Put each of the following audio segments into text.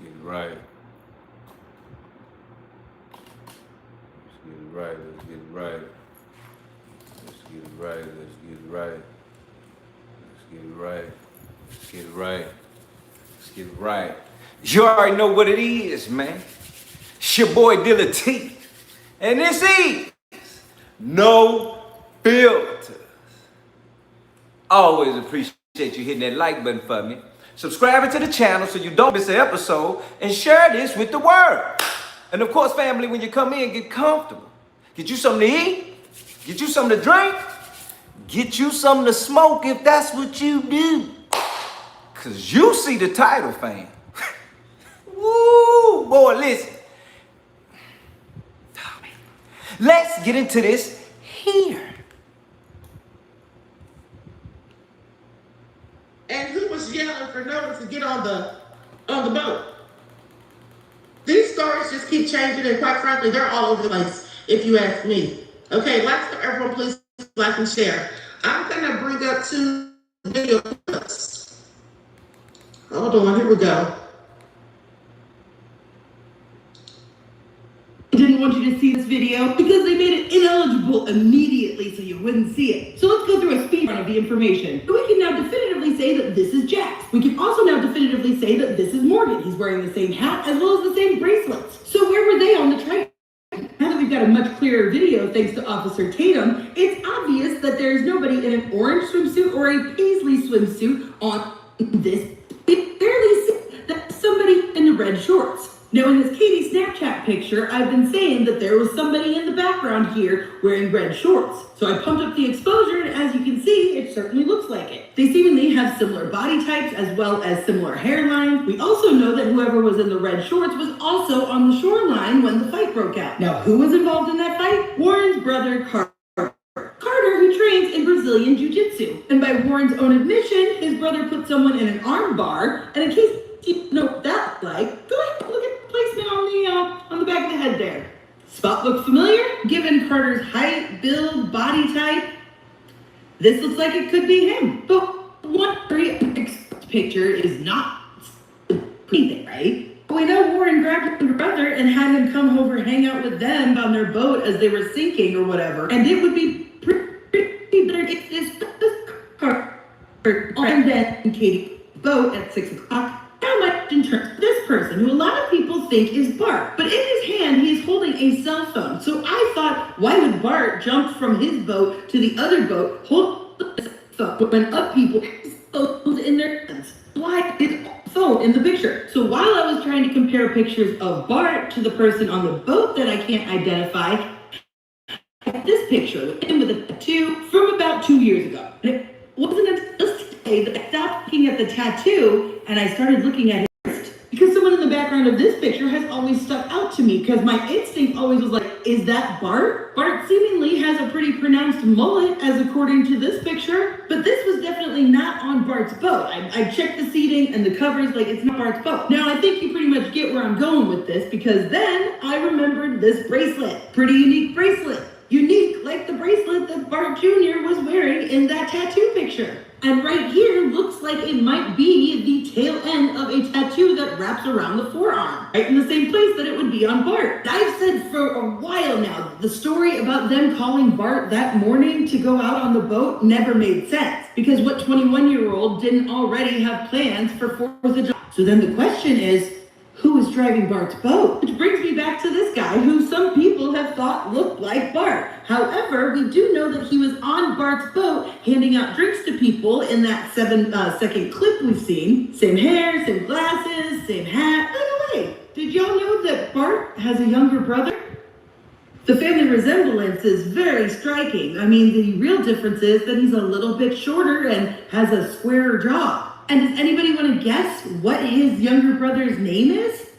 get it right. Let's get it right. Let's get it right. Let's get it right. Let's get it right. Let's get it right. Let's get it right. Let's get it right. You already know what it is, man. It's your boy Deala T. And this is No Filters. Always appreciate you hitting that like button for me. Subscribing to the channel so you don't miss an episode. And share this with the world. And of course, family, when you come in, get comfortable. Get you something to eat. Get you something to drink. Get you something to smoke if that's what you do. Because you see the title, fam. Woo, boy, listen. Let's get into this here. And who was yelling for Nolan to get on the boat? These stories just keep changing, and quite frankly, they're all over the place, if you ask me. Okay, like everyone, please like and share. I'm gonna bring up 2 video clips. Hold on, here we go. I didn't want you to see this video because they made it ineligible immediately so you wouldn't see it. So let's go through a speed run of the information. We can now definitively say that this is Jax. We can also now definitively say that this is Morgan. He's wearing the same hat as well as the same bracelets. So where were they on the train? Now that we've got a much clearer video thanks to Officer Tatum, it's obvious that there's nobody in an orange swimsuit or a paisley swimsuit on this. It barely seems that somebody in the red shorts. Now in this Katie Snapchat picture, I've been saying that there was somebody in the background here wearing red shorts. So I pumped up the exposure, and as you can see, it certainly looks like it. They seemingly have similar body types as well as similar hairlines. We also know that whoever was in the red shorts was also on the shoreline when the fight broke out. Now who was involved in that fight? Warren's brother, Carter. Carter, who trains in Brazilian Jiu-Jitsu. And by Warren's own admission, his brother put someone in an arm bar, and in case you know what that like, go ahead and look at the placement on the back of the head there. Spot look familiar? Given Carter's height, build, body type, this looks like it could be him. But one picture is not anything, right? We know Warren grabbed his brother and had him come over and hang out with them on their boat as they were sinking or whatever. And it would be pretty better if this Carter and then Katie boat at 6 o'clock. How much in terms of this person, who a lot of people think is Bart, but in his hand he is holding a cell phone. So I thought, why would Bart jump from his boat to the other boat, hold the phone, when up people phones in their hands? Why is phone in the picture? So while I was trying to compare pictures of Bart to the person on the boat that I can't identify, this picture with him with a tattoo from about 2 years ago. And it wasn't until today that I stopped looking at the tattoo and I started looking at his wrist. Because someone in the background of this picture has always stuck out to me, because my instinct always was like, is that Bart? Bart seemingly has a pretty pronounced mullet, as according to this picture, but this was definitely not on Bart's boat. I checked the seating and the covers, like it's not Bart's boat. Now I think you pretty much get where I'm going with this, because then I remembered this bracelet. Pretty unique bracelet. Unique like the bracelet that Bart Jr. was wearing in that tattoo picture. And right here looks like it might be the tail end of a tattoo that wraps around the forearm, right in the same place that it would be on Bart. I've said for a while now, the story about them calling Bart that morning to go out on the boat never made sense, because what 21-year-old didn't already have plans for 4th of July? So then the question is, who is driving Bart's boat? Which brings me back to this guy who some people have thought looked like Bart. However, we do know that he was on Bart's boat handing out drinks to people in that 7-second clip we've seen. Same hair, same glasses, same hat. By the way, did y'all know that Bart has a younger brother? The family resemblance is very striking. I mean, the real difference is that he's a little bit shorter and has a squarer jaw. And does anybody want to guess what his younger brother's name is?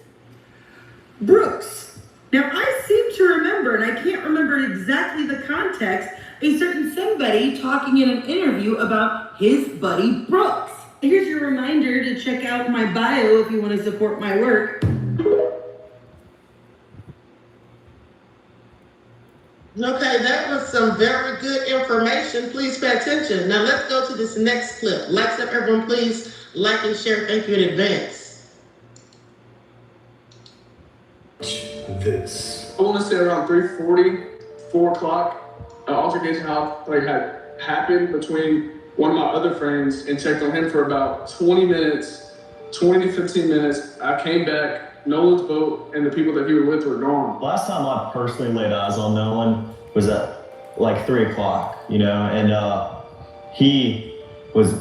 Brooks. Now, I seem to remember, and I can't remember exactly the context, a certain somebody talking in an interview about his buddy Brooks. Here's your reminder to check out my bio if you want to support my work. Okay, that was some very good information. Please pay attention. Now let's go to this next clip. Lights up, everyone, please like and share. Thank you in advance. this. I want to say around 3:40, 4 o'clock, an altercation had happened between one of my other friends and checked on him for about 20 minutes, 20 to 15 minutes. I came back, Nolan's boat and the people that he was with were gone. Last time I personally laid eyes on Nolan was at like 3 o'clock, and he was,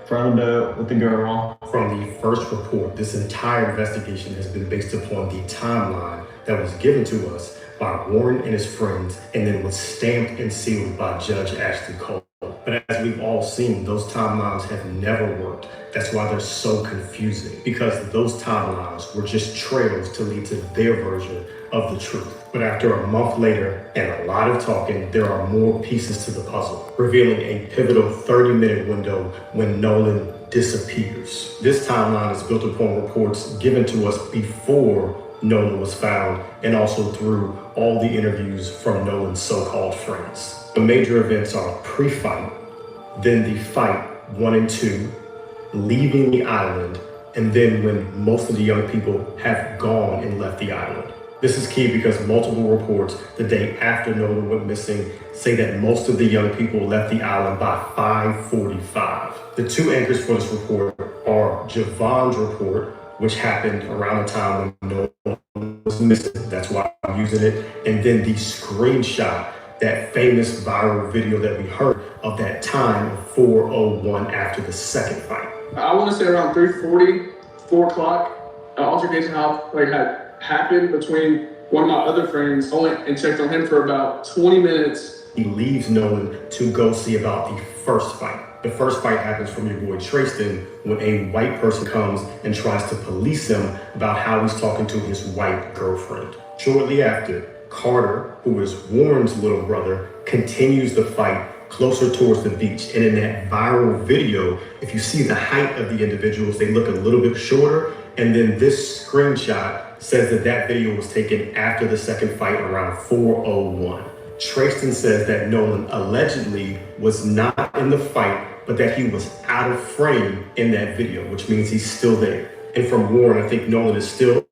from the boat with the girl. From the first report, this entire investigation has been based upon the timeline that was given to us by Warren and his friends, and then was stamped and sealed by Judge Ashley Cole. But as we've all seen, those timelines have never worked. That's why they're so confusing, because those timelines were just trails to lead to their version of the truth. But after a month later and a lot of talking, there are more pieces to the puzzle, revealing a pivotal 30-minute window when Nolan disappears. This timeline is built upon reports given to us before Nolan was found, and also through all the interviews from Nolan's so-called friends. The major events are pre-fight, then the fight 1 and 2, leaving the island, and then when most of the young people have gone and left the island. This is key because multiple reports the day after Nolan went missing say that most of the young people left the island by 5:45. The two anchors for this report are Javon's report, which happened around the time when Nolan was missing. That's why I'm using it. And then the screenshot, that famous viral video that we heard of that time of 4:01 after the second fight. I want to say around 3:40, 4 o'clock, an altercation had happened between one of my other friends. I went and checked on him for about 20 minutes. He leaves Nolan to go see about the first fight. The first fight happens from your boy Tristan when a white person comes and tries to police him about how he's talking to his white girlfriend. Shortly after, Carter, who is Warren's little brother, continues the fight closer towards the beach. And in that viral video, if you see the height of the individuals, they look a little bit shorter. And then this screenshot says that that video was taken after the second fight around 4:01. Tristan says that Nolan allegedly was not in the fight, but that he was out of frame in that video, which means he's still there. And from Warren, I think Nolan is still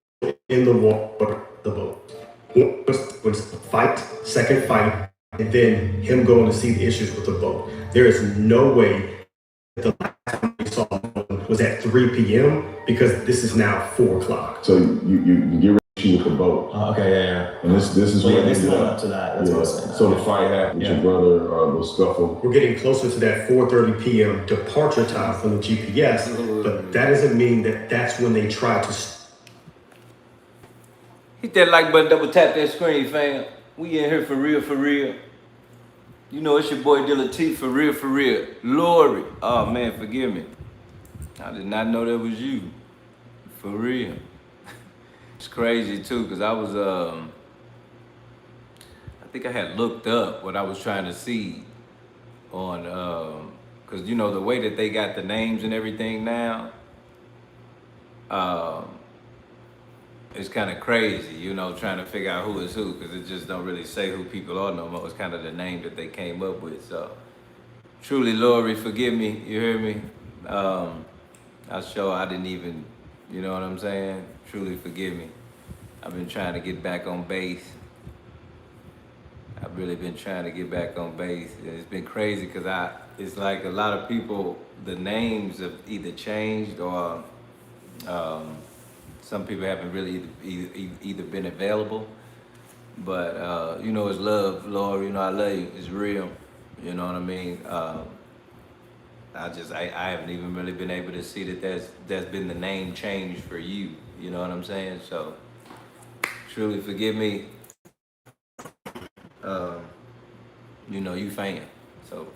in the water, the boat. Was fight, second fight, and then him going to see the issues with the boat. There is no way that the last time we saw Nolan was at 3 p.m. because this is now 4 o'clock. So you get ready with the boat. Okay, yeah. And this is Well, what this ended led up to that. That's what I was saying. So the fight happened with your brother, the scuffle. We're getting closer to that 4:30 p.m. departure time from the GPS, but that doesn't mean that that's when they try to. Hit that like button, double tap that screen, fam. We in here for real, for real. You know it's your boy Deala T, for real, for real. Lori, oh man, forgive me. I did not know that was you, for real. It's crazy too, cause I was, I think I had looked up what I was trying to see on, cause you know the way that they got the names and everything now, it's kind of crazy, you know, trying to figure out who is who, because it just don't really say who people are no more. It's kind of the name that they came up with. So, truly, Lori, forgive me. You hear me? I sure I didn't even, you know what I'm saying? Truly, forgive me. I've been trying to get back on base. I've really been trying to get back on base. It's been crazy because it's like a lot of people, the names have either changed or some people haven't really either been available. But, you know, it's love, Lord, you know, I love you, it's real, you know what I mean? I haven't even really been able to see that that's been the name change for you, you know what I'm saying? So, truly forgive me. You know, you fan, so,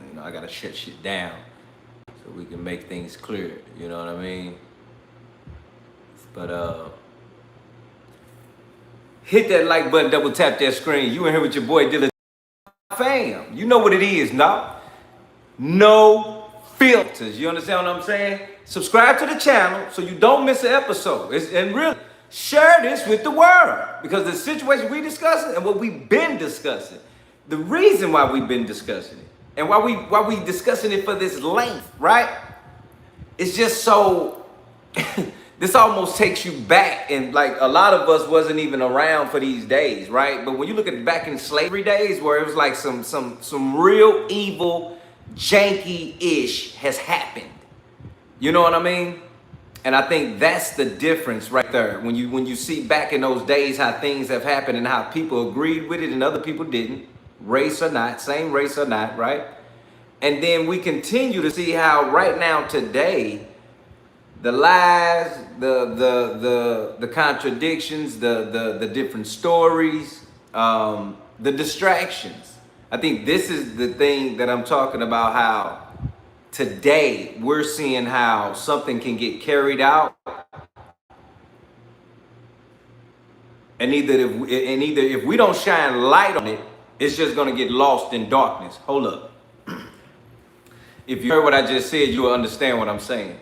you know, I gotta shut shit down so we can make things clear, you know what I mean? But, hit that like button, double tap that screen. You in here with your boy Deala fam. You know what it is, now. No filters. You understand what I'm saying? Subscribe to the channel so you don't miss an episode. And really, share this with the world. Because the situation we discussing and what we've been discussing, the reason why we've been discussing it, and why we discussing it for this length, right? It's just so... this almost takes you back, and like a lot of us wasn't even around for these days, right? But when you look at back in slavery days, where it was like some real evil, janky-ish has happened. You know what I mean? And I think that's the difference right there. When you see back in those days how things have happened and how people agreed with it and other people didn't, race or not, same race or not, right? And then we continue to see how right now today, the lies, the contradictions, the different stories, the distractions. I think this is the thing that I'm talking about, how today we're seeing how something can get carried out, and either if we don't shine light on it, it's just gonna get lost in darkness. Hold up. If you heard what I just said, you will understand what I'm saying.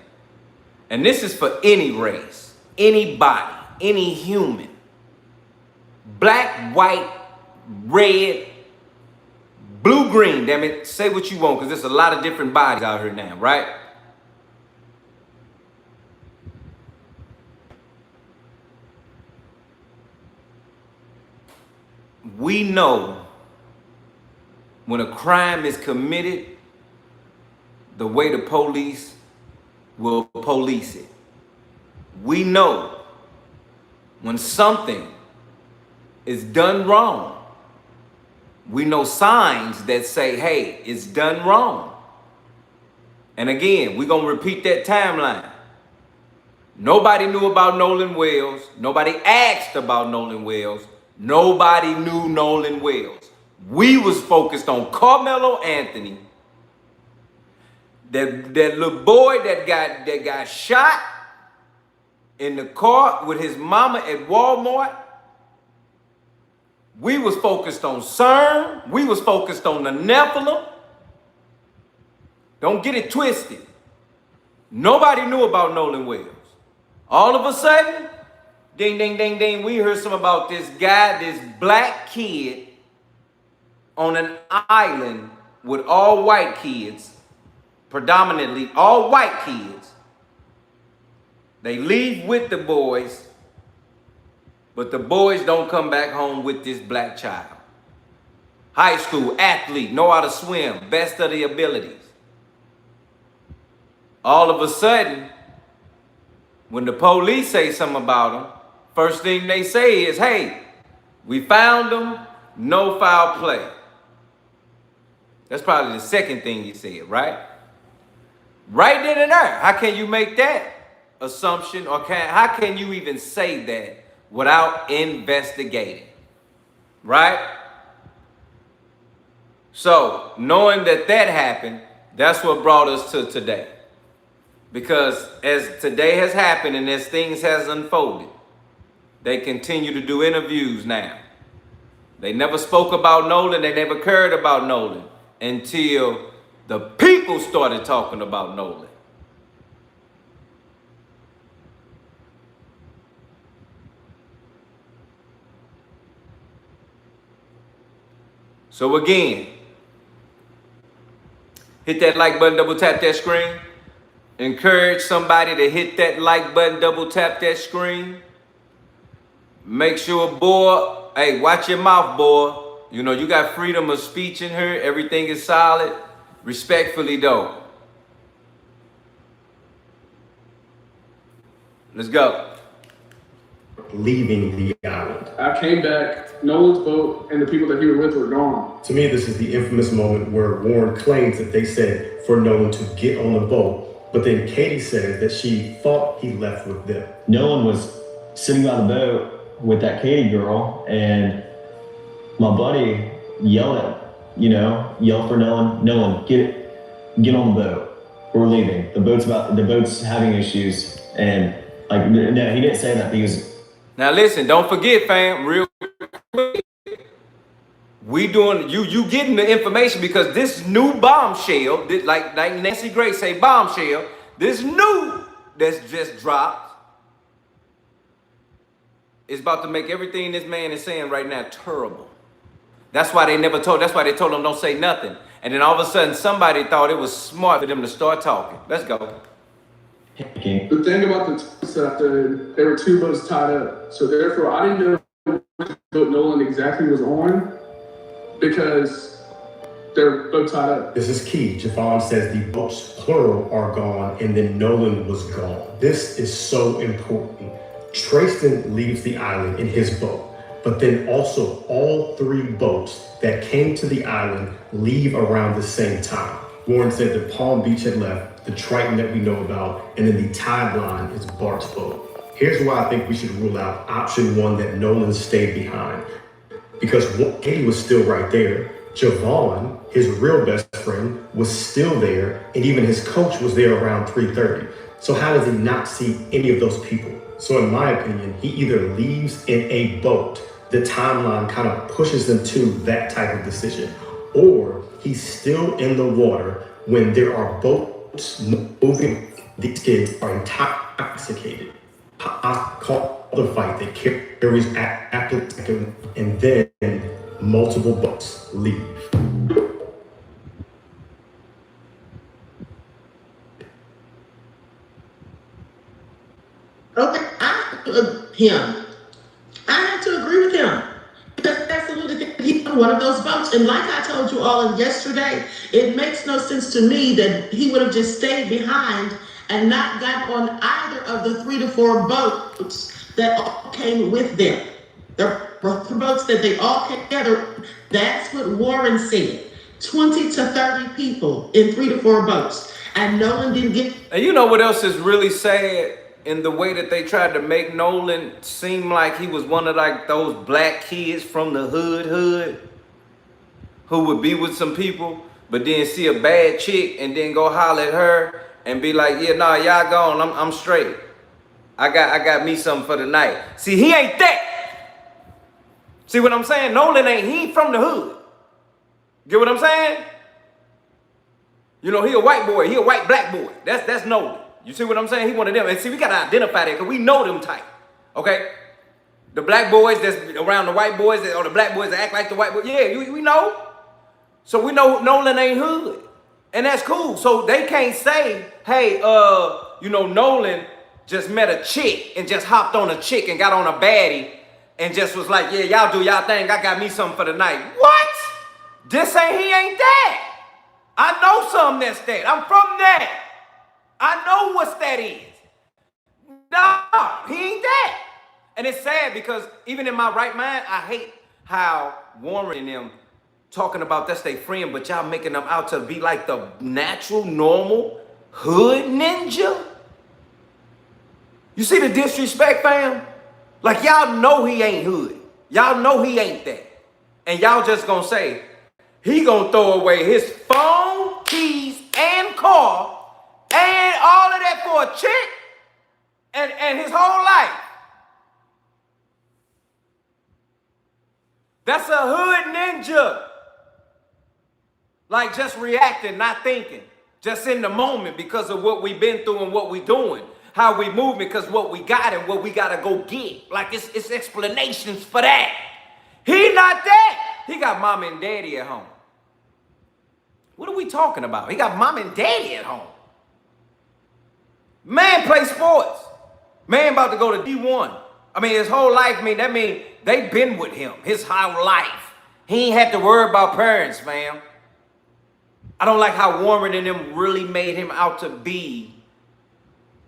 And this is for any race, anybody, any human. Black, white, red, blue, green, damn it, say what you want, because there's a lot of different bodies out here now, right? We know when a crime is committed, the way the police will police it. We know when something is done wrong, we know signs that say, hey, it's done wrong. And again, we're going to repeat that timeline. Nobody knew about Nolan Wells. Nobody asked about Nolan Wells. Nobody knew Nolan Wells. We was focused on Carmelo Anthony, that little boy that got shot in the car with his mama at Walmart. We was focused on CERN. We was focused on the Nephilim. Don't get it twisted. Nobody knew about Nolan Wells. All of a sudden, ding, ding, ding, ding, we heard something about this guy, this black kid on an island with all white kids, predominantly all white kids. They leave with the boys, but the boys don't come back home with this black child. High school, athlete, know how to swim, best of the abilities. All of a sudden, when the police say something about him, first thing they say is, hey, we found him, no foul play. That's probably the second thing you said, right? Right then and there. How can you make that assumption, or how can you even say that without investigating, right? So knowing that happened, that's what brought us to today. Because as today has happened and as things has unfolded, they continue to do interviews now. They never spoke about Nolan. They never cared about Nolan until the people started talking about Nolan. So again, hit that like button, double tap that screen. Encourage somebody to hit that like button, double tap that screen. Make sure, boy, hey, watch your mouth, boy. You know, you got freedom of speech in here. Everything is solid. Respectfully, though. Let's go. Leaving the island. I came back, Nolan's boat and the people that he was with were gone. To me, this is the infamous moment where Warren claims that they said for Nolan to get on the boat, but then Katie says that she thought he left with them. Nolan was sitting by the boat with that Katie girl, and my buddy yelled for Nolan, get on the boat. We're leaving. The boat's having issues, and like, no, he didn't say that. He was. Now listen, don't forget, fam, real quick. We doing, you getting the information because this new bombshell, like Nancy Grace say bombshell, this new that's just dropped is about to make everything this man is saying right now terrible. That's why they told him don't say nothing. And then all of a sudden somebody thought it was smart for them to start talking. Let's go. The thing about the stuff, there were 2 boats tied up. So therefore, I didn't know which boat Nolan exactly was on because they're both tied up. This is key. Javon says the boats, plural, are gone, and then Nolan was gone. This is so important. Tristan leaves the island in his boat, but then also all 3 boats that came to the island leave around the same time. Warren said that Palm Beach had left, the Triton that we know about, and then the Tideline is Bart's boat. Here's why I think we should rule out option 1, that Nolan stayed behind. Because Katie was still right there. Javon, his real best friend, was still there, and even his coach was there around 3:30. So how does he not see any of those people? So in my opinion, he either leaves in a boat, the timeline kind of pushes him to that type of decision, or he's still in the water when there are boats moving. These kids are intoxicated. I call the fight that carries after the second, and then multiple boats leave. Okay, I have to agree with him. Because absolutely, he's on one of those boats. And like I told you all yesterday, it makes no sense to me that he would have just stayed behind and not got on either of the 3 to 4 boats that all came with them. The boats that they all came together. That's what Warren said. 20 to 30 people in 3 to 4 boats. And Nolan didn't get. And you know what else is really sad? In the way that they tried to make Nolan seem like he was one of like those black kids from the hood who would be with some people, but then see a bad chick and then go holler at her and be like, yeah, nah, y'all gone, I'm straight. I got me something for the night. See, he ain't that. See what I'm saying? Nolan he ain't from the hood. Get what I'm saying? You know, he a white boy, he a white black boy. That's Nolan. You see what I'm saying? He one of them. And see, we got to identify that because we know them type. Okay? The black boys that's around the white boys, or the black boys that act like the white boys. Yeah, we know. So we know Nolan ain't hood. And that's cool. So they can't say, hey, you know, Nolan just met a chick and just hopped on a chick and got on a baddie and just was like, yeah, y'all do y'all thing. I got me something for the night. What? He ain't that. I know something that's that. I'm from that. I know what that is. No, he ain't that. And it's sad because even in my right mind, I hate how Warren and them talking about that's their friend, but y'all making them out to be like the natural, normal hood ninja. You see the disrespect, fam? Like y'all know he ain't hood. Y'all know he ain't that. And y'all just gonna say, he gonna throw away his phone, keys, and car and all of that for a chick and his whole life. That's a hood ninja. Like just reacting, not thinking. Just in the moment because of what we've been through and what we doing. How we moving because what we got and what we gotta go get. Like it's explanations for that. He not that. He got mom and daddy at home. What are we talking about? He got mom and daddy at home. Man play sports. Man about to go to D1. I mean, his whole life, that mean they been with him his whole life. He ain't had to worry about parents, fam. I don't like how Warren and them really made him out to be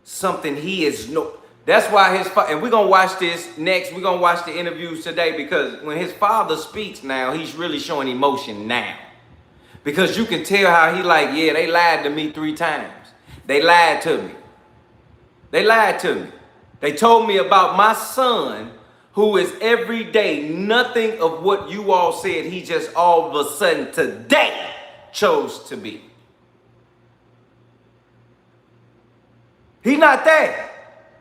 something he is no. That's why and we're going to watch this next. We're going to watch the interviews today because when his father speaks now, he's really showing emotion now. Because you can tell how he like, yeah, they lied to me 3 times. They lied to me. They lied to me. They told me about my son who is every day nothing of what you all said he just all of a sudden today chose to be. He not that.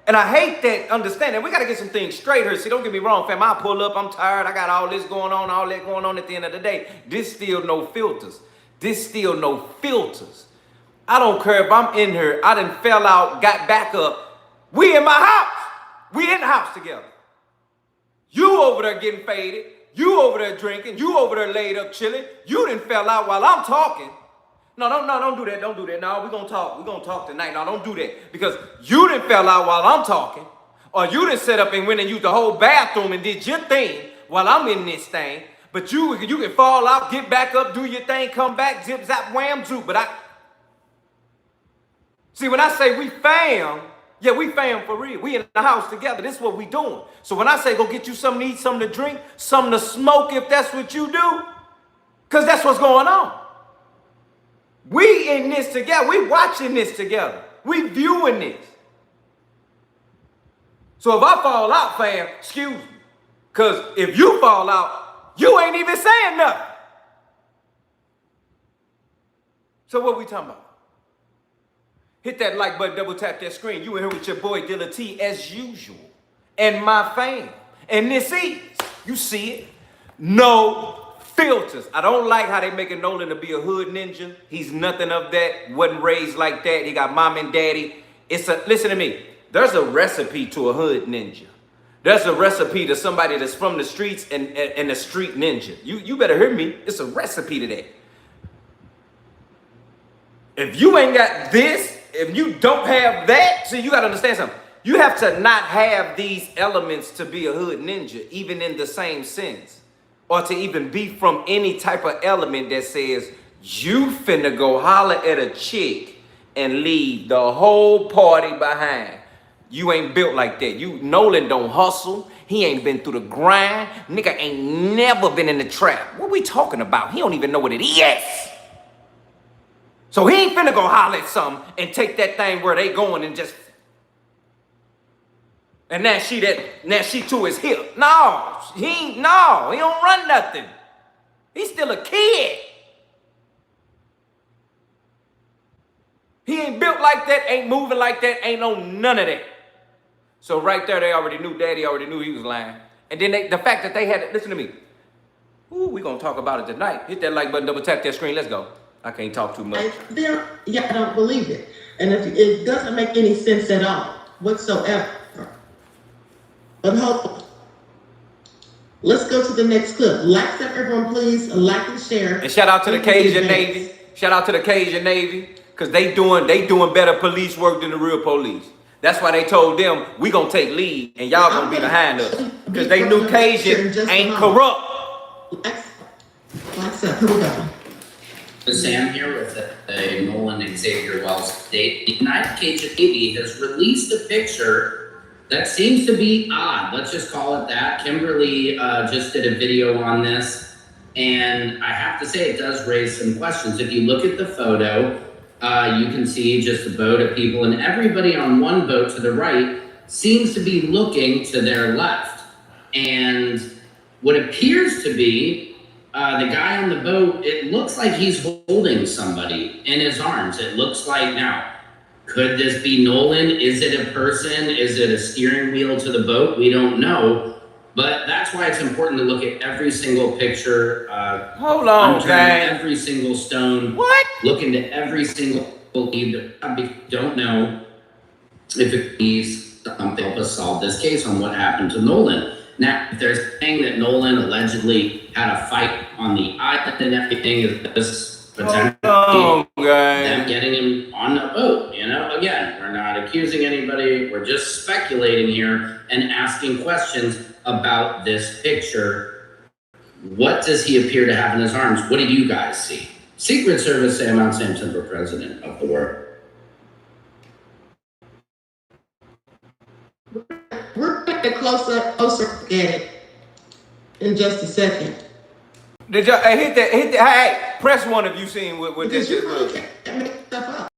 And I hate that understanding. We got to get some things straight here. See, don't get me wrong, fam. I pull up. I'm tired. I got all this going on, all that going on at the end of the day. This still no filters. This still no filters. I don't care if I'm in here. I done fell out, got back up. We in my house. We in the house together. You over there getting faded. You over there drinking. You over there laid up chilling. You done fell out while I'm talking. No, don't do that. Don't do that. No, we're gonna talk. We're gonna talk tonight. No, don't do that. Because you didn't fell out while I'm talking. Or you didn't set up and went and used the whole bathroom and did your thing while I'm in this thing. But you can fall out, get back up, do your thing, come back, zip, zap, wham, zoop. But see, when I say we fam, yeah, we fam for real. We in the house together. This is what we doing. So when I say go get you something to eat, something to drink, something to smoke, if that's what you do, because that's what's going on. We in this together. We watching this together. We viewing this. So if I fall out, fam, excuse me. Because if you fall out, you ain't even saying nothing. So what we talking about? Hit that like button, double tap that screen. You in here with your boy Deala T as usual. And my fam. And this is, you see it, no filters. I don't like how they making Nolan to be a hood ninja. He's nothing of that. Wasn't raised like that. He got mom and daddy. Listen to me. There's a recipe to a hood ninja. There's a recipe to somebody that's from the streets and a street ninja. You better hear me. It's a recipe to that. If you ain't got this, if you don't have that, see, you got to understand something. You have to not have these elements to be a hood ninja, even in the same sense. Or to even be from any type of element that says, you finna go holler at a chick and leave the whole party behind. You ain't built like that. Nolan don't hustle. He ain't been through the grind. Nigga ain't never been in the trap. What we talking about? He don't even know what it is. So he ain't finna go holler at something and take that thing where they going and just... And now she to his hip. No, he don't run nothing. He's still a kid. He ain't built like that, ain't moving like that, ain't on none of that. So right there, they already knew, Daddy already knew he was lying. And then the fact that they had it, listen to me. Ooh, we gonna talk about it tonight. Hit that like button, double tap that screen, let's go. I can't talk too much. I don't believe it. And it doesn't make any sense at all, whatsoever. But hold on. Let's go to the next clip. Like that, everyone, please. Like and share. And shout out to the Cajun Navy. Shout out to the Cajun Navy. Because they doing better police work than the real police. That's why they told them, we gonna take lead and y'all gonna be behind us. Because they knew Cajun ain't corrupt. Like that, here we go. Sam here with a Nolan Xavier Wells update. The United Cajun Navy has released a picture that seems to be odd. Let's just call it that. Kimberly just did a video on this, and I have to say it does raise some questions. If you look at the photo, you can see just a boat of people, and everybody on one boat to the right seems to be looking to their left. And what appears to be the guy on the boat, it looks like he's holding somebody in his arms. It looks like, now, could this be Nolan? Is it a person? Is it a steering wheel to the boat? We don't know. But that's why it's important to look at every single picture. Hold on, guys. Every single stone. What? Look into every single lead. Don't know if it is something to help us solve this case on what happened to Nolan. Now, if they're saying that Nolan allegedly had a fight on the island and everything, is this potentially them getting him on a boat? You know, again, we're not accusing anybody. We're just speculating here and asking questions about this picture. What does he appear to have in his arms? What do you guys see? Secret Service, Sam, I'm Sam Timber, president of the world. We're going to closer at it in just a second. Did y'all hit that? Hey, press one if you seen what this shit Really was. can't make stuff up.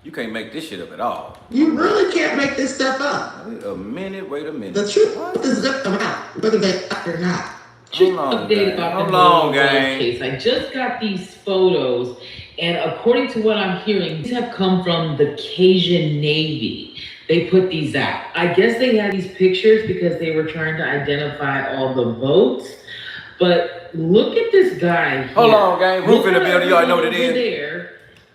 You can't make this shit up at all. You really can't make this stuff up. Wait a minute. The truth is going to come out, whether they like it or not. Hold on, Update about the Nolan Wells case. I just got these photos, and according to what I'm hearing, these have come from the Cajun Navy. They put these out. I guess they had these pictures because they were trying to identify all the boats. But look at this guy here. Hold on, gang. Roof in the building. You already know what it is. There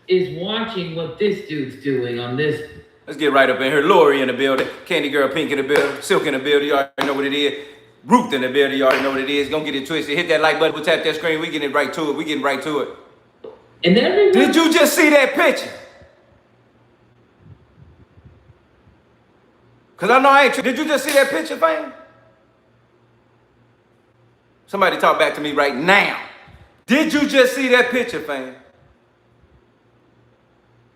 is watching what this dude's doing on this. Let's get right up in here. Lori in the building. Candy Girl Pink in the building. Silk in the building. You already know what it is. Ruth in the building. You already know what it is. Gonna get it twisted. Hit that like button. We'll tap that screen. We getting right to it. And everyone. Did you just see that picture? Because I know I ain't. Did you just see that picture, fam? Somebody talk back to me right now. Did you just see that picture, fam?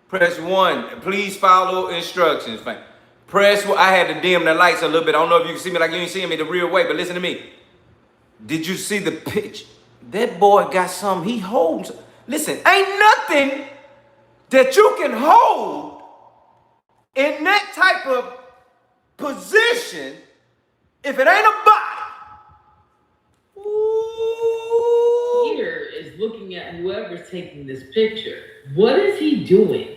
Press 1. Please follow instructions, fam. Press 1. I had to dim the lights a little bit. I don't know if you can see me like you ain't seeing me the real way, but listen to me. Did you see the picture? That boy got something he holds. Listen, ain't nothing that you can hold in that type of position if it ain't a body. Ooh. Here is looking at whoever's taking this picture. What is he doing?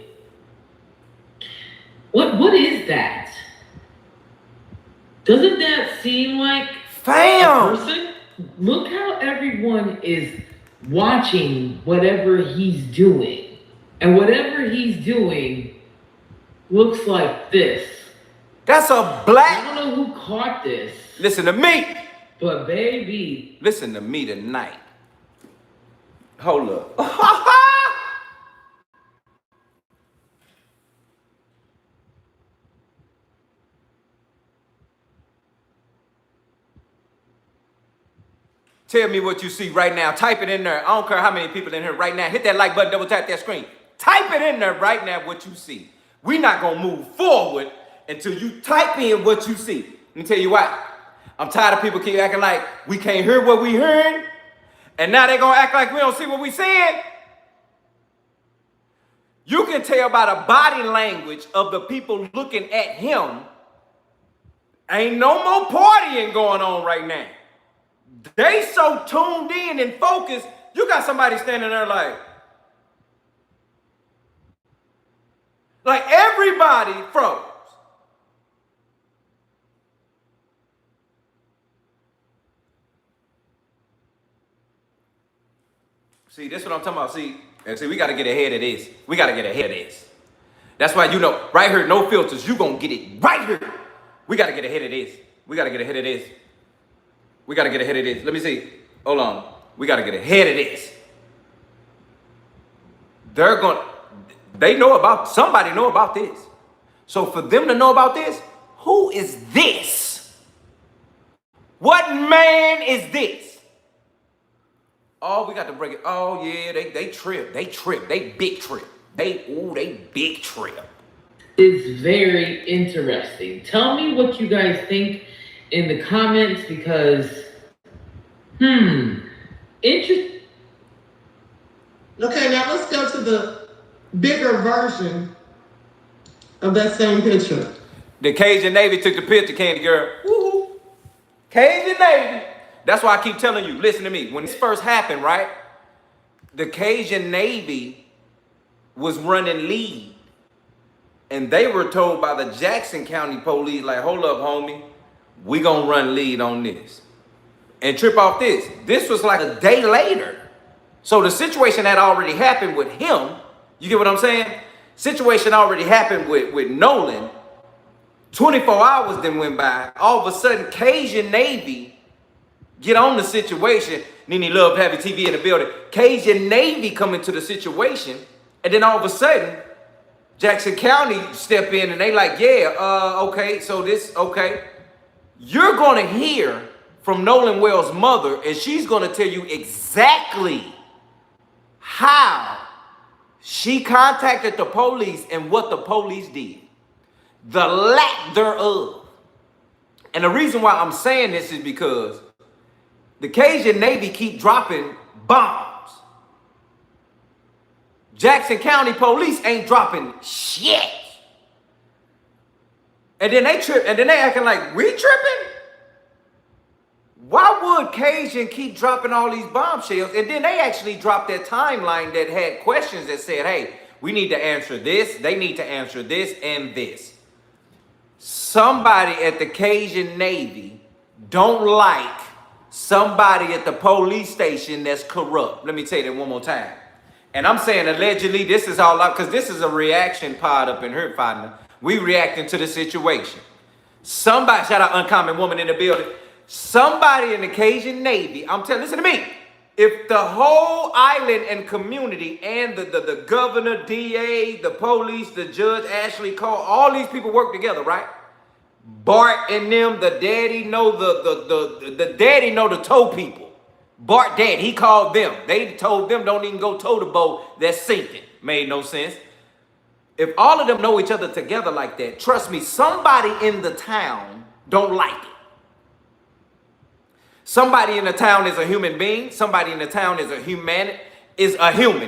What is that? Doesn't that seem like Fam. a person? Look how everyone is watching whatever he's doing. And whatever he's doing looks like this. That's a black. I don't know who caught this. Listen to me. But baby. Listen to me tonight. Hold up. Tell me what you see right now. Type it in there. I don't care how many people in here right now. Hit that like button, double tap that screen. Type it in there right now what you see. We're not going to move forward until you type in what you see. Let me tell you why. I'm tired of people keep acting like we can't hear what we hearing. And now they're going to act like we don't see what we seeing. You can tell by the body language of the people looking at him. Ain't no more partying going on right now. They so tuned in and focused. You got somebody standing there like everybody froze. See, this is what I'm talking about. See, we got to get ahead of this. We got to get ahead of this. That's why, you know, right here, no filters. You going to get it right here. We got to get ahead of this. We got to get ahead of this. We got to get ahead of this. Let me see. Hold on. We got to get ahead of this. Somebody know about this. So for them to know about this, who is this? What man is this? Oh, we got to break it. Oh, yeah, they trip. They big trip. They big trip. It's very interesting. Tell me what you guys think in the comments because, interesting. Okay, now let's go to the bigger version of that same picture. The Cajun Navy took the picture, Candy Girl. Woo-hoo. Cajun Navy. That's why I keep telling you, listen to me. When this first happened, right? The Cajun Navy was running lead. And they were told by the Jackson County police, like, hold up, homie. We gonna run lead on this. And trip off this. This was like a day later. So the situation had already happened with him. You get what I'm saying? Situation already happened with Nolan. 24 hours then went by. All of a sudden, Cajun Navy get on the situation. Nene Love Happy TV in the building. Cajun Navy come into the situation. And then all of a sudden, Jackson County step in and they like, yeah, okay, so this, okay. You're going to hear from Nolan Wells' mother, and she's going to tell you exactly how she contacted the police and what the police did. The lack thereof. And the reason why I'm saying this is because the Cajun Navy keep dropping bombs. Jackson County police ain't dropping shit. And then they trip, and then they acting like we tripping? Why would Cajun keep dropping all these bombshells? And then they actually dropped that timeline that had questions that said, hey, we need to answer this, they need to answer this and this. Somebody at the Cajun Navy don't like somebody at the police station that's corrupt. Let me tell you that one more time. And I'm saying allegedly this is all up because this is a reaction pod up in here, partner. We reacting to the situation. Somebody, shout out Uncommon Woman in the building. Somebody in the Cajun Navy, I'm telling, listen to me. If the whole island and community and the governor, DA, the police, the judge, Ashley Cole, all these people work together, right? Bart and them, the daddy know the daddy know the tow people. Bart dad, he called them. They told them don't even go tow the boat that's sinking. Made no sense. If all of them know each other together like that, trust me, somebody in the town don't like it. Somebody in the town is a human being. Somebody in the town is a human.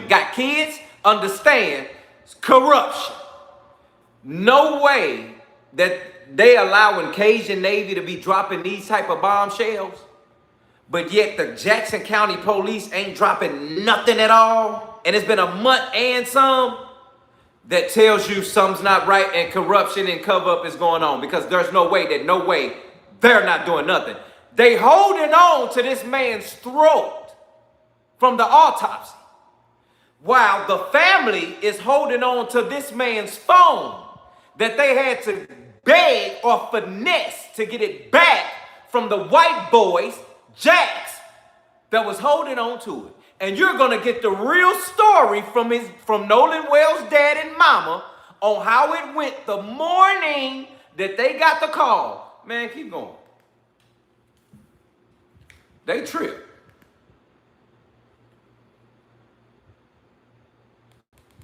Got kids? Understand corruption. No way that they allowing Cajun Navy to be dropping these type of bombshells, but yet the Jackson County Police ain't dropping nothing at all. And it's been a month and some. That tells you something's not right and corruption and cover up is going on, because there's no way they're not doing nothing. They holding on to this man's throat from the autopsy, while the family is holding on to this man's phone that they had to beg or finesse to get it back from the white boys, Jacks, that was holding on to it. And you're going to get the real story from Nolan Wells' dad and mama on how it went the morning that they got the call. Man, keep going. They tripped.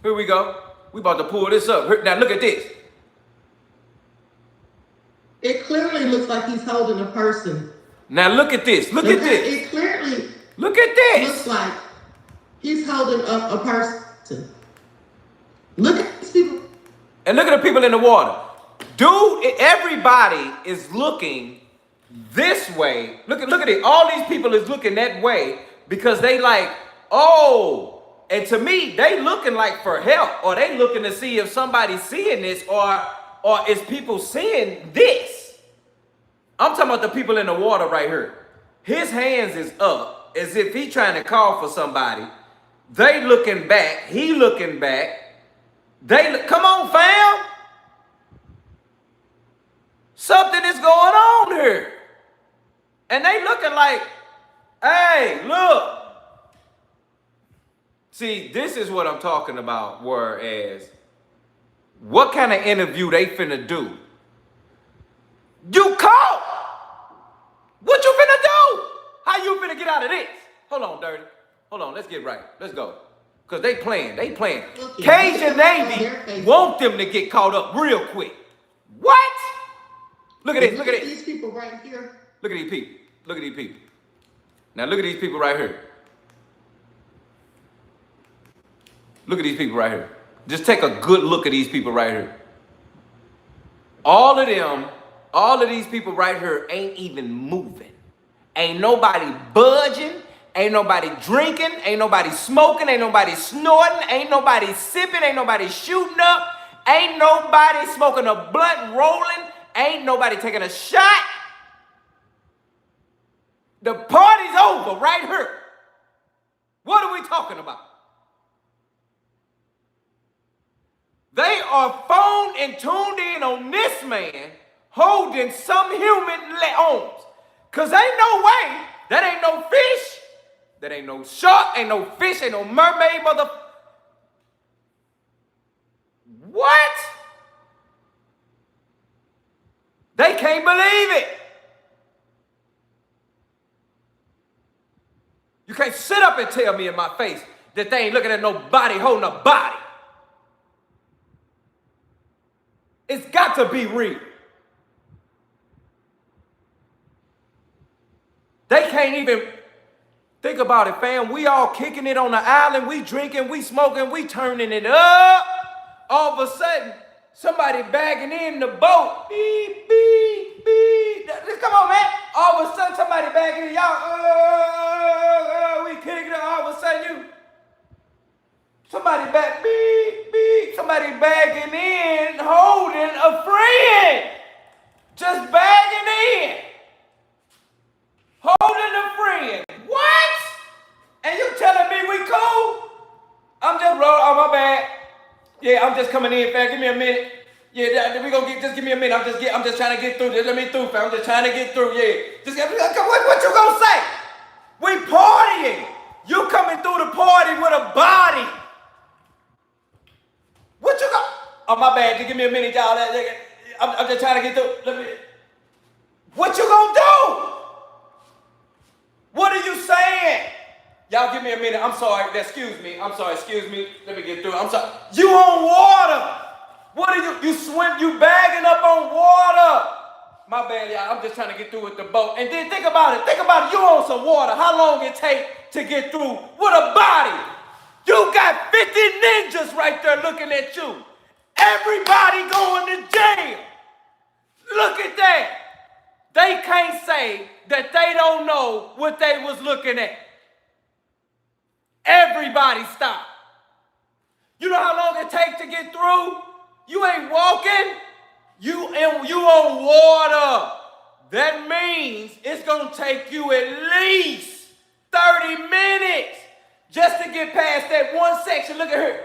Here we go. We about to pull this up. Now look at this. It clearly looks like he's holding a person. Now look at this. Look at this. It clearly look at this. Looks like he's holding up a person. Look at these people. And look at the people in the water. Dude, everybody is looking this way. Look at it. All these people is looking that way because they like, oh. And to me, they looking like for help, or they looking to see if somebody's seeing this, or is people seeing this. I'm talking about the people in the water right here. His hands is up as if he trying to call for somebody. They looking back. He looking back. Come on, fam. Something is going on here. And they looking like, hey, look. See, this is what I'm talking about, whereas what kind of interview they finna do? You caught! What you finna do? How you finna get out of this? Hold on, Dirty. Hold on, let's get right. Let's go. Because they playing. Cajun Navy want them to get caught up real quick. What? Look at this, look at this. These people right here. Look at these people. Look at these people. Now look at these people right here. Look at these people right here. Just take a good look at these people right here. All of these people right here ain't even moving. Ain't nobody budging. Ain't nobody drinking. Ain't nobody smoking. Ain't nobody snorting. Ain't nobody sipping. Ain't nobody shooting up. Ain't nobody smoking a blunt, rolling. Ain't nobody taking a shot. The party's over right here. What are we talking about? They are phoned and tuned in on this man holding some human arms. Because ain't no way. That ain't no fish. That ain't no shark. Ain't no fish. Ain't no mermaid, mother. What? They can't believe it. You can't sit up and tell me in my face that they ain't looking at nobody holding a body. It's got to be real. They can't even think about it, fam. We all kicking it on the island. We drinking, we smoking, we turning it up. All of a sudden, somebody bagging in the boat. Beep, beep, beep. Come on, man. All of a sudden, somebody bagging in. Y'all, we kicking it. All of a sudden, somebody back, beep, beep. Somebody bagging in, holding a friend. Just bagging in. Holding a friend. What? And you telling me we cool? I'm just rolling on my bag. Yeah, I'm just coming in, fam. Give me a minute. Yeah, we gonna just give me a minute. I'm just trying to get through. Just let me through, fam. I'm just trying to get through. Yeah. What you gonna say? We partying. You coming through the party with a body. What you got? Oh, my bad. Just give me a minute, y'all. I'm just trying to get through. What you gonna do? What are you saying? Y'all give me a minute. I'm sorry. Excuse me. I'm sorry. Excuse me. Let me get through. I'm sorry. You on water. What are you? You bagging up on water. My bad, y'all. I'm just trying to get through with the boat. And then think about it. Think about it. You on some water. How long it take to get through with a body? You got 50 ninjas right there looking at you. Everybody going to jail. Look at that. They can't say that they don't know what they was looking at. Everybody stop. You know how long it takes to get through? You ain't walking. You on water. That means it's gonna take you at least 30 minutes just to get past that one section. Look at her.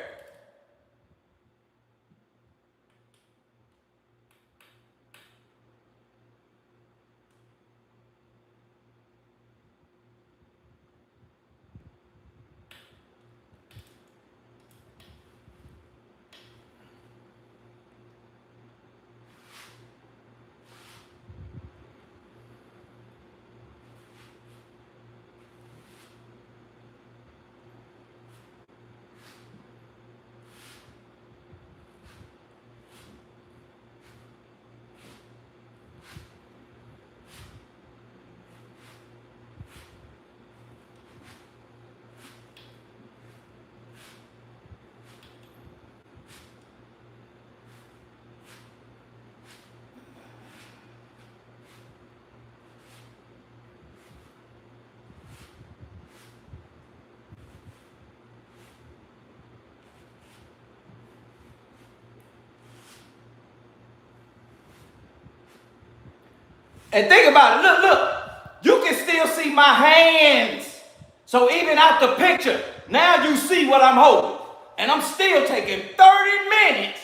And think about it. Look. You can still see my hands. So even out the picture, now you see what I'm holding. And I'm still taking 30 minutes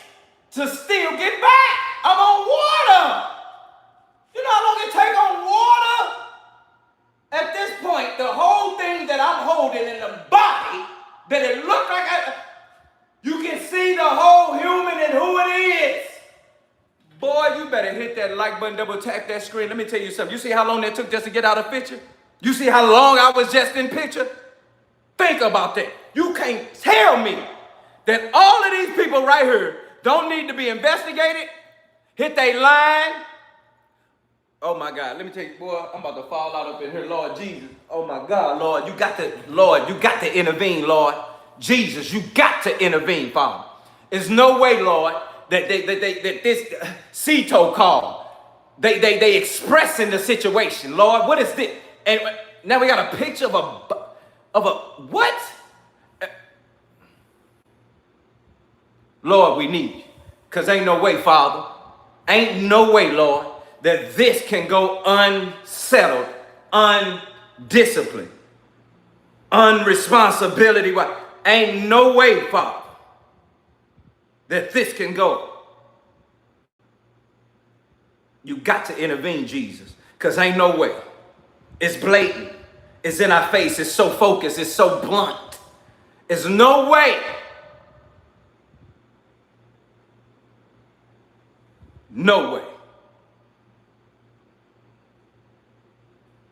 to still get back. I'm on water. You know how long it take on water? At this point, the whole thing that I'm holding in the body, that it looked like you can see the whole human and who it is. Boy, you better hit that like button, double tap that screen. Let me tell you something. You see how long that took just to get out of picture? You see how long I was just in picture? Think about that. You can't tell me that all of these people right here don't need to be investigated, hit they line. Oh my God, let me tell you, boy, I'm about to fall out up in here, Lord Jesus. Oh my God, Lord, you got to intervene, Lord. Jesus, you got to intervene, Father. There's no way, Lord, that this CETO call, they expressing the situation, Lord. What is this? And now we got a picture of a what? Lord, we need you. Because ain't no way, Father. Ain't no way, Lord, that this can go unsettled, undisciplined, unresponsibility. Ain't no way, Father, that this can go. You got to intervene, Jesus, because ain't no way. It's blatant. It's in our face. It's so focused. It's so blunt. There's no way. No way.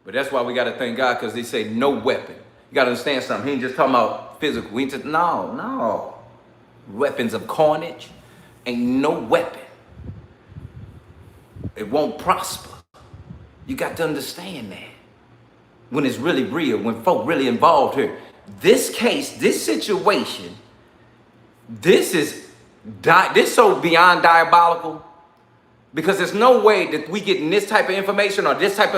But that's why we got to thank God, because they say no weapon. You got to understand something. He ain't just talking about physical. We ain't just, no. Weapons of carnage. Ain't no weapon. It won't prosper. You got to understand that. When it's really real, when folk really involved here. This case, this situation, this is so beyond diabolical, because there's no way that we getting this type of information or this. How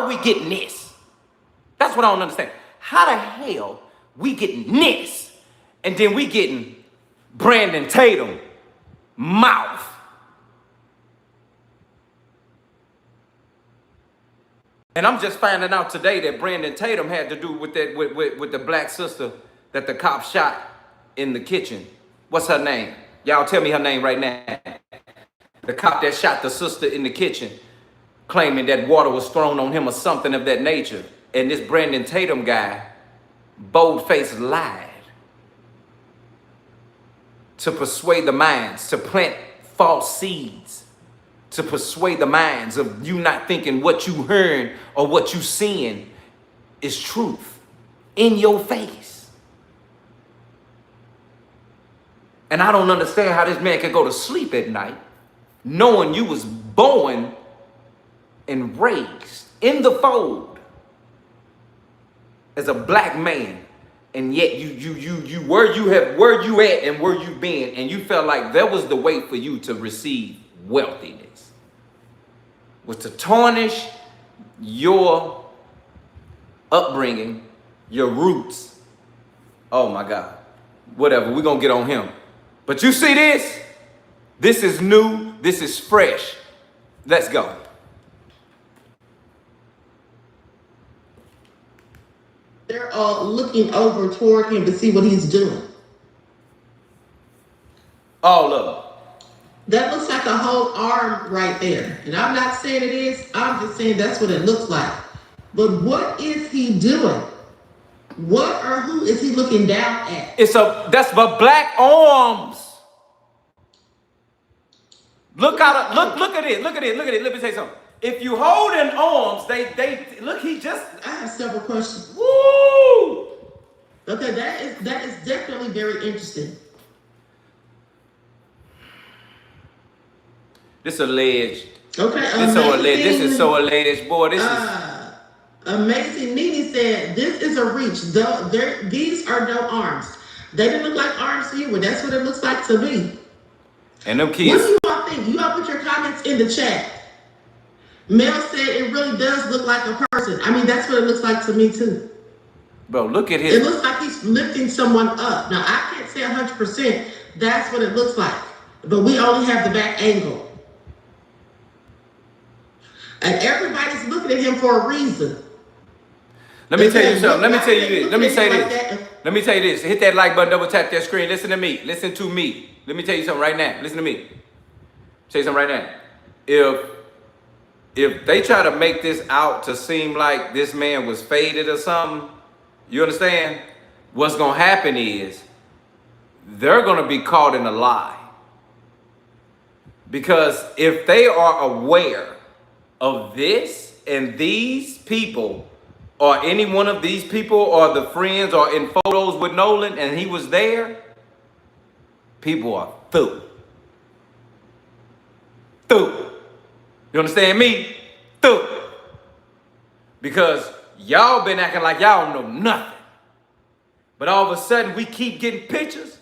are we getting this? That's what I don't understand. How the hell we getting this? And then we getting Brandon Tatum mouth. And I'm just finding out today that Brandon Tatum had to do with that with the black sister that the cop shot in the kitchen. What's her name? Y'all tell me her name right now. The cop that shot the sister in the kitchen. claiming that water was thrown on him or something of that nature. And this Brandon Tatum guy, bold-faced, lied to persuade the minds, to plant false seeds, to persuade the minds of you not thinking what you heard or what you seeing is truth in your face. And I don't understand how this man could go to sleep at night knowing you was born and raised in the fold as a black man, and yet you where you at and where you been, and you felt like that was the way for you to receive wealthiness, was to tarnish your upbringing, your roots. Oh my God, whatever, we're gonna get on him. But you see this? This is new, this is fresh. Let's go. They're all looking over toward him to see what he's doing. All of them. That looks like a whole arm right there. And I'm not saying it is, I'm just saying that's what it looks like. But what is he doing? What or who is he looking down at? That's the black arms. Look at it. Let me say something. If you hold in arms, they look, I have several questions. Woo! Okay, that is definitely very interesting. This alleged. Okay, this is so alleged, boy. This is amazing. Nene said this is a reach. These are no arms. They didn't look like arms to you, but that's what it looks like to me. And them kids. What do you all think? You all put your comments in the chat. Mel said it really does look like a person. I mean, that's what it looks like to me too. Bro, look at his. It looks like he's lifting someone up. Now, I can't say 100% that's what it looks like, but we only have the back angle. And everybody's looking at him for a reason. Let me tell you something. Let me tell you this. Let me say this. Let me tell you this. Hit that like button, double tap that screen. Listen to me. Listen to me. Let me tell you something right now. Listen to me. Say something right now. If they try to make this out to seem like this man was faded or something, you understand? What's going to happen is they're going to be caught in a lie. Because if they are aware of this and these people, or any one of these people, or the friends, or in photos with Nolan, and he was there, people are through. You understand me? Through. Because y'all been acting like y'all don't know nothing. But all of a sudden, we keep getting pictures.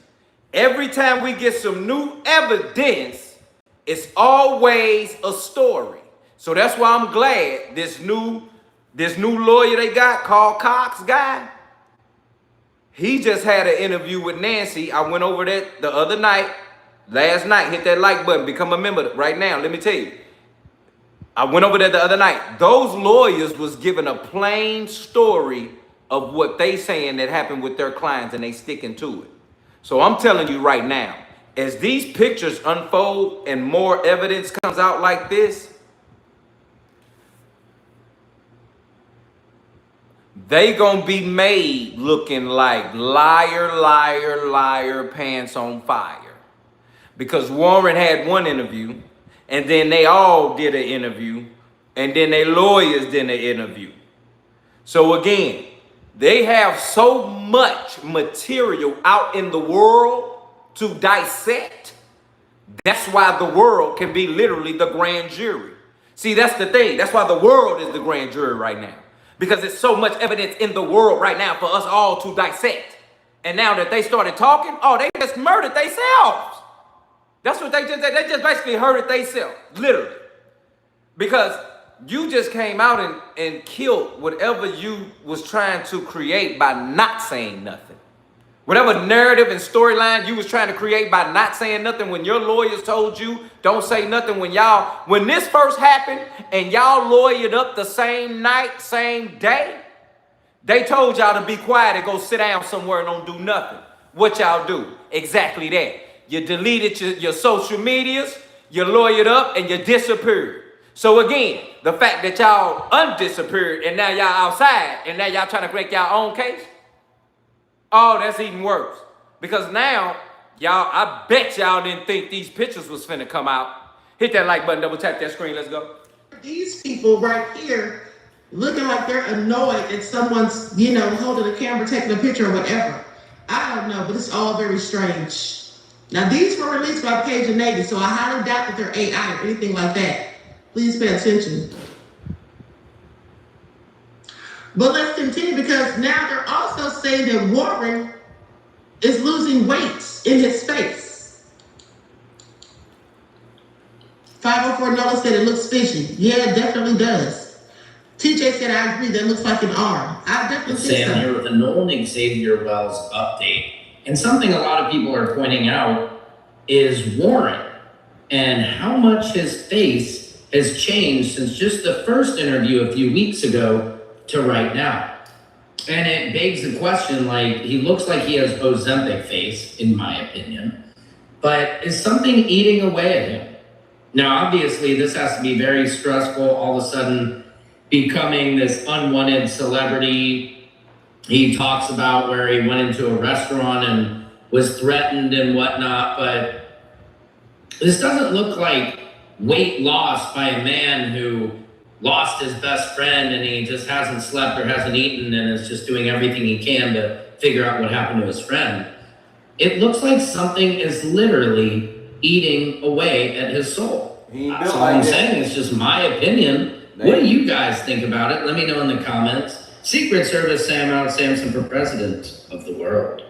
Every time we get some new evidence, it's always a story. So that's why I'm glad this new lawyer they got called Cox guy, he just had an interview with Nancy. I went over that the other night, last night. Hit that like button, become a member right now. Let me tell you, I went over there the other night. Those lawyers was given a plain story of what they saying that happened with their clients, and they sticking to it. So I'm telling you right now, as these pictures unfold and more evidence comes out like this, they gonna be made looking like liar, liar, liar, pants on fire. Because Warren had one interview, and then they all did an interview, and then their lawyers did an interview. So again, they have so much material out in the world to dissect. That's why the world can be literally the grand jury. See, that's the thing. That's why the world is the grand jury right now. Because there's so much evidence in the world right now for us all to dissect. And now that they started talking, oh, they just murdered themselves. That's what they just basically hurted themselves, literally. Because you just came out and killed whatever you was trying to create by not saying nothing. Whatever narrative and storyline you was trying to create by not saying nothing when your lawyers told you don't say nothing when this first happened and y'all lawyered up the same night, same day, they told y'all to be quiet and go sit down somewhere and don't do nothing. What y'all do? Exactly that. You deleted your social medias, you lawyered up, and you disappeared. So again, the fact that y'all undisappeared and now y'all outside and now y'all trying to make y'all own case, oh, that's even worse. Because now, y'all, I bet y'all didn't think these pictures was finna come out. Hit that like button, double tap that screen, let's go. These people right here looking like they're annoyed that someone's, holding a camera, taking a picture or whatever. I don't know, but it's all very strange. Now, these were released by Cajun Navy, so I highly doubt that they're AI or anything like that. Please pay attention. But let's continue, because now they're also saying that Warren is losing weight in his face. 504 Nolan said it looks fishy. Yeah, it definitely does. TJ said, I agree, that looks like an arm. I definitely think so. Sam here with a Nolan Xavier Wells update. And something a lot of people are pointing out is Warren and how much his face has changed since just the first interview a few weeks ago to right now. And it begs the question, like, he looks like he has Ozempic face, in my opinion, but is something eating away at him? Now, obviously, this has to be very stressful, all of a sudden becoming this unwanted celebrity. He talks about where he went into a restaurant and was threatened and whatnot, but this doesn't look like weight loss by a man who lost his best friend and he just hasn't slept or hasn't eaten and is just doing everything he can to figure out what happened to his friend. It looks like something is literally eating away at his soul. That's all I'm saying. It's just my opinion. What do you guys think about it? Let me know in the comments. Secret Service Sam out Samson for president of the world.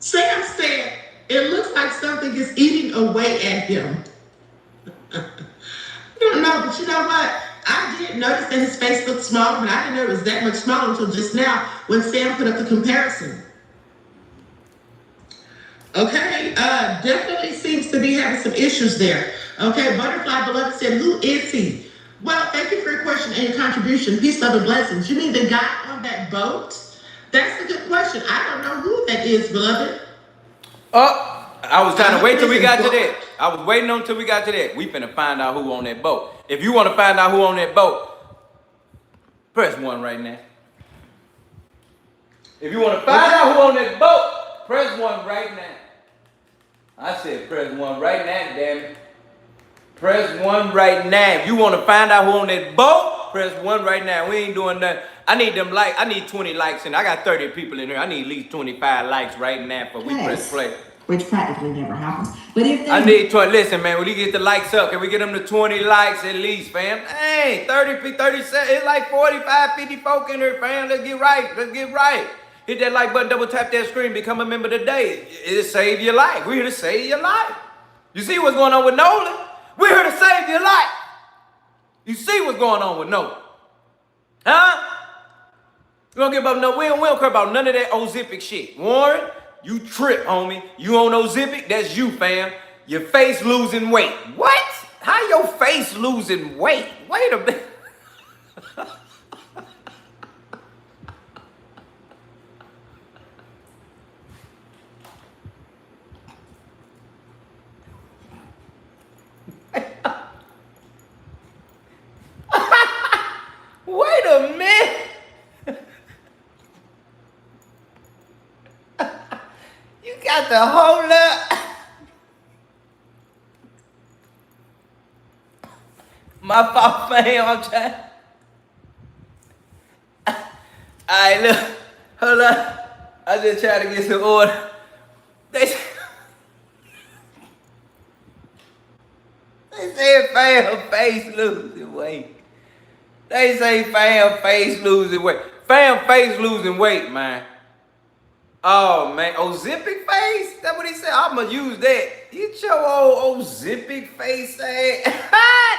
Sam said it looks like something is eating away at him. I don't know, but you know what? I did notice that his face looked smaller, but I didn't know it was that much smaller until just now when Sam put up the comparison. Okay, definitely seems to be having some issues there. Okay, Butterfly Beloved said, who is he? Well, thank you for your question and your contribution. Peace, love, and blessings. You mean the guy on that boat? That's a good question. I don't know who that is, beloved. Oh, I was trying to wait till we got to that. I was waiting until we got to that. We finna find out who on that boat. If you want to find out who on that boat, press 1 right now. If you want to find out who on that boat, press 1 right now. I said press 1 right now, damn it. Press 1 right now. If you want to find out who on that boat, press 1 right now. We ain't doing nothing. I need them likes. I need 20 likes in. I got 30 people in here. I need at least 25 likes right now for we press play. Which practically never happens. But if they I need 20. Listen, man, when you get the likes up, can we get them to 20 likes at least, fam? Hey, 30, 37. It's like 45, 50 folk in here, fam. Let's get right. Let's get right. Hit that like button, double tap that screen, become a member today. It'll save your life. We're here to save your life. You see what's going on with Nolan? We're here to save your life. You see what's going on with Nolan? Huh? We don't give up no, we don't care about none of that Ozempic shit. Warren, you trip, homie. You on Ozempic? That's you, fam. Your face losing weight. What? How your face losing weight? Wait a minute. Wait a minute. You got the hold up. My fault, fam. I'm trying. Alright, look. Hold up. I just trying to get some order. They say fam face losing weight. They say fam face losing weight. Fam face losing weight, man. Oh, man. Ozempic face? That's what he said. I'm going to use that. Get your old Ozempic face ass.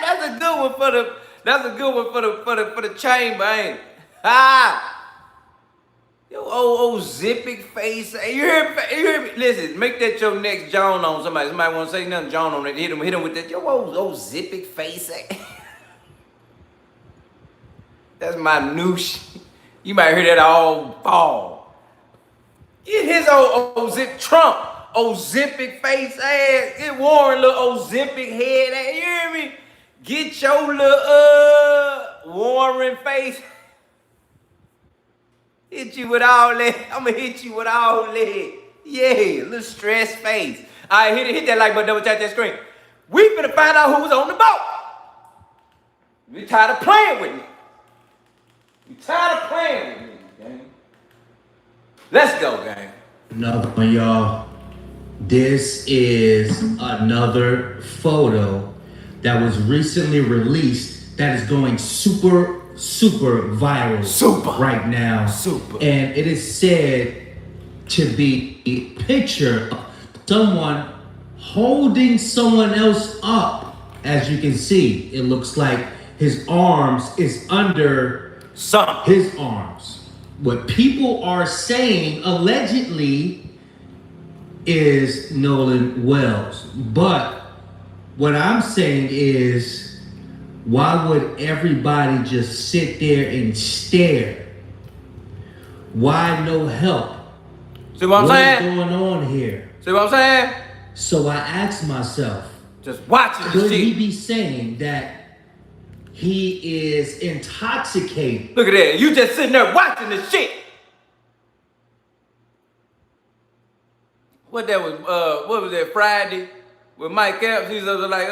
That's a good one for the, that's a good one for the chamber, ain't it? Ha! Your old Ozempic face. You hear me? Listen, make that your next John on somebody. Somebody want to say nothing, John on it. Hit him with that. Your old Ozempic face. That's my new shit. You might hear that all fall. Get his old Trump Ozempic face ass. Get Warren little Ozempic head ass. You hear me? Get your little Warren face. Hit you with all that. I'm gonna hit you with all that. Yeah, little stress face. All right, hit that like button, double tap that screen. We finna find out who's on the boat. We tired of playing with me. You tired of playing with me, gang. Let's go, gang. Another one, y'all. This is another photo that was recently released that is going super viral right now. And it is said to be a picture of someone holding someone else up. As you can see, it looks like his arms is under his arms. What people are saying allegedly is Nolan Wells. But what I'm saying is, why would everybody just sit there and stare? Why no help? See what I'm saying? What's going on here? See what I'm saying? So I asked myself, just watching this could shit. he be saying that he is intoxicated? Look at that. You just sitting there watching this shit. What was that, Friday? With Mike Epps, he's like,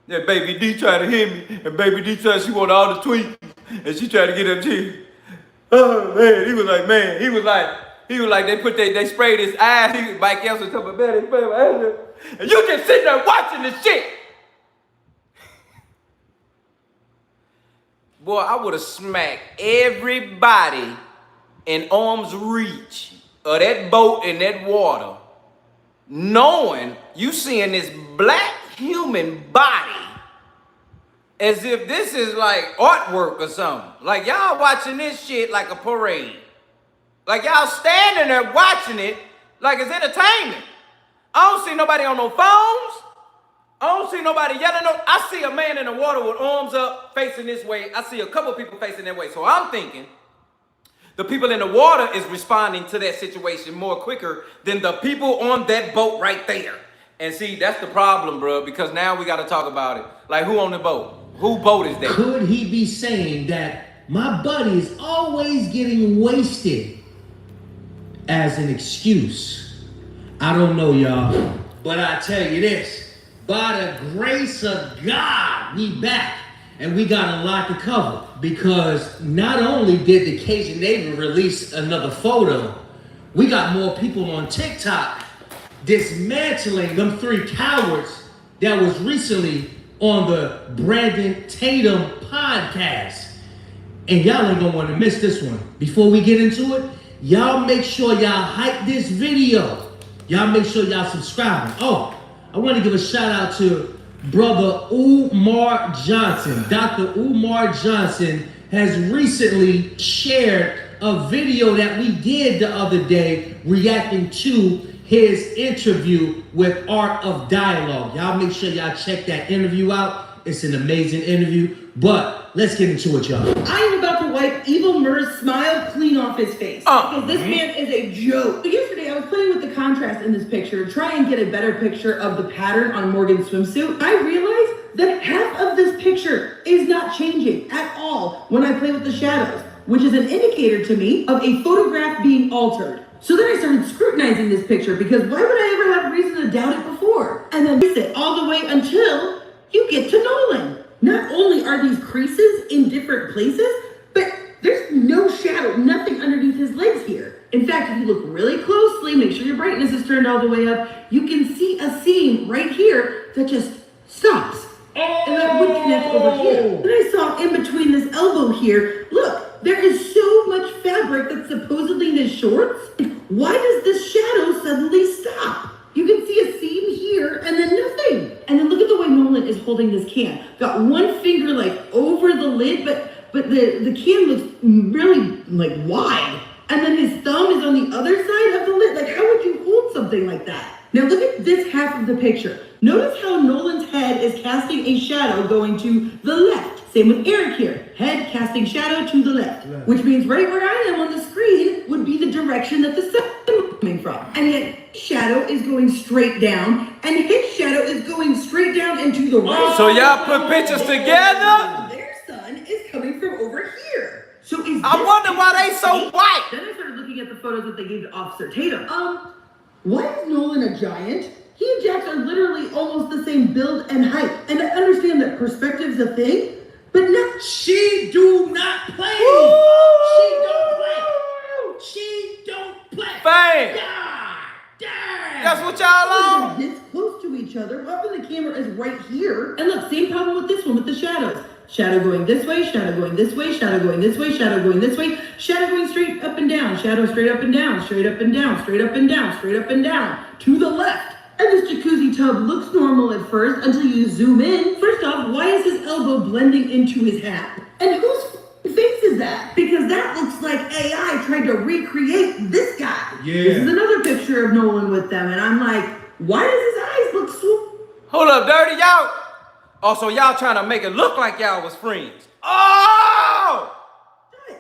that baby D tried to hit me, and baby D tried, she wanted all the tweets, and she tried to get them cheeks. Oh man, he was like, they sprayed his eyes. Mike Epps was talking about, they sprayed my eyes. And you just sitting there watching this shit. Boy, I would have smacked everybody in arm's reach of that boat in that water, knowing you seeing this black human body as if this is like artwork or something. Like y'all watching this shit like a parade. Like y'all standing there watching it like it's entertainment. I don't see nobody on no phones. I don't see nobody yelling. I see a man in the water with arms up facing this way. I see a couple people facing that way. So I'm thinking the people in the water is responding to that situation more quicker than the people on that boat right there. And see, that's the problem, bro, because now we got to talk about it. Like, who on the boat? Who boat is that? Could he be saying that my buddy is always getting wasted as an excuse? I don't know, y'all. But I tell you this. By the grace of God, we back. And we got a lot to cover. Because not only did the Cajun Navy release another photo, we got more people on TikTok dismantling them three cowards that was recently on the Brandon Tatum podcast. And y'all ain't gonna want to miss this one. Before we get into it, y'all make sure y'all hype this video. Y'all make sure y'all subscribe. Oh, I want to give a shout out to Brother Umar Johnson. Dr. Umar Johnson has recently shared a video that we did the other day reacting to his interview with Art of Dialogue. Y'all make sure y'all check that interview out. It's an amazing interview, but let's get into it, y'all. I am about to wipe Evil Murr's smile clean off his face. Because this man is a joke. So yesterday, I was playing with the contrast in this picture to try and get a better picture of the pattern on Morgan's swimsuit. I realized that half of this picture is not changing at all when I play with the shadows, which is an indicator to me of a photograph being altered. So then I started scrutinizing this picture because why would I ever have reason to doubt it before? And then fix it all the way until you get to Nolan. Not only are these creases in different places, but there's no shadow, nothing underneath his legs here. In fact, if you look really closely, make sure your brightness is turned all the way up, you can see a seam right here that just stops. And that would connect over here. Then I saw in between this elbow here, look, there is so much fabric that's supposedly in his shorts. Why does this shadow suddenly stop? You can see a seam here and then nothing. And then look at the way Nolan is holding this can. Got one finger like over the lid, but the can looks really like wide. And then his thumb is on the other side of the lid. Like, how would you hold something like that? Now look at this half of the picture. Notice how Nolan's head is casting a shadow going to the left. Same with Eric here. Head casting shadow to the left. Which means right where I am on the screen, would be the direction that the sun is coming from. And yet shadow is going straight down, and his shadow is going straight down into the right. So y'all put pictures together? Their sun is coming from over here. So I wonder why they so white. Then I started looking at the photos that they gave to Officer Tatum. Why is Nolan a giant? He and Jax are literally almost the same build and height. And I understand that perspective's a thing, but no. She do not play. Woo! She don't play. She don't play. Bam. God damn. That's what y'all on? This close to each other, often the camera is right here. And look, same problem with this one, with the shadows. Shadow going this way, shadow going this way, shadow going this way, shadow going this way, shadow going straight up and down, shadow straight up and down, straight up and down, straight up and down, straight up and down, to the left. And this jacuzzi tub looks normal at first until you zoom in. First off, why is his elbow blending into his hat? And whose face is that? Because that looks like AI tried to recreate this guy. Yeah. This is another picture of Nolan with them, and I'm like, why does his eyes look so... Hold up, Dirty, y'all. Oh, so y'all trying to make it look like y'all was friends. Oh!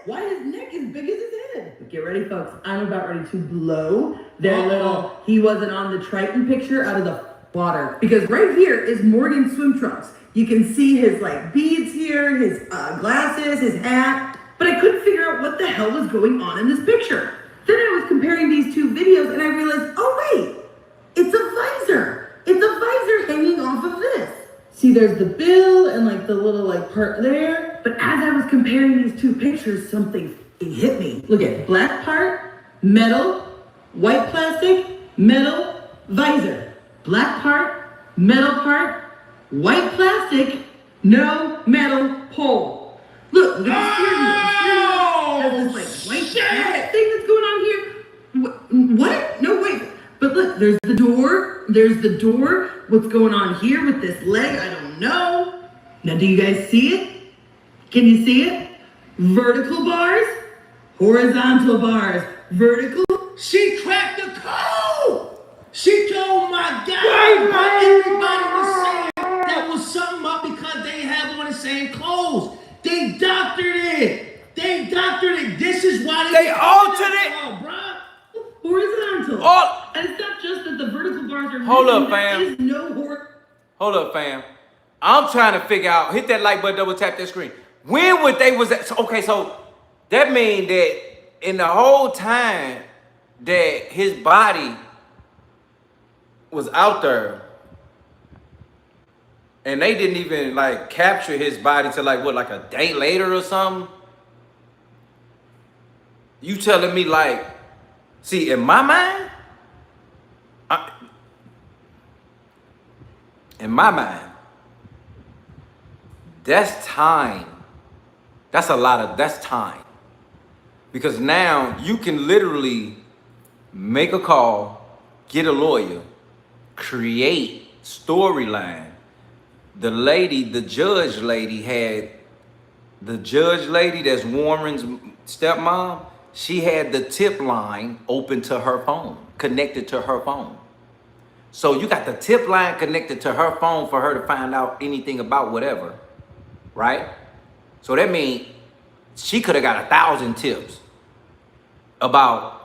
Why his neck is big as his head? But get ready, folks. I'm about ready to blow their little he wasn't on the Triton picture out of the water. Because right here is Morgan's swim trunks. You can see his like beads here, his glasses, his hat. But I couldn't figure out what the hell was going on in this picture. Then I was comparing these two videos and I realized, oh wait, it's a visor. It's a visor hanging off of this. See, there's the bill and like the little like part there. But as I was comparing these two pictures, something hit me. Look at black part, metal, white plastic, metal, visor. Black part, metal part, white plastic, no metal pole. Look at the steering wheel. The steering wheel has this like white thing that's going on here. What? No, wait. But look, there's the door. There's the door. What's going on here with this leg? I don't know. Now, do you guys see it? Can you see it? Vertical bars, horizontal bars, vertical. She cracked the code. She told my guy what everybody was saying that was something up because they have on the same clothes. They doctored it. They doctored it. This is why they altered it. Horizontal. Oh. And it's not just that the vertical bars are Hold missing, up, fam. there is no Hold up, fam. I'm trying to figure out, hit that like button, double tap that screen. When would they was at, so, okay, so that means that in the whole time that his body was out there and they didn't even like capture his body till like what, like a day later or something? You telling me like, see, in my mind, that's time. That's time. Because now you can literally make a call, get a lawyer, create storyline. The judge lady that's Warren's stepmom, she had the tip line open to her phone, connected to her phone. So you got the tip line connected to her phone for her to find out anything about whatever, right? So that means she could have got 1,000 tips about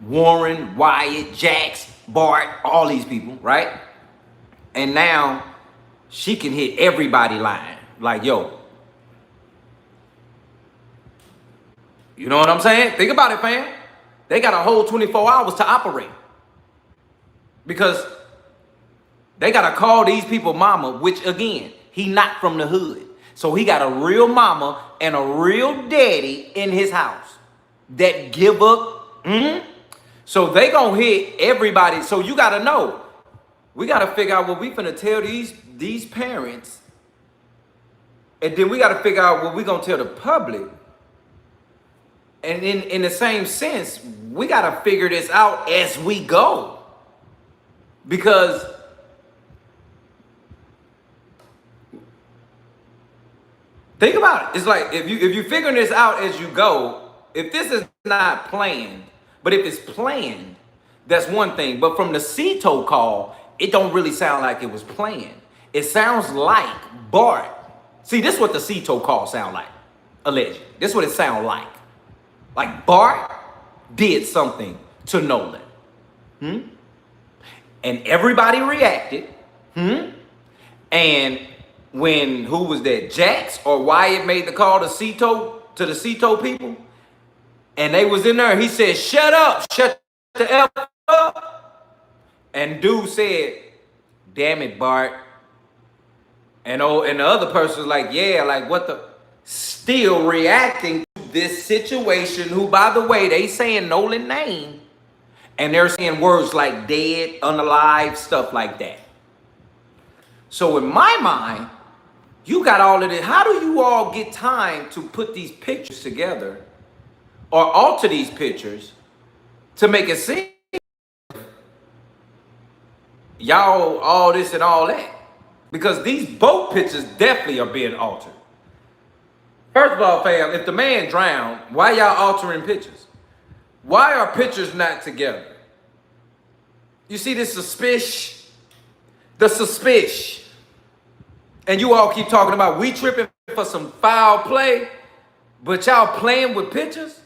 Warren, Wyatt, Jax, Bart, all these people, right? And now she can hit everybody line. Like, yo, you know what I'm saying? Think about it, fam. They got a whole 24 hours to operate. Because they got to call these people mama, which again, he not from the hood. So he got a real mama and a real daddy in his house that give up. So they gonna hit everybody. So you got to know, we got to figure out what we finna tell these parents. And then we got to figure out what we gonna tell the public. And in the same sense, we got to figure this out as we go. Because think about it. It's like if you're figuring this out as you go, if this is not planned, but if it's planned, that's one thing. But from the CETO call, it don't really sound like it was planned. It sounds like Bart. See, this is what the CETO call sound like, allegedly. This is what it sound like. Like Bart did something to Nolan. And everybody reacted. And when, who was that, Jax or Wyatt made the call to the Cito people, and they was in there, he said, shut up, shut the F up. And dude said, damn it, Bart. And the other person was like, yeah, like what the, still reacting to this situation, who, by the way, they saying Nolan's name, and they're saying words like dead, unalive, stuff like that. So in my mind, you got all of this. How do you all get time to put these pictures together or alter these pictures to make it seem y'all all this and all that? Because these boat pictures definitely are being altered. First of all, fam, if the man drowned, why y'all altering pictures? Why are pictures not together? You see this suspicion? The suspicion. And you all keep talking about we tripping for some foul play, but y'all playing with pictures?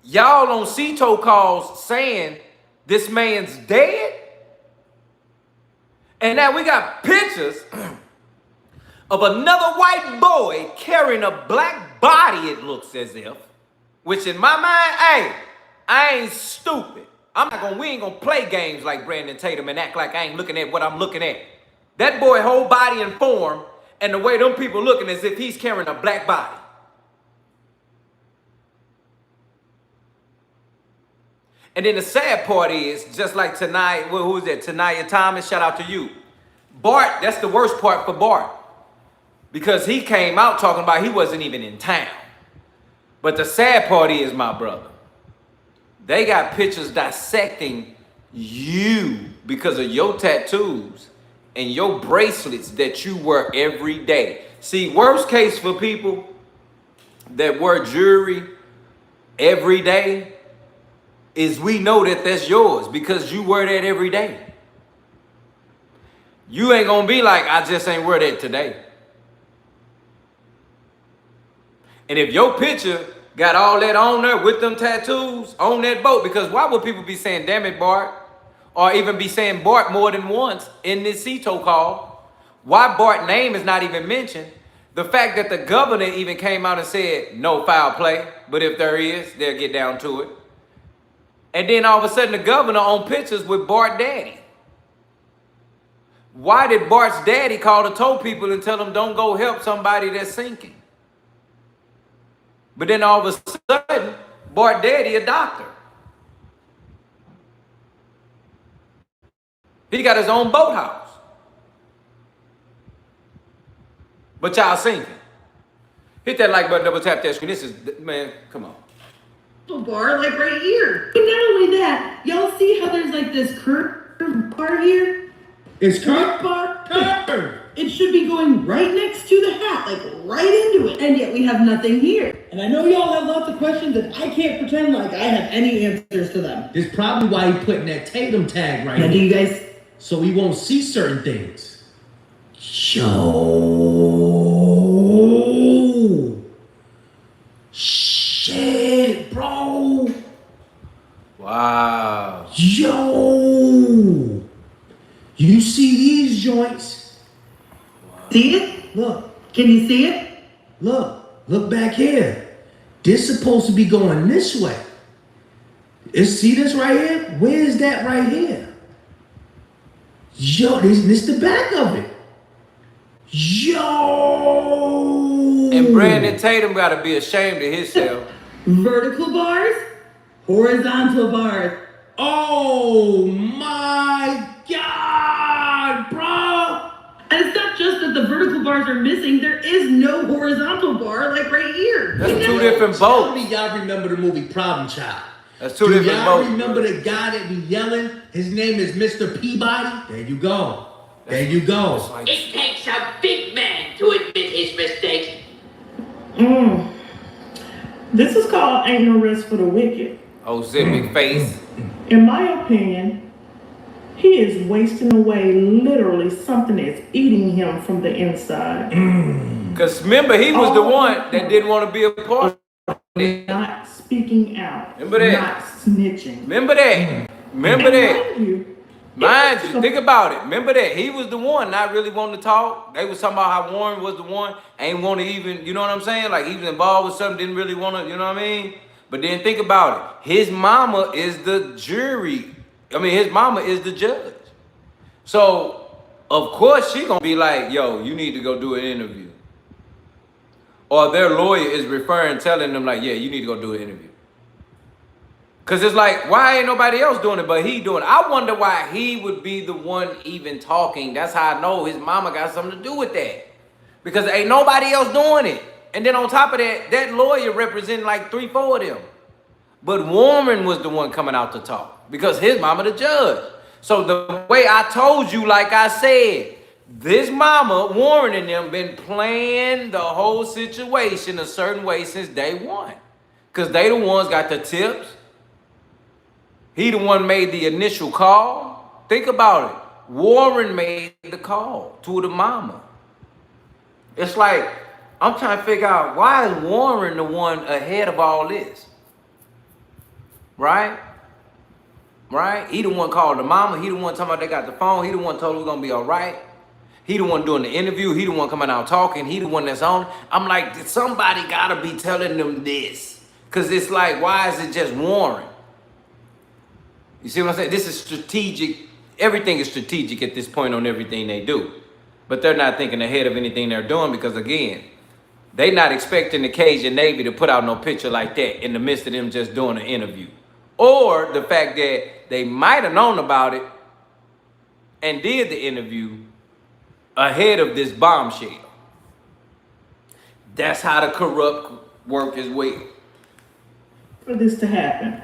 Y'all on Cito calls saying this man's dead? And now we got pictures of another white boy carrying a black body, it looks as if, which in my mind, hey, I ain't stupid. We ain't gonna play games like Brandon Tatum and act like I ain't looking at what I'm looking at. That boy whole body and form, and the way them people looking as if he's carrying a black body. And then the sad part is, just like tonight, well, who is that? Tanaya Thomas, shout out to you. Bart, that's the worst part for Bart. Because he came out talking about he wasn't even in town. But the sad part is, my brother, they got pictures dissecting you because of your tattoos and your bracelets that you wear every day. See, worst case for people that wear jewelry every day is we know that that's yours because you wear that every day. You ain't gonna be like, I just ain't wear that today. And if your picture got all that on there with them tattoos on that boat, because why would people be saying, damn it, Bart? Or even be saying Bart more than once in this Cito call? Why Bart's name is not even mentioned? The fact that the governor even came out and said, no foul play, but if there is, they'll get down to it. And then all of a sudden the governor on pictures with Bart's daddy. Why did Bart's daddy call the tow people and tell them don't go help somebody that's sinking? But then all of a sudden, Bart's daddy a doctor. He got his own boathouse. But y'all sinking. Hit that like button, double tap that screen. This is, man, come on. Bar like right here. But not only that, y'all see how there's like this curved bar here? It's curved bar. It should be going right next to the hat, like right into it. And yet we have nothing here. And I know y'all have lots of questions and I can't pretend like I have any answers to them. This is probably why he putting that Tatum tag right now. Do you guys? So we won't see certain things. Yo. Shit, bro. Wow. Yo. You see these joints? Wow. See it? Look. Can you see it? Look back here. This is supposed to be going this way. See this right here? Where is that right here? Yo, this the back of it. Yo. And Brandon Tatum got to be ashamed of himself. Vertical bars, horizontal bars. Oh my God, bro. And it's not just that the vertical bars are missing. There is no horizontal bar like right here. That's two different Tell boats. me y'all remember the movie Problem Child. That's two different boats. Y'all remember the guy that be yelling? His name is Mr. Peabody. There you go. There you go. It takes a big man to admit his mistake. This is called Ain't No Rest for the Wicked. Oh, Zip face. In my opinion, he is wasting away literally something that's eating him from the inside. Because remember, he was the one that didn't want to be a part not speaking out, Remember that. not snitching. Remember that. Remember that. Mind you, Mind you, think about it. Remember that he was the one not really wanting to talk. They was talking about how Warren was the one, ain't want to even, you know what I'm saying? Like he was involved with something, didn't really want to, you know what I mean? But then think about it. His mama is the jury. I mean, his mama is the judge. So, of course, she gonna be like, yo, you need to go do an interview. Or their lawyer is referring, telling them like, yeah, you need to go do an interview. Because it's like, why ain't nobody else doing it but he doing it? I wonder why he would be the one even talking. That's how I know his mama got something to do with that. Because ain't nobody else doing it. And then on top of that, that lawyer representing like 3-4 of them. But Warren was the one coming out to talk. Because his mama the judge. So the way I told you, like I said, this mama, Warren and them, been playing the whole situation a certain way since day one. Because they the ones got the tips. He the one made the initial call. Think about it. Warren made the call to the mama. It's like, I'm trying to figure out, why is Warren the one ahead of all this? Right? Right? He the one called the mama. He the one talking about they got the phone. He the one told her we're going to be all right. He the one doing the interview. He the one coming out talking. He the one that's on. I'm like, somebody got to be telling them this. Because it's like, why is it just Warren? You see what I'm saying? This is strategic. Everything is strategic at this point on everything they do. But they're not thinking ahead of anything they're doing because, again, they not expecting the Cajun Navy to put out no picture like that in the midst of them just doing an interview. Or the fact that they might have known about it and did the interview ahead of this bombshell. That's how the corrupt work as well. for this to happen.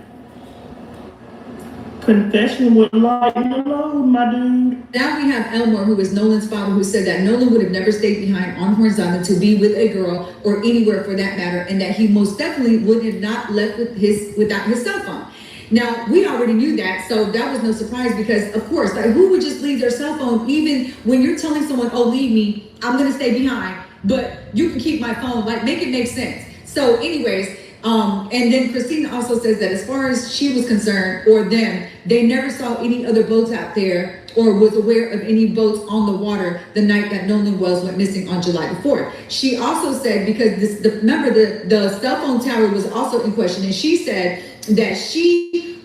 Confession would lighten the load, my dude. Now we have Elmore, who is Nolan's father, who said that Nolan would have never stayed behind on Horns Island to be with a girl or anywhere for that matter, and that he most definitely would have not left without his cell phone. Now, we already knew that, so that was no surprise because, of course, like who would just leave their cell phone even when you're telling someone, oh, leave me, I'm going to stay behind, but you can keep my phone, like make it make sense. So anyways, and then Christina also says that as far as she was concerned, or them, they never saw any other boats out there or was aware of any boats on the water the night that Nolan Wells went missing on July the 4th. She also said, because remember the cell phone tower was also in question, and she said that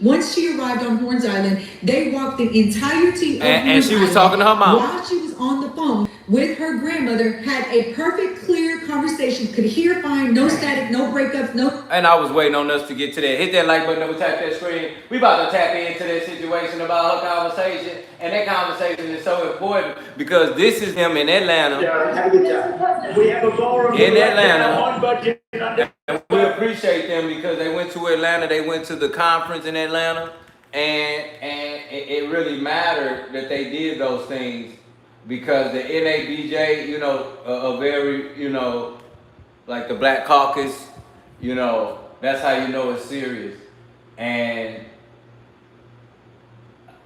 once she arrived on Horns Island, they walked the entirety of and she was talking to her mom while she was on the phone with her grandmother, had a perfect, clear conversation, could hear fine, no static, no breakups, no. And I was waiting on us to get to that. Hit that like button, double tap that screen. We about to tap into that situation about her conversation. And that conversation is so important because this is him in Atlanta. Yeah, have a good time. We have a ballroom in Atlanta. On budget. And we appreciate them because they went to Atlanta. They went to the conference in Atlanta. And it really mattered that they did those things because the NABJ, you know, a very, you know, like the Black Caucus, you know, that's how you know it's serious. And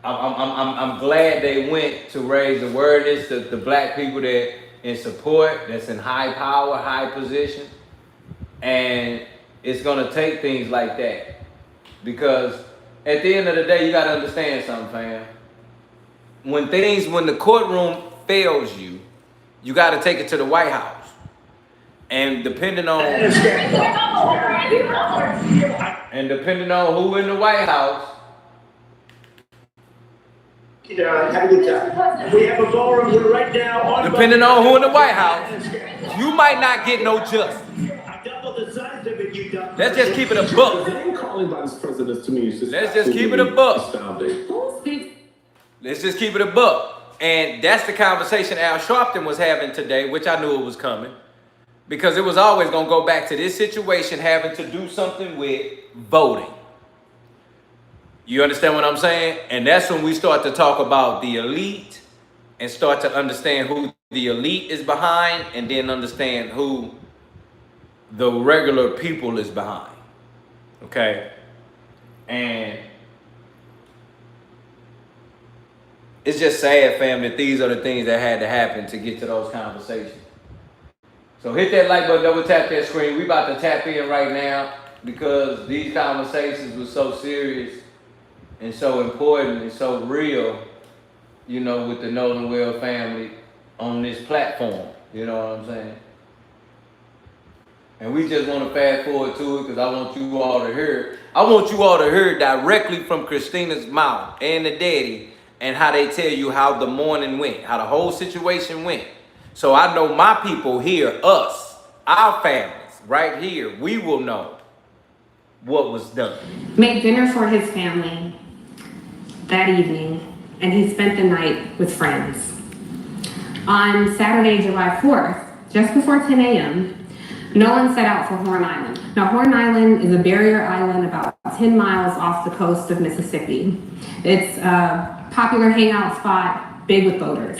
I'm glad they went to raise awareness to the black people that in support, that's in high power, high position. And it's gonna take things like that. Because at the end of the day, you gotta understand something, fam. When the courtroom fails you, you gotta take it to the White House. And depending on who in the White House, have a good time. We have a ballroom. We're right now on depending on who in the White House, you might not get no justice. Let's just keep it a buck. Let's just keep it a buck. Let's just keep it a buck. And that's the conversation Al Sharpton was having today, which I knew it was coming. Because it was always going to go back to this situation having to do something with voting. You understand what I'm saying? And that's when we start to talk about the elite and start to understand who the elite is behind and then understand who the regular people is behind. Okay? And it's just sad, fam, that these are the things that had to happen to get to those conversations. So hit that like button, double tap that screen. We about to tap in right now. because these conversations were so serious and so important and so real, you know, with the Nolan Wells family on this platform. You know what I'm saying? And we just want to fast forward to it because I want you all to hear. I want you all to hear directly from Christina's mouth and the daddy, and how they tell you how the morning went, how the whole situation went. So I know my people here, us, our families, right here, we will know what was done. Made dinner for his family that evening, and he spent the night with friends. On Saturday, July 4th, just before 10 a.m., Nolan set out for Horn Island. Now, Horn Island is a barrier island about 10 miles off the coast of Mississippi. It's a popular hangout spot, big with boaters.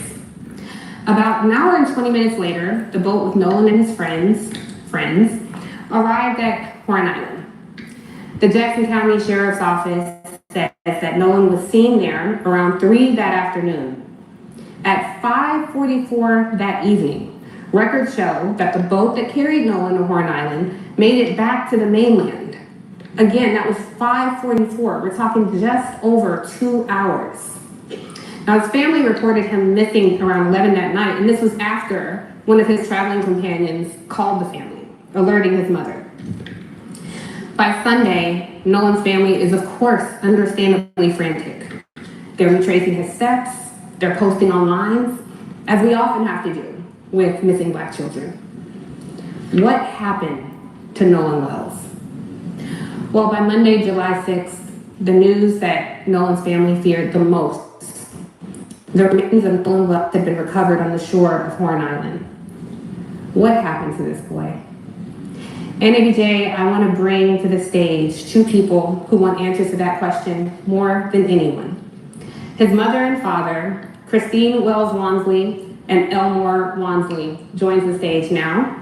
About an hour and 20 minutes later, the boat with Nolan and his friends arrived at Horn Island. The Jackson County Sheriff's Office says that Nolan was seen there around 3 that afternoon. At 5:44 that evening, records show that the boat that carried Nolan to Horn Island made it back to the mainland. Again, that was 5:44. We're talking just over 2 hours. Now, his family reported him missing around 11 that night, and this was after one of his traveling companions called the family, alerting his mother. By Sunday, Nolan's family is, of course, understandably frantic. They're retracing his steps, they're posting online, as we often have to do with missing Black children. What happened to Nolan Wells? Well, by Monday, July 6th, the news that Nolan's family feared the most, the remains of Nolan Wells had been recovered on the shore of Horn Island. What happened to this boy? NABJ, I want to bring to the stage 2 people who want answers to that question more than anyone. His mother and father, Christine Wells Wansley and Elmore Wansley, joins the stage now.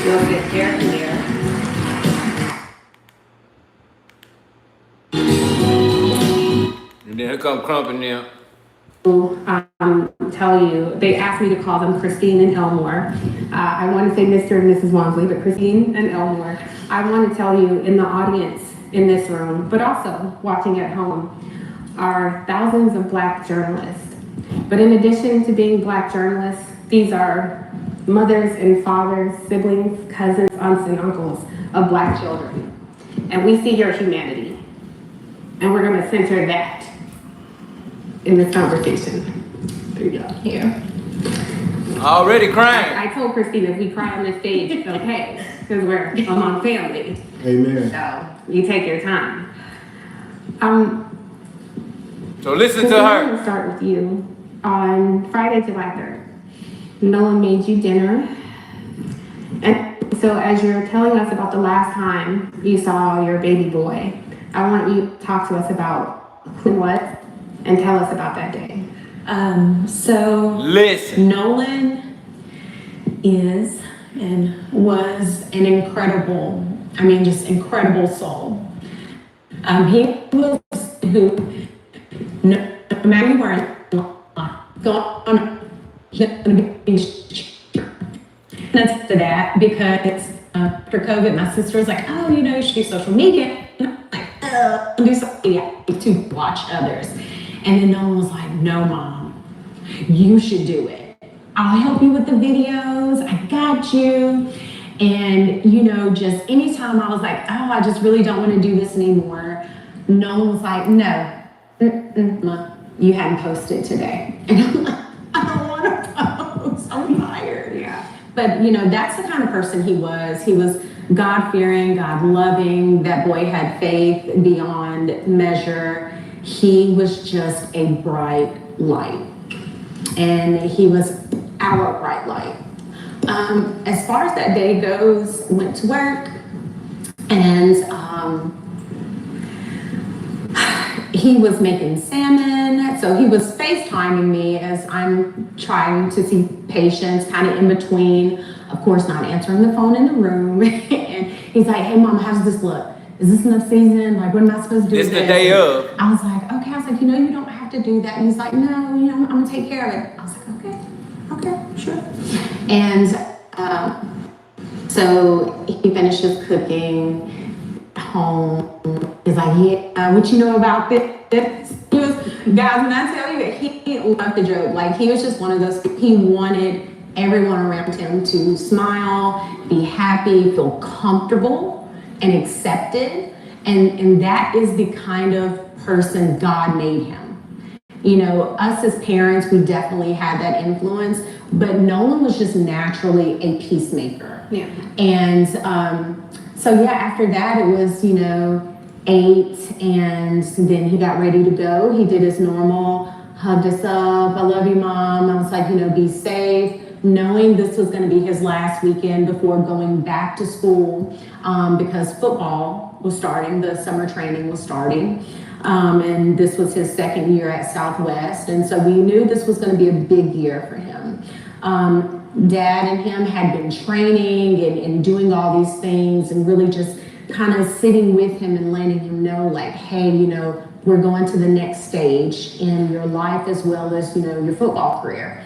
We'll get Derek in there. And then here come Crump in there. Tell you, they asked me to call them Christine and Elmore. I want to say Mr. and Mrs. Wansley, but Christine and Elmore. I want to tell you, in the audience in this room, but also watching at home, are thousands of Black journalists. But in addition to being Black journalists, these are mothers and fathers, siblings, cousins, aunts, and uncles of Black children. And we see your humanity. And we're going to center that in this conversation. There you go. Here. Already crying. I told Christine if we cry on this stage, it's okay, because we're among family. Amen. So you take your time. So listen to Christine, her. I'm gonna start with you. On Friday, July 3rd, Nolan made you dinner. And so as you're telling us about the last time you saw your baby boy, I want you to talk to us about who it was and tell us about that day. So Listen. Nolan is and was an incredible, just incredible soul. He was who, no matter where gone, that's to that, because after COVID, my sister was like, oh, you should do social media. And I'm like, do social media to watch others. And then Nolan was like, no, Mom, you should do it. I'll help you with the videos. I got you. And, just anytime I was like, oh, I just really don't want to do this anymore, Nolan was like, no, Mom, you hadn't posted today. And I'm like, I don't want to post. I'm tired. Yeah. But, that's the kind of person he was. He was God-fearing, God-loving. That boy had faith beyond measure. He was just a bright light, and he was our bright light. As far as that day goes, went to work, and he was making salmon, so he was FaceTiming me as I'm trying to see patients, kind of in between, of course, not answering the phone in the room. And he's like, hey, Mom, how's this look? Is this enough season? Like, what am I supposed to do? It's with the this? day of. I was like, okay. I was like, you don't have to do that. And he's like, no, I'm gonna take care of it. I was like, okay. Okay, sure. And so he finishes cooking home. He's like, yeah, what you know about this? He was, guys, when I tell you that he loved the joke, like he was just one of those, he wanted everyone around him to smile, be happy, feel comfortable and accepted. And that is the kind of person God made him. You know, us as parents, we definitely had that influence, but Nolan was just naturally a peacemaker. Yeah. And so yeah, after that it was, you know, 8, and then he got ready to go. He did his normal, hugged us up, I love you, Mom. I was like, you know, be safe, knowing this was gonna be his last weekend before going back to school, because football was starting, the summer training was starting. And this was his second year at Southwest. And so we knew this was gonna be a big year for him. Dad and him had been training and doing all these things and really just kind of sitting with him and letting him know like, hey, you know, we're going to the next stage in your life as well as, you know, your football career.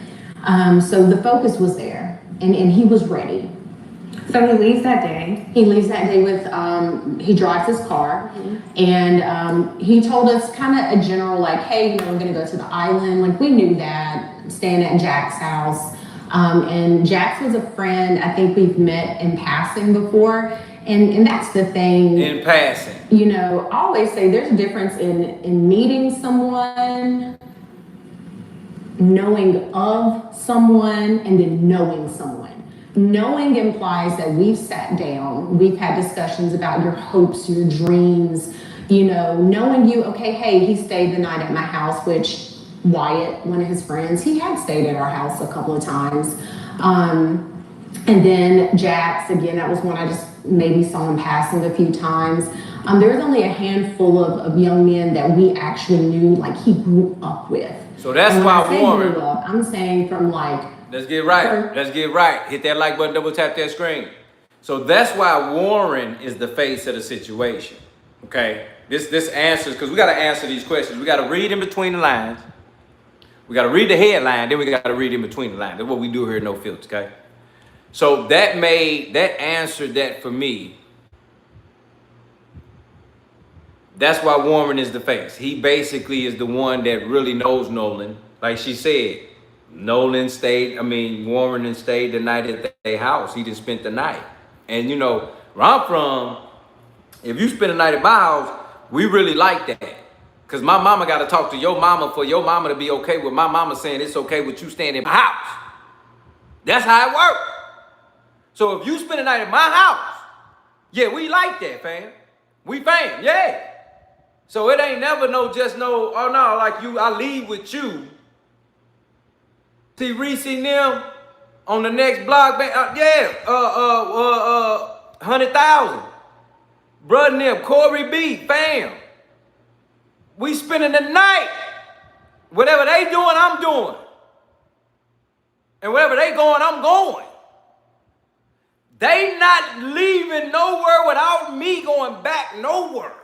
So the focus was there and he was ready. So he leaves that day. He leaves that day with, he drives his car, and he told us kind of a general like, hey, you know, we're gonna go to the island. Like we knew that, staying at Jack's house. And Jack's was a friend I think we've met in passing before. And that's the thing. In passing. You know, I always say there's a difference in meeting someone, knowing of someone, and then knowing someone. Knowing implies that we've sat down, we've had discussions about your hopes, your dreams, you know, knowing you, okay, hey, he stayed the night at my house, which Wyatt, one of his friends, he had stayed at our house a couple of times. And then Jack's, again, that was one I just maybe saw him passing a few times. There was only a handful of young men that we actually knew, like he grew up with. So that's why Warren. Grew up, I'm saying from like, let's get right. Let's get right. Hit that like button, double tap that screen. So that's why Warren is the face of the situation. Okay? This answers, because we got to answer these questions. We got to read in between the lines. We got to read the headline, then we got to read in between the lines. That's what we do here at No Filters, okay? So that answered that for me. That's why Warren is the face. He basically is the one that really knows Nolan. Like she said, Warren stayed the night at their house. He just spent the night. And you know, where I'm from, if you spend the night at my house, we really like that. Because my mama got to talk to your mama for your mama to be okay with my mama saying it's okay with you staying in my house. That's how it works. So if you spend the night at my house, yeah, we like that, fam. We fam, yeah. So it ain't never oh no, like I leave with you. See Reese and them on the next block, 100,000. Brother and them, Corey B, fam. We spending the night. Whatever they doing, I'm doing. And wherever they going, I'm going. They not leaving nowhere without me going back nowhere.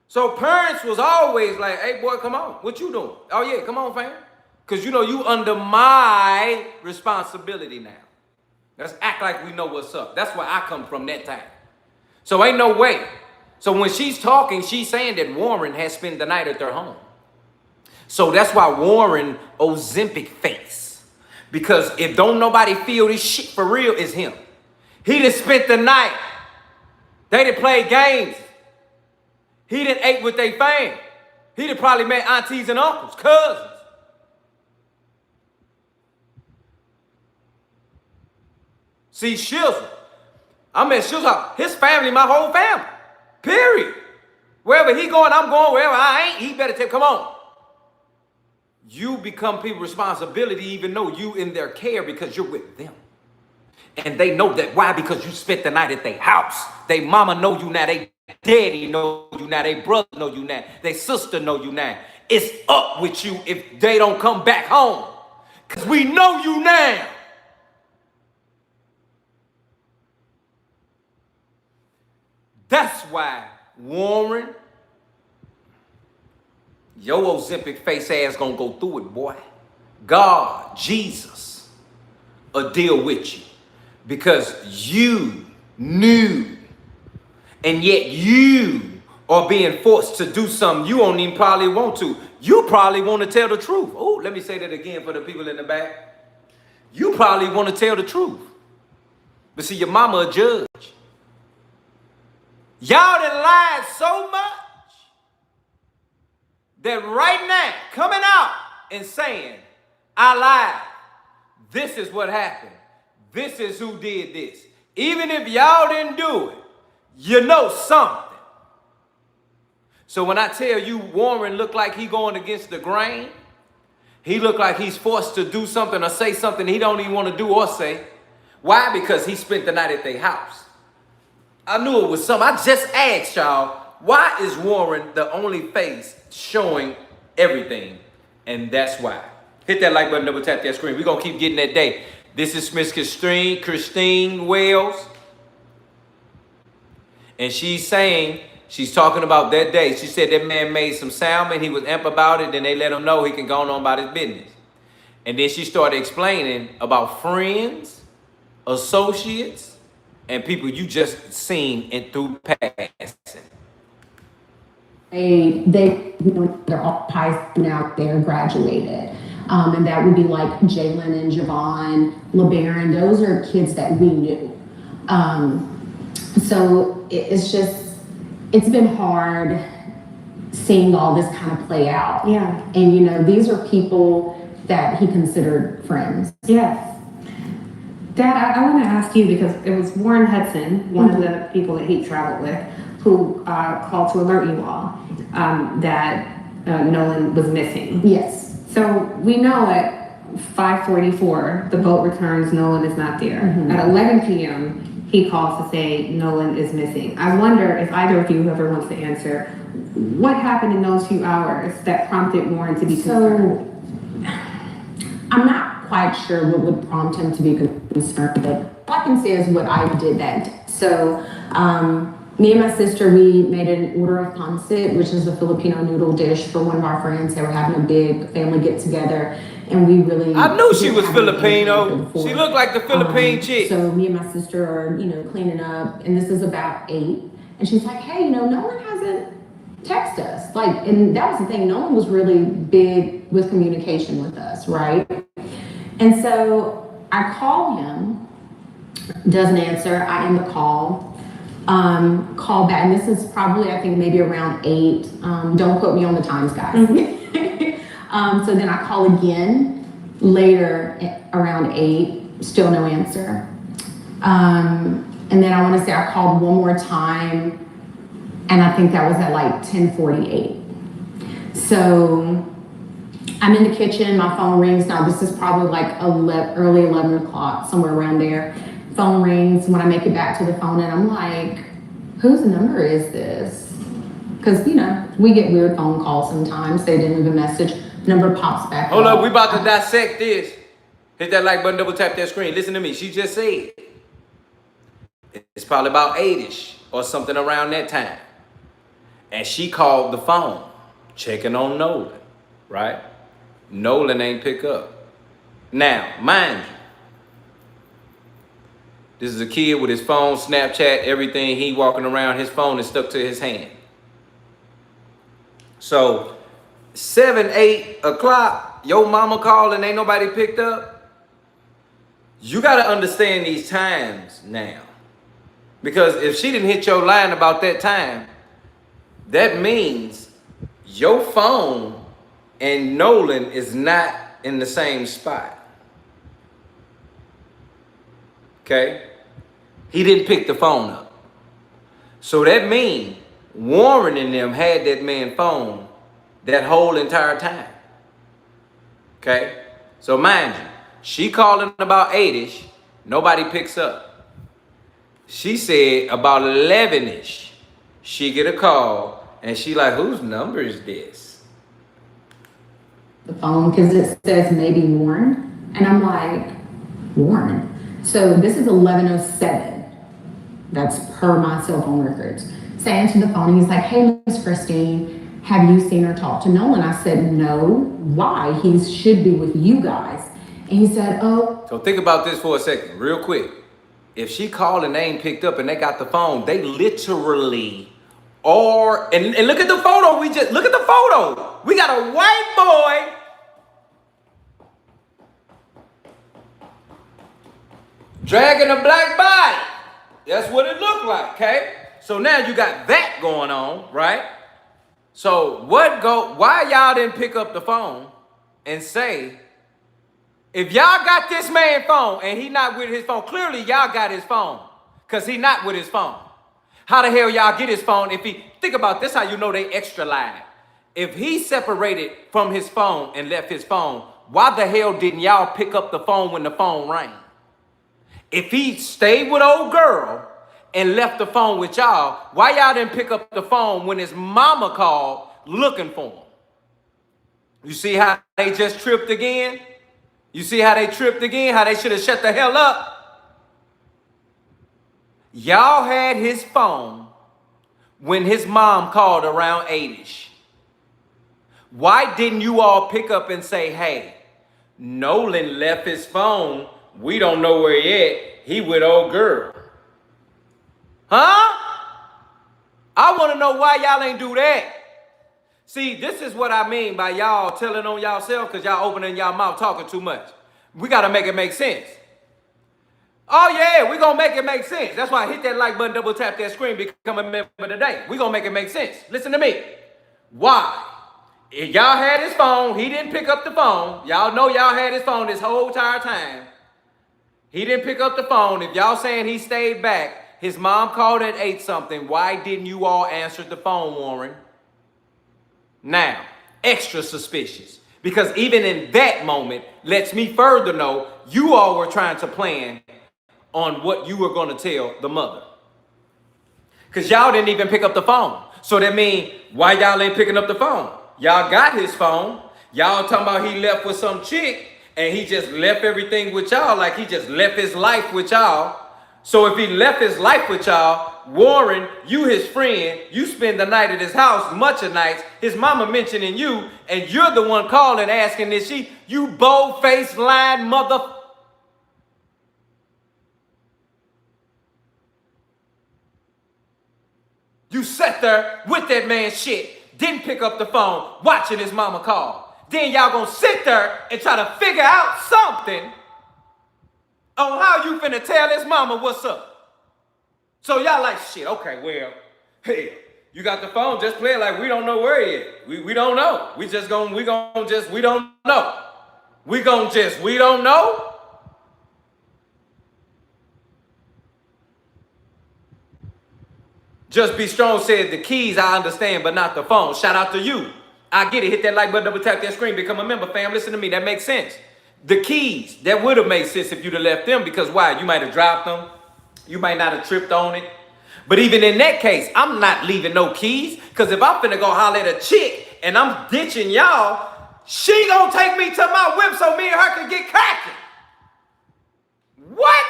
So parents was always like, hey boy, come on. What you doing? Oh yeah, come on, fam. Because you know you under my responsibility now. Let's act like we know what's up. That's where I come from that time. So ain't no way. So when she's talking, she's saying that Warren has spent the night at their home. So that's why Warren Ozempic face. Because if don't nobody feel this shit for real, it's him. He done spent the night. They done played games. He done ate with their fam. He done probably met aunties and uncles, cousins. See, Shizzle. I met Shizzle, his family, my whole family. Period. Wherever he going, I'm going. Wherever I ain't, he better take, come on. You become people's responsibility even though you in their care because you're with them. And they know that. Why? Because you spent the night at their house. They mama know you now. They daddy know you now. They brother know you now. They sister know you now. It's up with you if they don't come back home. Because we know you now. That's why Warren, your Ozempic face ass gonna go through it, boy. God, Jesus, will deal with you because you knew, and yet you are being forced to do something you don't even probably want to. You probably want to tell the truth. Oh, let me say that again for the people in the back. You probably want to tell the truth. But see, your mama a judge. Y'all done lied so much that right now, coming out and saying, I lied. This is what happened. This is who did this. Even if y'all didn't do it, you know something. So when I tell you Warren looked like he going against the grain, he looked like he's forced to do something or say something he don't even want to do or say. Why? Because he spent the night at their house. I knew it was something. I just asked y'all, why is Warren the only face showing everything? And that's why. Hit that like button, double tap that screen. We're going to keep getting that day. This is Miss Christine Wells. And she's saying, she's talking about that day. She said that man made some salmon. He was amp about it. Then they let him know he can go on about his business. And then she started explaining about friends, associates, and people you just seen and through passing. They you know, they're all pies now, they're graduated. And that would be like Jalen and Javon, LeBaron, those are kids that we knew. So it's been hard seeing all this kind of play out. Yeah. And you know, these are people that he considered friends. Yes. Dad, I want to ask you, because it was Warren Hudson, one of the people that he traveled with, who called to alert you all that Nolan was missing. Yes. So we know at 5:44, the boat returns, Nolan is not there. At 11 p.m., he calls to say Nolan is missing. I wonder if either of you, whoever wants to answer, what happened in those few hours that prompted Warren to be concerned? I'm not quite sure what would prompt him to be concerned, but all I can say is what I did that day. So me and my sister, we made an order of pancit, which is a Filipino noodle dish for one of our friends. They were having a big family get together, and we really— I knew she was Filipino. She looked like the Philippine chick. So me and my sister are, you know, cleaning up, and this is about 8, and she's like, hey, you know, Nolan hasn't texted us. Like, and that was the thing, Nolan was really big with communication with us, right? And so I call him, doesn't answer, I end the call. Call back, and this is probably, I think, maybe around 8. Don't quote me on the times, guys. So then I call again later around 8, still no answer. And then I want to say I called one more time, and I think that was at like 10:48. So I'm in the kitchen, my phone rings. Now this is probably like early 11 o'clock, somewhere around there. Phone rings when I make it back to the phone, and I'm like, whose number is this? Because, you know, we get weird phone calls sometimes. They didn't leave a message. Number pops back Hold up. up, we about to dissect this. Hit that like button, double tap that screen. Listen to me. She just said it's probably about 8-ish or something around that time. And she called the phone, checking on Nolan, right? Nolan ain't pick up. Now, mind you, this is a kid with his phone, Snapchat, everything. He walking around, his phone is stuck to his hand. So 7, 8 o'clock, your mama called and ain't nobody picked up. You got to understand these times now. Because if she didn't hit your line about that time, that means your phone and Nolan is not in the same spot. Okay? He didn't pick the phone up. So that means Warren and them had that man's phone that whole entire time. Okay? So mind you, she calling about 8-ish, nobody picks up. She said about 11-ish, she get a call, and she like, whose number is this? The phone, because it says maybe Warren, and I'm like, Warren? So this is 11:07. That's per my cell phone records. So I answer the phone, and he's like, hey, Miss Christine. have you seen her talk to Nolan? I said, no. Why? He should be with you guys. And he said, oh. So think about this for a second, real quick. If she called and they ain't picked up and they got the phone, they literally are, and look at the photo, look at the photo. We got a white boy dragging a black body. That's what it looked like, okay? So now you got that going on, right? So why y'all didn't pick up the phone and say, if y'all got this man's phone and he not with his phone, clearly y'all got his phone because he not with his phone. How the hell y'all get his phone if he, think about this, how you know they extra live. If he separated from his phone and left his phone, why the hell didn't y'all pick up the phone when the phone rang? If he stayed with old girl and left the phone with y'all, why y'all didn't pick up the phone when his mama called looking for him? You see how they just tripped again? You see how they tripped again? How they should have shut the hell up? Y'all had his phone when his mom called around 8-ish. Why didn't you all pick up and say, hey, Nolan left his phone. We don't know where he at. He with old girl. Huh? I want to know why y'all ain't do that. See, this is what I mean by y'all telling on y'allself because y'all opening y'all mouth talking too much. We got to make it make sense. Oh, yeah, we going to make it make sense. That's why I hit that like button, double tap that screen, become a member today. We going to make it make sense. Listen to me. Why? If y'all had his phone, he didn't pick up the phone. Y'all know y'all had his phone this whole entire time. He didn't pick up the phone. If y'all saying he stayed back, his mom called at 8 something. Why didn't you all answer the phone, Warren? Now, extra suspicious. Because even in that moment, lets me further know you all were trying to plan on what you were going to tell the mother. Because y'all didn't even pick up the phone. So that means, why y'all ain't picking up the phone? Y'all got his phone. Y'all talking about he left with some chick and he just left everything with y'all like he just left his life with y'all. So if he left his life with y'all, Warren, you his friend, you spend the night at his house much of nights, his mama mentioning you, and you're the one calling asking is she, you bold-faced lying mother. You sat there with that man's shit, didn't pick up the phone, watching his mama call. Then y'all gonna sit there and try to figure out something on how you finna tell his mama what's up. So y'all like, shit, okay, well, hey, you got the phone, just play it like we don't know where he is. We don't know. We don't know. We don't know. Just Be Strong said the keys I understand, but not the phone. Shout out to you. I get it. Hit that like button, double tap that screen, become a member, fam. Listen to me. That makes sense. The keys, that would have made sense if you'd have left them because why? You might have dropped them. You might not have tripped on it. But even in that case, I'm not leaving no keys because if I'm finna go holler at a chick and I'm ditching y'all, she gonna take me to my whip so me and her can get cracking. What?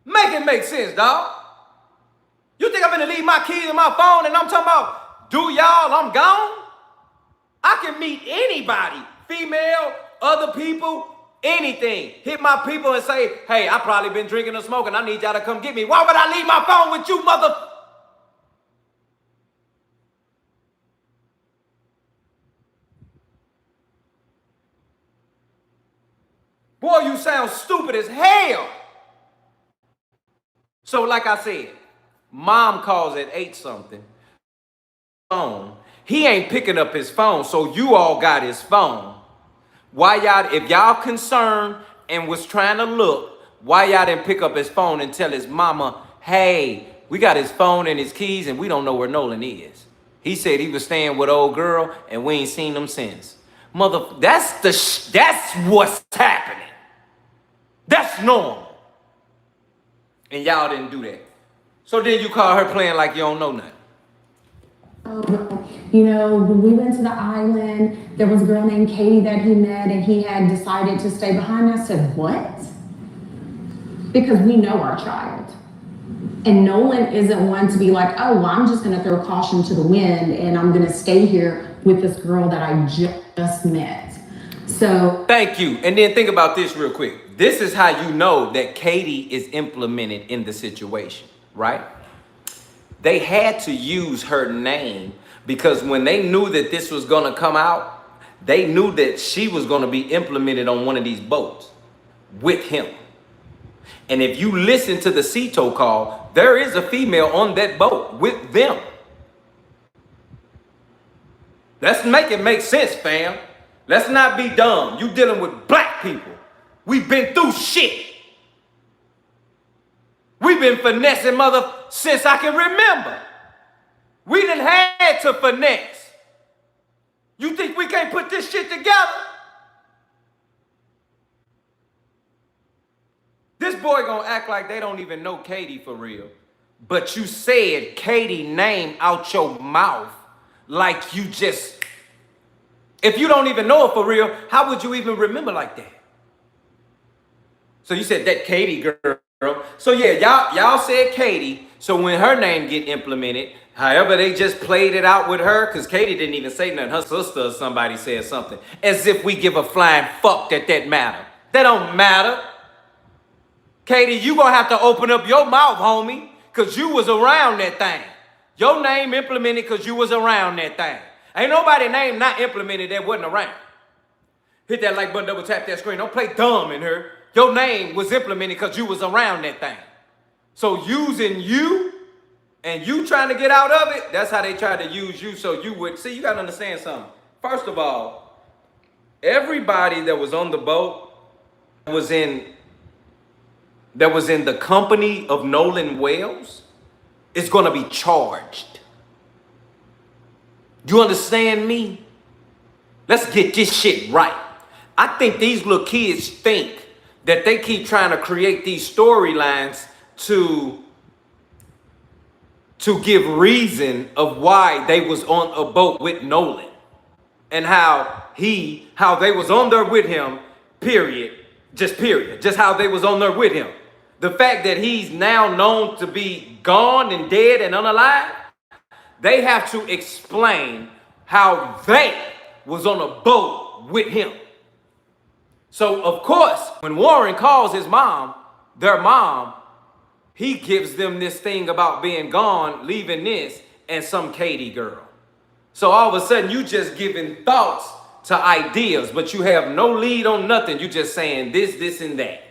Make it make sense, dog. You think I'm gonna leave my keys in my phone and I'm talking about, do y'all, I'm gone? I can meet anybody, female, other people, anything. Hit my people and say, hey, I probably been drinking or smoking. I need y'all to come get me. Why would I leave my phone with you, mother? Boy, you sound stupid as hell. So like I said, mom calls at 8 something. Phone. He ain't picking up his phone, so you all got his phone. Why y'all, if y'all concerned and was trying to look, why y'all didn't pick up his phone and tell his mama, hey, we got his phone and his keys and we don't know where Nolan is. He said he was staying with old girl and we ain't seen him since. Mother, that's what's happening. That's normal. And y'all didn't do that. So then you call her playing like you don't know nothing. You know, when we went to the island, there was a girl named Katie that he met and he had decided to stay behind. I said, what? Because we know our child. And Nolan isn't one to be like, oh, well, I'm just going to throw caution to the wind and I'm going to stay here with this girl that I just met. So thank you. And then think about this real quick. This is how you know that Katie is implemented in the situation, right? They had to use her name because when they knew that this was going to come out, they knew that she was going to be implemented on one of these boats with him. And if you listen to the CETO call, there is a female on that boat with them. Let's make it make sense, fam. Let's not be dumb. You dealing with black people. We've been through shit. We've been finessing mother since I can remember. We done had to finesse. You think we can't put this shit together? This boy gonna act like they don't even know Katie for real. But you said Katie name out your mouth like you just... If you don't even know her for real, how would you even remember like that? So you said that Katie girl. So yeah, y'all said Katie. So when her name get implemented, however they just played it out with her, because Katie didn't even say nothing. Her sister or somebody said something. As if we give a flying fuck that matter. That don't matter. Katie, you gonna have to open up your mouth, homie, because you was around that thing. Your name implemented because you was around that thing. Ain't nobody name not implemented that wasn't around. Hit that like button, double tap that screen. Don't play dumb in here. Your name was implemented because you was around that thing. So using you and you trying to get out of it, that's how they tried to use you so you would... See, you got to understand something. First of all, everybody that was on the boat was in the company of Nolan Wells is going to be charged. You understand me? Let's get this shit right. I think these little kids think that they keep trying to create these storylines to give reason of why they was on a boat with Nolan and how they was on there with him, period, just how they was on there with him. The fact that he's now known to be gone and dead and unalive, they have to explain how they was on a boat with him. So, of course, when Warren calls his mom, their mom, he gives them this thing about being gone, leaving this, and some Katie girl. So all of a sudden, you just giving thoughts to ideas, but you have no lead on nothing. You just saying this, and that.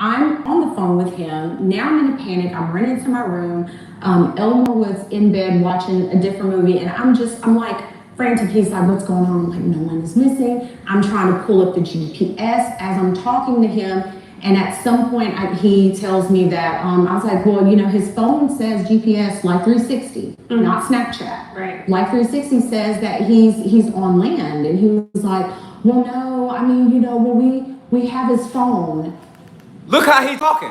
I'm on the phone with him. Now I'm in a panic. I'm running to my room. Elmer was in bed watching a different movie, and I'm like frantic. He's like, what's going on? I'm like, no one is missing. I'm trying to pull up the GPS as I'm talking to him. And at some point, he tells me that, I was like, well, you know, his phone says GPS Life 360, not Snapchat. Right. Life 360 says that he's on land. And he was like, well, no, I mean, you know, well, we have his phone. Look how he's talking.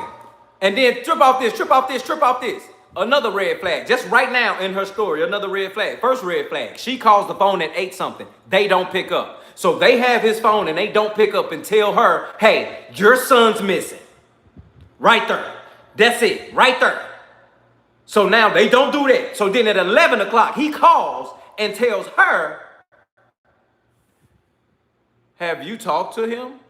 And then trip off this. Another red flag. Just right now in her story, another red flag. First red flag. She calls the phone at 8 something. They don't pick up. So they have his phone and they don't pick up and tell her, hey, your son's missing. Right there. That's it. Right there. So now they don't do that. So then at 11 o'clock, he calls and tells her, have you talked to him?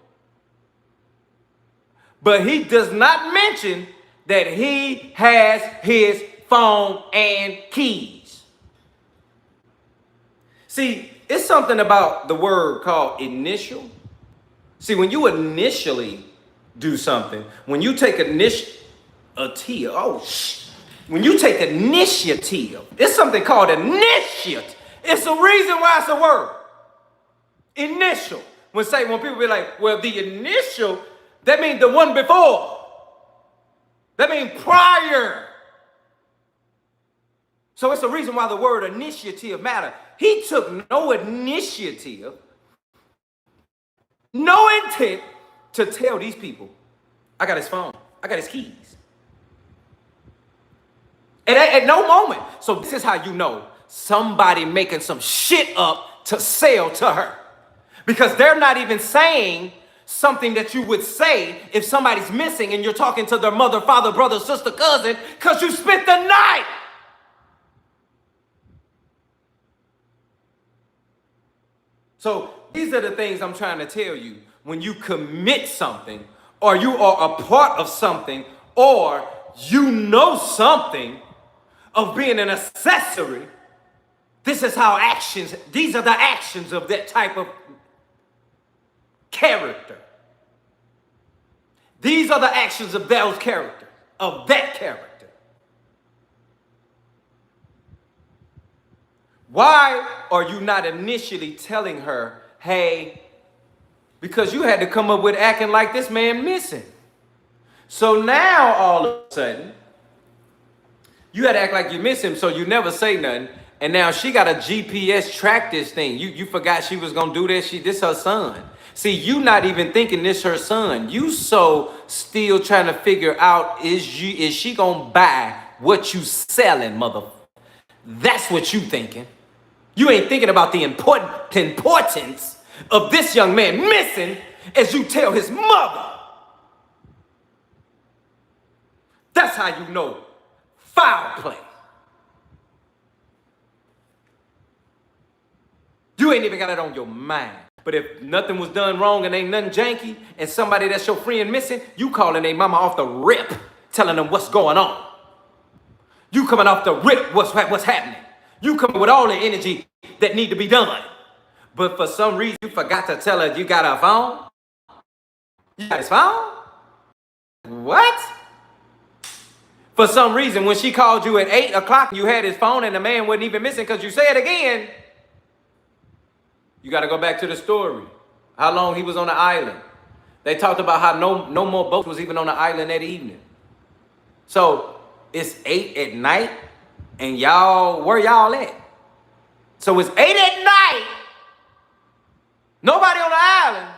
But he does not mention that he has his phone and keys. See, it's something about the word called initial. See, when you initially do something, when you take initiative, when you take initiative, it's something called initiative. It's the reason why it's a word. Initial. When people be like, well, the initial, that means the one before. That means prior. So it's the reason why the word initiative matters. He took no initiative, no intent to tell these people, I got his phone, I got his keys. And at no moment. So this is how you know somebody making some shit up to sell to her. Because they're not even saying something that you would say if somebody's missing and you're talking to their mother, father, brother, sister, cousin, because you spent the night. So these are the things I'm trying to tell you. When you commit something, or you are a part of something, or you know something of being an accessory, this is how actions, these are the actions of that type of character. These are the actions of those characters, of that character. Why are you not initially telling her, hey, because you had to come up with acting like this man missing. So now all of a sudden, you had to act like you miss him, so you never say nothing. And now she got a GPS track this thing. You forgot she was gonna do this. This her son. See, you not even thinking this her son. You so still trying to figure out is she gonna buy what you selling, mother? That's what you thinking. You ain't thinking about the importance of this young man missing as you tell his mother. That's how you know foul play. You ain't even got it on your mind. But if nothing was done wrong and ain't nothing janky, and somebody that's your friend missing, you calling their mama off the rip, telling them what's going on. You coming off the rip, what's happening. You coming with all the energy that need to be done. But for some reason, you forgot to tell her you got her phone. You got his phone? What? For some reason, when she called you at 8 o'clock, you had his phone and the man wasn't even missing because you said again. You got to go back to the story. How long he was on the island. They talked about how no more boats was even on the island that evening. So it's 8 at night and y'all, where y'all at? So it's 8 at night. Nobody on the island.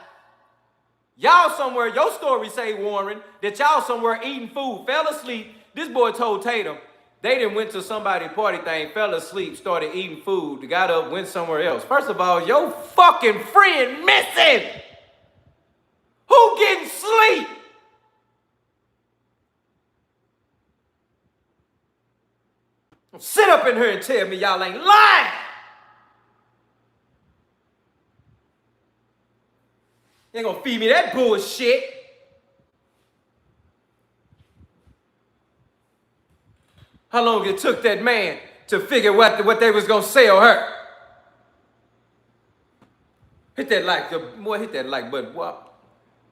Y'all somewhere, your story say, Warren, that y'all somewhere eating food, fell asleep. This boy told Tatum, they done went to somebody's party thing, fell asleep, started eating food, got up, went somewhere else. First of all, your fucking friend missing. Who getting sleep? Sit up in here and tell me y'all ain't lying. You ain't gonna feed me that bullshit. How long it took that man to figure what they was gonna sell her? Hit that like, boy, hit that like button. What?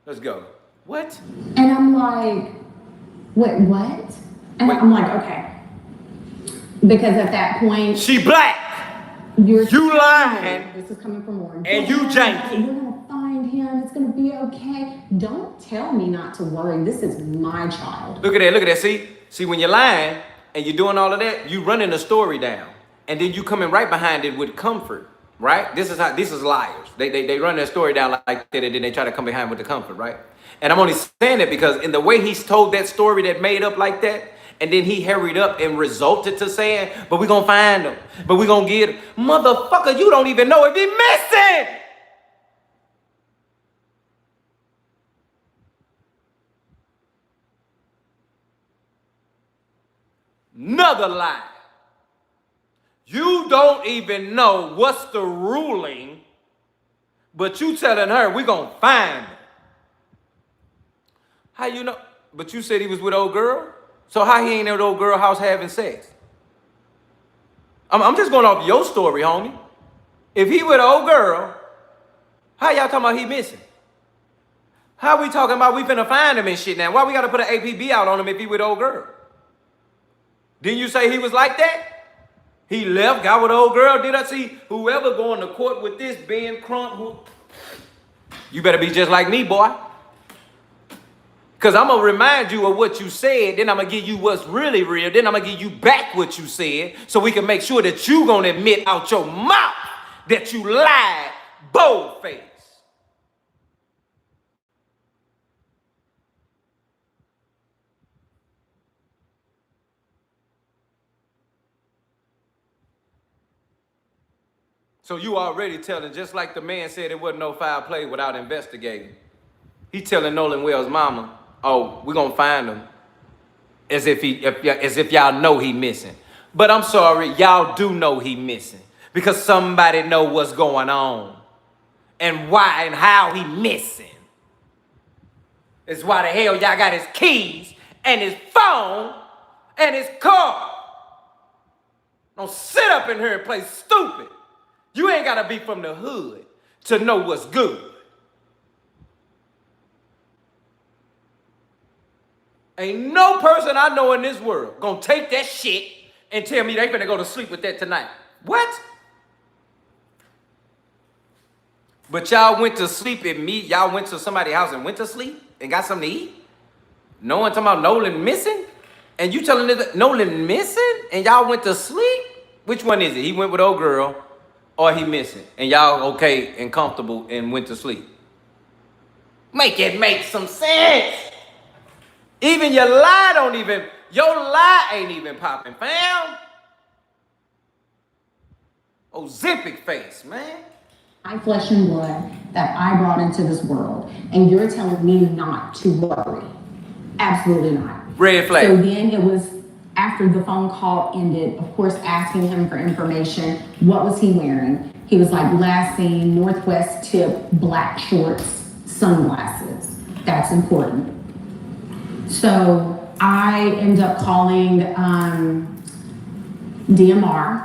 Let's go. What? And I'm like, wait, what? And I'm like, okay. Because at that point, she black. You lying. This is coming from Warren. And you janky. We're gonna find him. It's gonna be okay. Don't tell me not to worry. This is my child. Look at that. Look at that. See, when you're lying and you're doing all of that, you running the story down, and then you coming right behind it with comfort, right? This is liars. They run their story down like that, and then they try to come behind with the comfort, right? And I'm only saying that because in the way he's told that story that made up like that, and then he hurried up and resulted to saying, but we gonna find him, but we gonna get him. Motherfucker, you don't even know if he missing. Another lie. You don't even know what's the ruling, but you telling her we gonna find him. How you know? But you said he was with old girl? So how he ain't at old girl house having sex? I'm just going off your story, homie. If he with old girl, how y'all talking about he missing? How we talking about we finna find him and shit now? Why we gotta put an APB out on him if he with old girl? Didn't you say he was like that? He left, got with old girl. Did I see whoever going to court with this being Crump? You better be just like me, boy. Because I'm going to remind you of what you said. Then I'm going to give you what's really real. Then I'm going to give you back what you said so we can make sure that you going to admit out your mouth that you lied bold-faced. So you already telling, just like the man said it wasn't no foul play without investigating. He telling Nolan Wells' mama, "Oh, we're gonna find him," as if y'all know he missing. But I'm sorry, y'all do know he missing because somebody know what's going on and why and how he missing. It's why the hell y'all got his keys and his phone and his car. Don't sit up in here and play stupid. You ain't gotta be from the hood to know what's good. Ain't no person I know in this world gonna take that shit and tell me they finna go to sleep with that tonight. What? But y'all went to sleep at me. Y'all went to somebody's house and went to sleep and got something to eat? No one talking about Nolan missing? And you telling us that Nolan missing and y'all went to sleep? Which one is it? He went with old girl or he missing? And y'all okay and comfortable and went to sleep? Make it make some sense. Even your lie ain't even popping, fam. Ozempic face, man. My flesh and blood that I brought into this world, and you're telling me not to worry. Absolutely not. Red flag. So then it was after the phone call ended, of course, asking him for information. What was he wearing? He was like, last seen, Northwest tip, black shorts, sunglasses. That's important. So I end up calling DMR.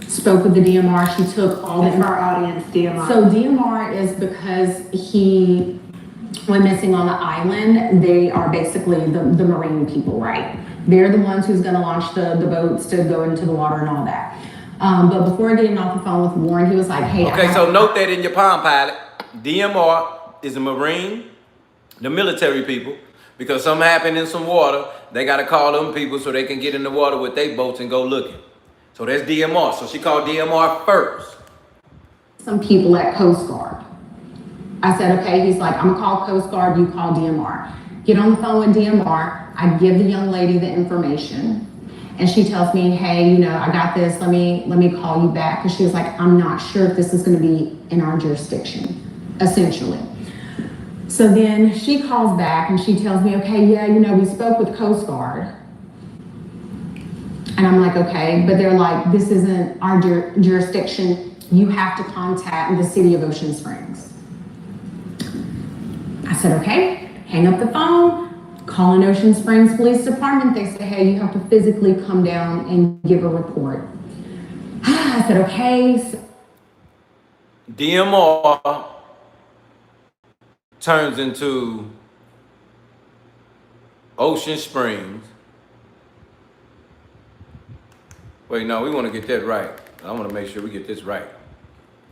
Spoke with the DMR. She took all the our audience, DMR. So DMR is because he went missing on the island. They are basically the marine people, right? They're the ones who's going to launch the boats to go into the water and all that. But before getting off the phone with Warren, he was like, "Hey." Okay, so note that in your Palm Pilot, DMR is a marine, the military people. Because something happened in some water, they got to call them people so they can get in the water with their boats and go looking. So that's DMR. So she called DMR first. Some people at Coast Guard. I said, okay. He's like, I'm going to call Coast Guard. You call DMR. Get on the phone with DMR. I give the young lady the information. And she tells me, hey, I got this. Let me call you back. Because she was like, I'm not sure if this is going to be in our jurisdiction, essentially. So then she calls back and she tells me, okay, yeah, we spoke with Coast Guard. And I'm like, okay, but they're like, this isn't our jurisdiction. You have to contact the city of Ocean Springs. I said, okay, hang up the phone, call an Ocean Springs Police Department. They say, hey, you have to physically come down and give a report. I said, okay. DMR turns into Ocean Springs. Wait, no, we want to get that right. I want to make sure we get this right.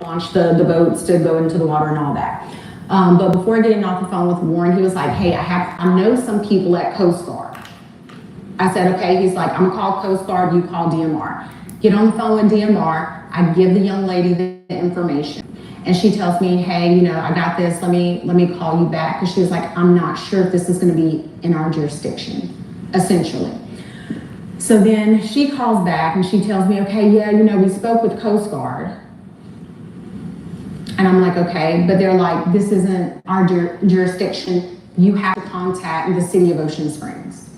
Launch the boats to go into the water and all that. But before getting off the phone with Warren, he was like, hey, I know some people at Coast Guard. I said, okay. He's like, I'm going to call Coast Guard. You call DMR. Get on the phone with DMR. I give the young lady the information. And she tells me, hey, I got this. Let me call you back. Because she was like, I'm not sure if this is going to be in our jurisdiction, essentially. So then she calls back and she tells me, okay, yeah, we spoke with Coast Guard. And I'm like, okay, but they're like, this isn't our jurisdiction. You have to contact the city of Ocean Springs.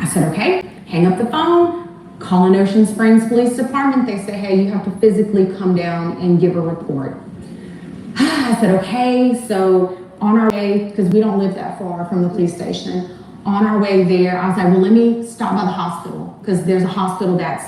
I said, okay, hang up the phone. Call an Ocean Springs Police Department. They say, hey, you have to physically come down and give a report. I said, okay. So on our way, because we don't live that far from the police station, on our way there, I was like, well, let me stop by the hospital because there's a hospital that's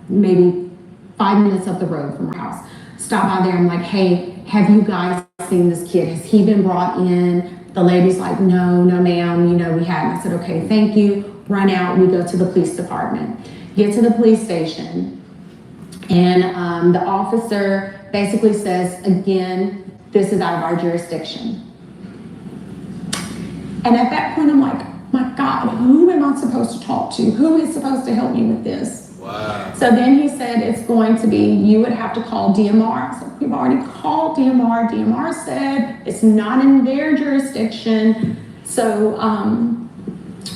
maybe 5 minutes up the road from our house. Stop by there. I'm like, hey, have you guys seen this kid? Has he been brought in? The lady's like, no, ma'am, we haven't. I said, okay, thank you. Run out. We go to the police department. Get to the police station, and the officer basically says, again, this is out of our jurisdiction. And at that point, I'm like, my God, who am I supposed to talk to? Who is supposed to help me with this? Wow. So then he said, it's going to be, you would have to call DMR. I said, we've already called DMR. DMR said it's not in their jurisdiction. So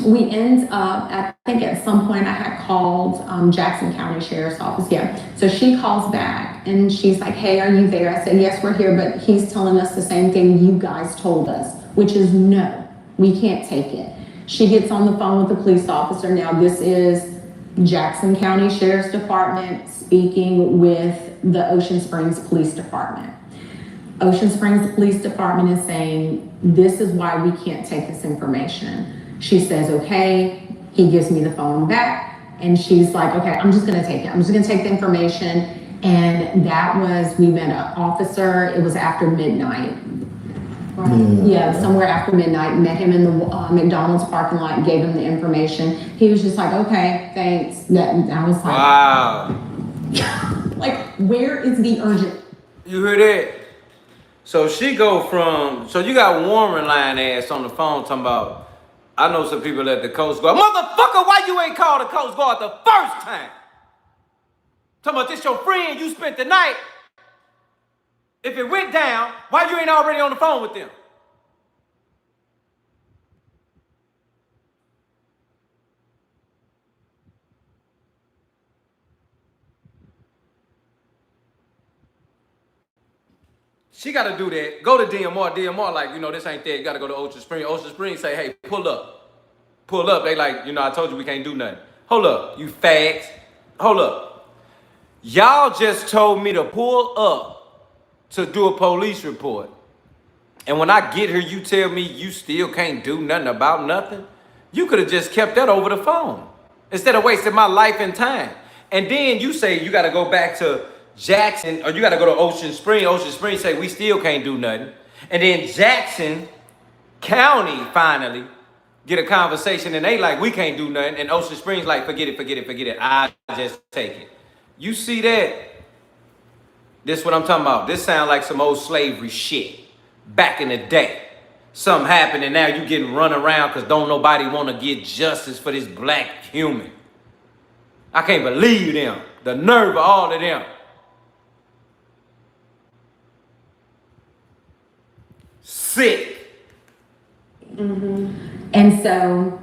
we end up, I think at some point I had called Jackson County Sheriff's Office. Yeah. So she calls back And she's like, hey, are you there? I said, yes, we're here, but he's telling us the same thing you guys told us, which is no, we can't take it. She gets on the phone with the police officer. Now, this is Jackson County Sheriff's Department speaking with the Ocean Springs Police Department. Ocean Springs Police Department is saying, this is why we can't take this information. She says, okay. He gives me the phone back, and she's like, okay, I'm just gonna take it. I'm just gonna take the information. And that was, we met an officer, it was after midnight. Yeah, somewhere after midnight, met him in the McDonald's parking lot, gave him the information. He was just like, okay, thanks. I was like, Wow. like, where is the urgent? You heard it? So she go from, so you got Warren lying ass on the phone talking about, I know some people at the Coast Guard. Motherfucker, why you ain't called the Coast Guard the first time? Talking about this your friend, you spent the night. If it went down, why you ain't already on the phone with them? She got to do that. Go to DMR. DMR like, you know, this ain't there. You got to go to Ocean Springs. Ocean Springs say, hey, pull up. Pull up. They like, you know, I told you we can't do nothing. Hold up, you fags. Hold up. Y'all just told me to pull up to do a police report. And when I get here, you tell me you still can't do nothing about nothing? You could have just kept that over the phone instead of wasting my life and time. And then you say you got to go back to Jackson, or you got to go to Ocean Springs. Ocean Springs say we still can't do nothing. And then Jackson County finally get a conversation and they like, we can't do nothing. And Ocean Springs like, forget it. I just take it. You see that? This what I'm talking about. This sound like some old slavery shit. Back in the day. Something happened and now you getting run around because don't nobody want to get justice for this black human. I can't believe them. The nerve of all of them. Sick. And so,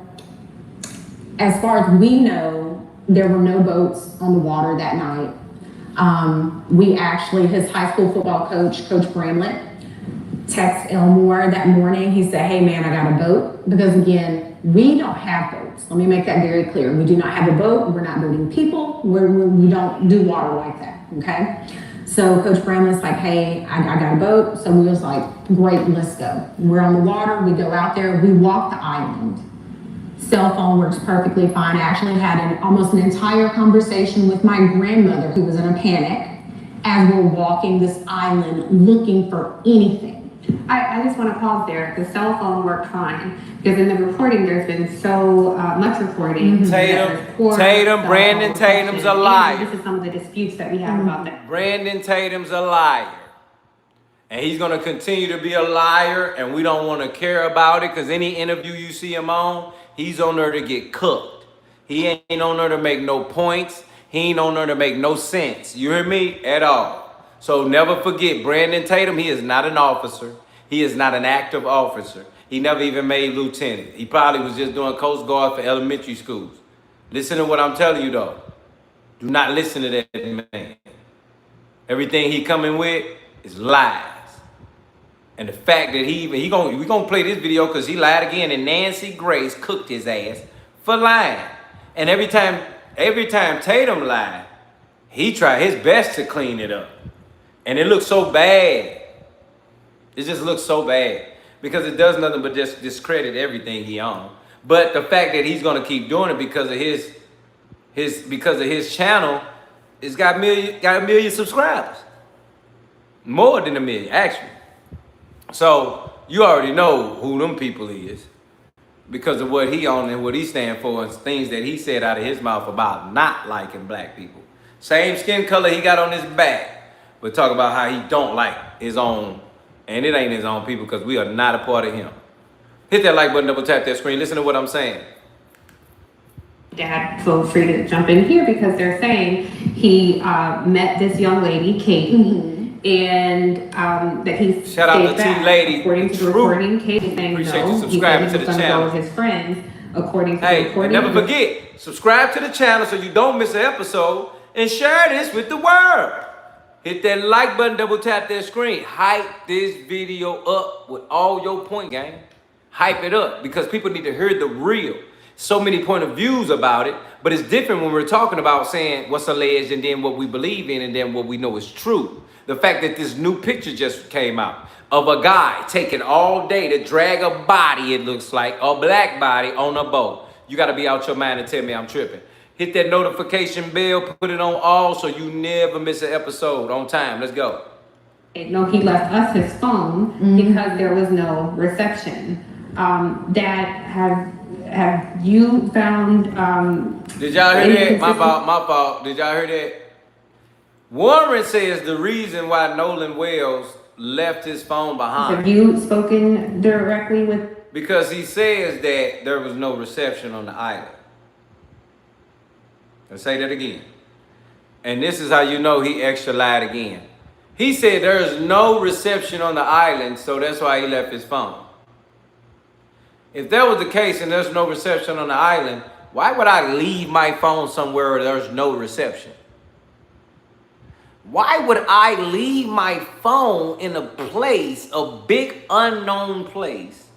as far as we know, there were no boats on the water that night. We actually, his high school football coach, Coach Bramlett, texted Elmore that morning. He said, hey man, I got a boat. Because again, we don't have boats. Let me make that very clear. We do not have a boat. We're not boating people. We don't do water like that, okay? So Coach Bramlett's like, hey, I got a boat. So we was like, great, let's go. We're on the water. We go out there. We walk the island. Cell phone works perfectly fine. I actually had almost an entire conversation with my grandmother who was in a panic as we're walking this island looking for anything. I just want to pause there. The cell phone worked fine because in the reporting, there's been so much reporting. Tatum, Brandon Tatum's a liar. This is some of the disputes that we have about that. Brandon Tatum's a liar. And he's going to continue to be a liar, and we don't want to care about it because any interview you see him on, he's on there to get cooked. He ain't on there to make no points. He ain't on there to make no sense. You hear me? At all. So never forget, Brandon Tatum, he is not an officer. He is not an active officer. He never even made lieutenant. He probably was just doing Coast Guard for elementary schools. Listen to what I'm telling you, though. Do not listen to that man. Everything he coming with is lies. And the fact that we gonna play this video because he lied again, and Nancy Grace cooked his ass for lying. And every time Tatum lied, he tried his best to clean it up. And it looks so bad. It just looks so bad because it does nothing but just discredit everything he owns. But the fact that he's gonna keep doing it because of his channel, it's got a million subscribers, more than a million actually. So you already know who them people is because of what he on and what he stand for and things that he said out of his mouth about not liking black people. Same skin color he got on his back. But talk about how he don't like his own, and it ain't his own people because we are not a part of him. Hit that like button, double tap that screen. Listen to what I'm saying. Dad, feel free to jump in here because they're saying he met this young lady, Kate, and that he shout out to T-Lady. According to the recording, Kate is saying appreciate no. you subscribing to the channel. Go with his friends, according to the recording. And never forget, subscribe to the channel so you don't miss an episode and share this with the world. Hit that like button, double tap that screen. Hype this video up with all your point, gang. Hype it up because people need to hear the real. So many point of views about it, but it's different when we're talking about saying what's alleged and then what we believe in and then what we know is true. The fact that this new picture just came out of a guy taking all day to drag a body, it looks like, a black body on a boat. You got to be out your mind and tell me I'm tripping. Hit that notification bell, put it on all so you never miss an episode on time. Let's go. No, he left us his phone because there was no reception. Have you found? Did y'all hear that? My fault. Did y'all hear that? Warren says the reason why Nolan Wells left his phone behind. Have you spoken directly with? Because he says that there was no reception on the island. Let's say that again. And this is how you know he extra lied again. He said there's no reception on the island, so that's why he left his phone. If that was the case and there's no reception on the island, why would I leave my phone somewhere where there's no reception? Why would I leave my phone in a place, a big unknown place,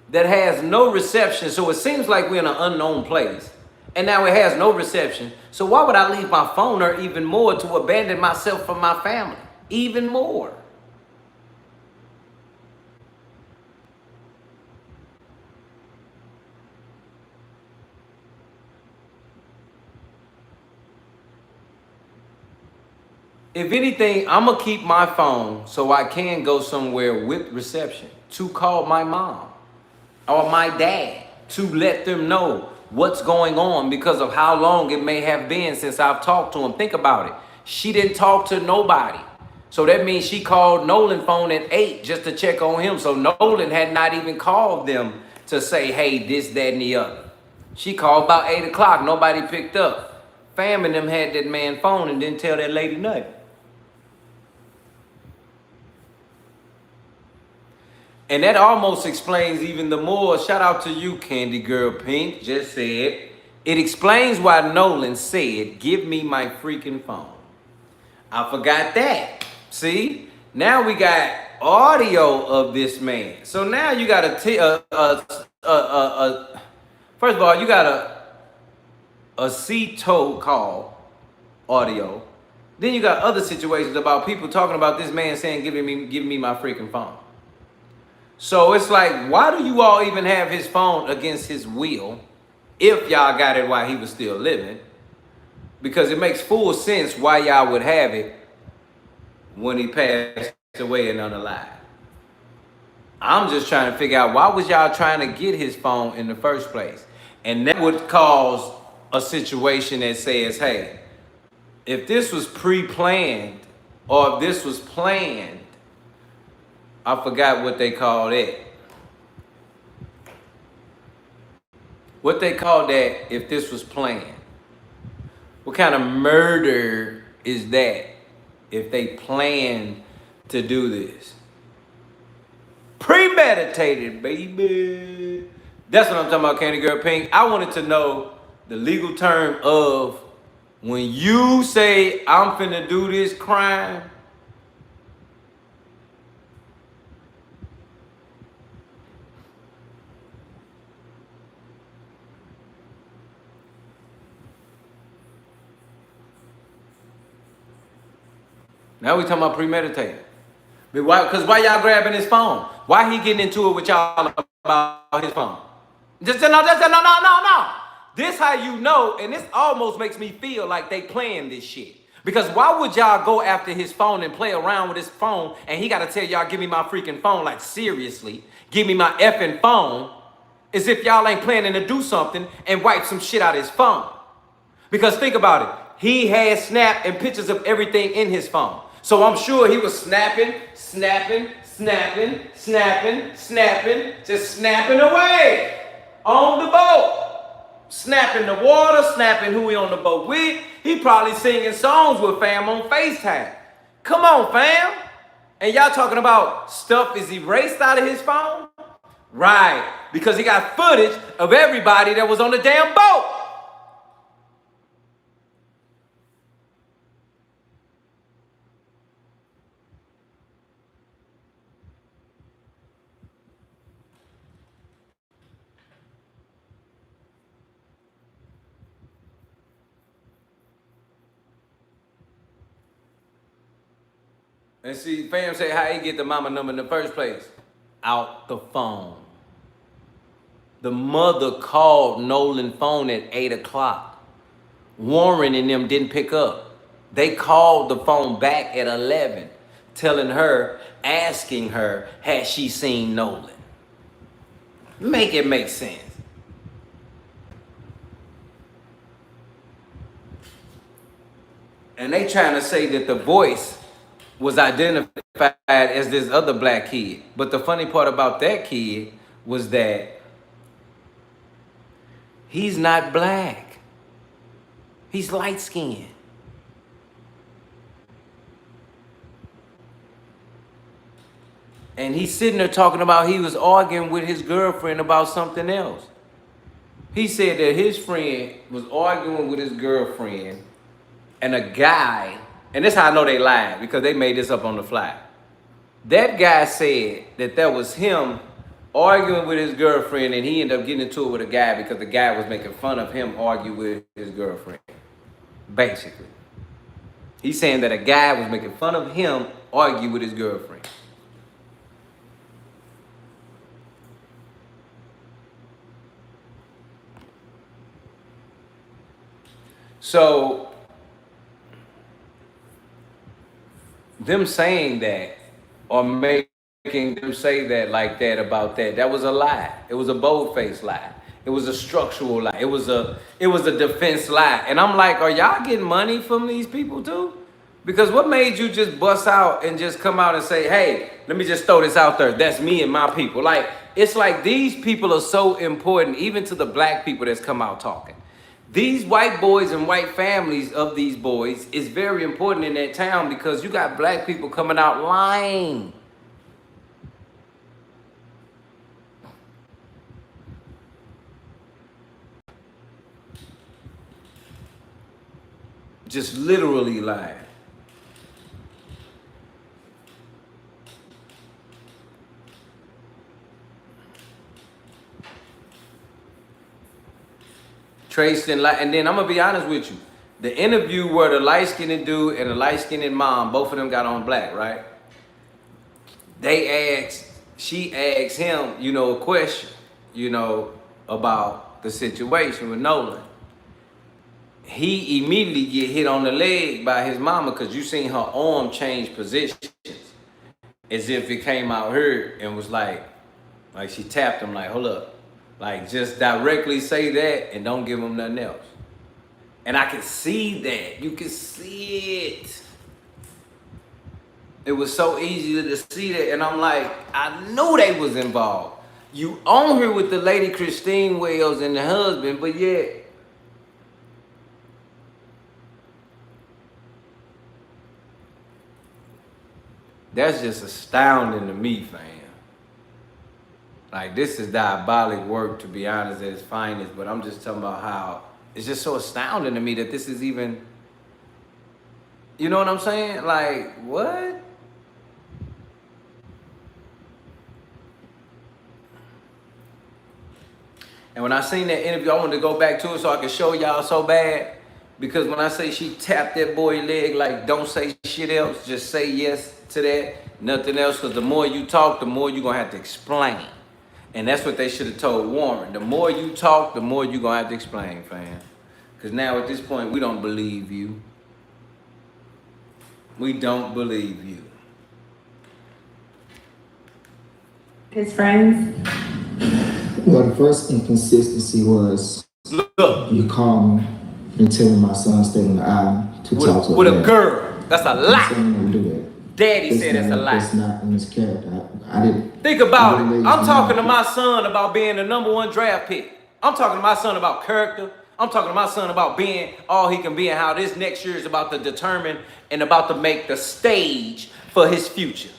that has no reception? So it seems like we're in an unknown place. And now it has no reception. So why would I leave my phone there even more to abandon myself from my family? Even more. If anything, I'm going to keep my phone so I can go somewhere with reception to call my mom or my dad to let them know what's going on because of how long it may have been since I've talked to him. Think about it. She didn't talk to nobody. So that means she called Nolan's phone at 8 just to check on him. So Nolan had not even called them to say, hey, this, that, and the other. She called about 8 o'clock. Nobody picked up. Fam and them had that man's phone and didn't tell that lady nothing. And that almost explains even the more. Shout out to you, Candy Girl Pink, just said. It explains why Nolan said, give me my freaking phone. I forgot that. See? Now we got audio of this man. So now you got first of all, you got a C-toe call audio. Then you got other situations about people talking about this man saying, give me my freaking phone. So it's like, why do you all even have his phone against his will if y'all got it while he was still living? Because it makes full sense why y'all would have it when he passed away and unalive. I'm just trying to figure out why was y'all trying to get his phone in the first place? And that would cause a situation that says, hey, if this was pre-planned or if this was planned, I forgot what they called it. What they called that if this was planned? What kind of murder is that if they plan to do this? Premeditated, baby. That's what I'm talking about, Candy Girl Pink. I wanted to know the legal term of when you say I'm finna do this crime. Now we talking about premeditated. Because why y'all grabbing his phone? Why he getting into it with y'all about his phone? No. This how you know, and this almost makes me feel like they playing this shit. Because why would y'all go after his phone and play around with his phone and he got to tell y'all, give me my freaking phone, like seriously, give me my effing phone, as if y'all ain't planning to do something and wipe some shit out of his phone. Because think about it. He had Snap and pictures of everything in his phone. So I'm sure he was snapping, just snapping away on the boat. Snapping the water, snapping who he on the boat with. He probably singing songs with fam on FaceTime. Come on, fam. And y'all talking about stuff is erased out of his phone? Right, because he got footage of everybody that was on the damn boat. And see, fam say how he get the mama number in the first place? Out the phone. The mother called Nolan phone at 8 o'clock. Warren and them didn't pick up. They called the phone back at 11, telling her, asking her, had she seen Nolan? Make it make sense. And they trying to say that the voice was identified as this other black kid. But the funny part about that kid was that he's not black. He's light-skinned. And he's sitting there talking about he was arguing with his girlfriend about something else. He said that his friend was arguing with his girlfriend and a guy, and this is how I know they lied because they made this up on the fly. That guy said that was him arguing with his girlfriend and he ended up getting into it with a guy because the guy was making fun of him argue with his girlfriend. Basically. He's saying that a guy was making fun of him argue with his girlfriend. So, them saying that or making them say that like that about that was a lie. It was a bold-faced lie. It was a structural lie. It was a defense lie. And I'm like, are y'all getting money from these people too? Because what made you just bust out and just come out and say, hey, let me just throw this out there. That's me and my people. Like, it's like these people are so important, even to the black people that's come out talking. These white boys and white families of these boys is very important in that town because you got black people coming out lying. Just literally lying. Traced and then I'm gonna be honest with you. The interview where the light-skinned dude and the light-skinned mom, both of them got on black, right? She asked him, a question, about the situation with Nolan. He immediately get hit on the leg by his mama because you seen her arm change positions as if it came out here and was like she tapped him like, hold up. Like, just directly say that and don't give them nothing else. And I can see that. You can see it. It was so easy to see that. And I'm like, I knew they was involved. You on here with the lady Christine Wells and the husband, but yet that's just astounding to me, fam. Like, this is diabolic work, to be honest, at its finest. But I'm just talking about how it's just so astounding to me that this is even, you know what I'm saying? Like, what? And when I seen that interview, I wanted to go back to it so I could show y'all so bad. Because when I say she tapped that boy's leg, like, don't say shit else, just say yes to that, nothing else. Because the more you talk, the more you're going to have to explain. And that's what they should have told Warren. The more you talk, the more you're going to have to explain, fam. Because now at this point, we don't believe you. We don't believe you. His friends? Well, the first inconsistency was you called me and tell me my son stayed in the aisle to talk to with a girl. That's a lie. Daddy said it's a lie. That's not in his character. I didn't. Think about it. I'm talking to my son about being the #1 draft pick. I'm talking to my son about character. I'm talking to my son about being all he can be and how this next year is about to determine and about to make the stage for his future.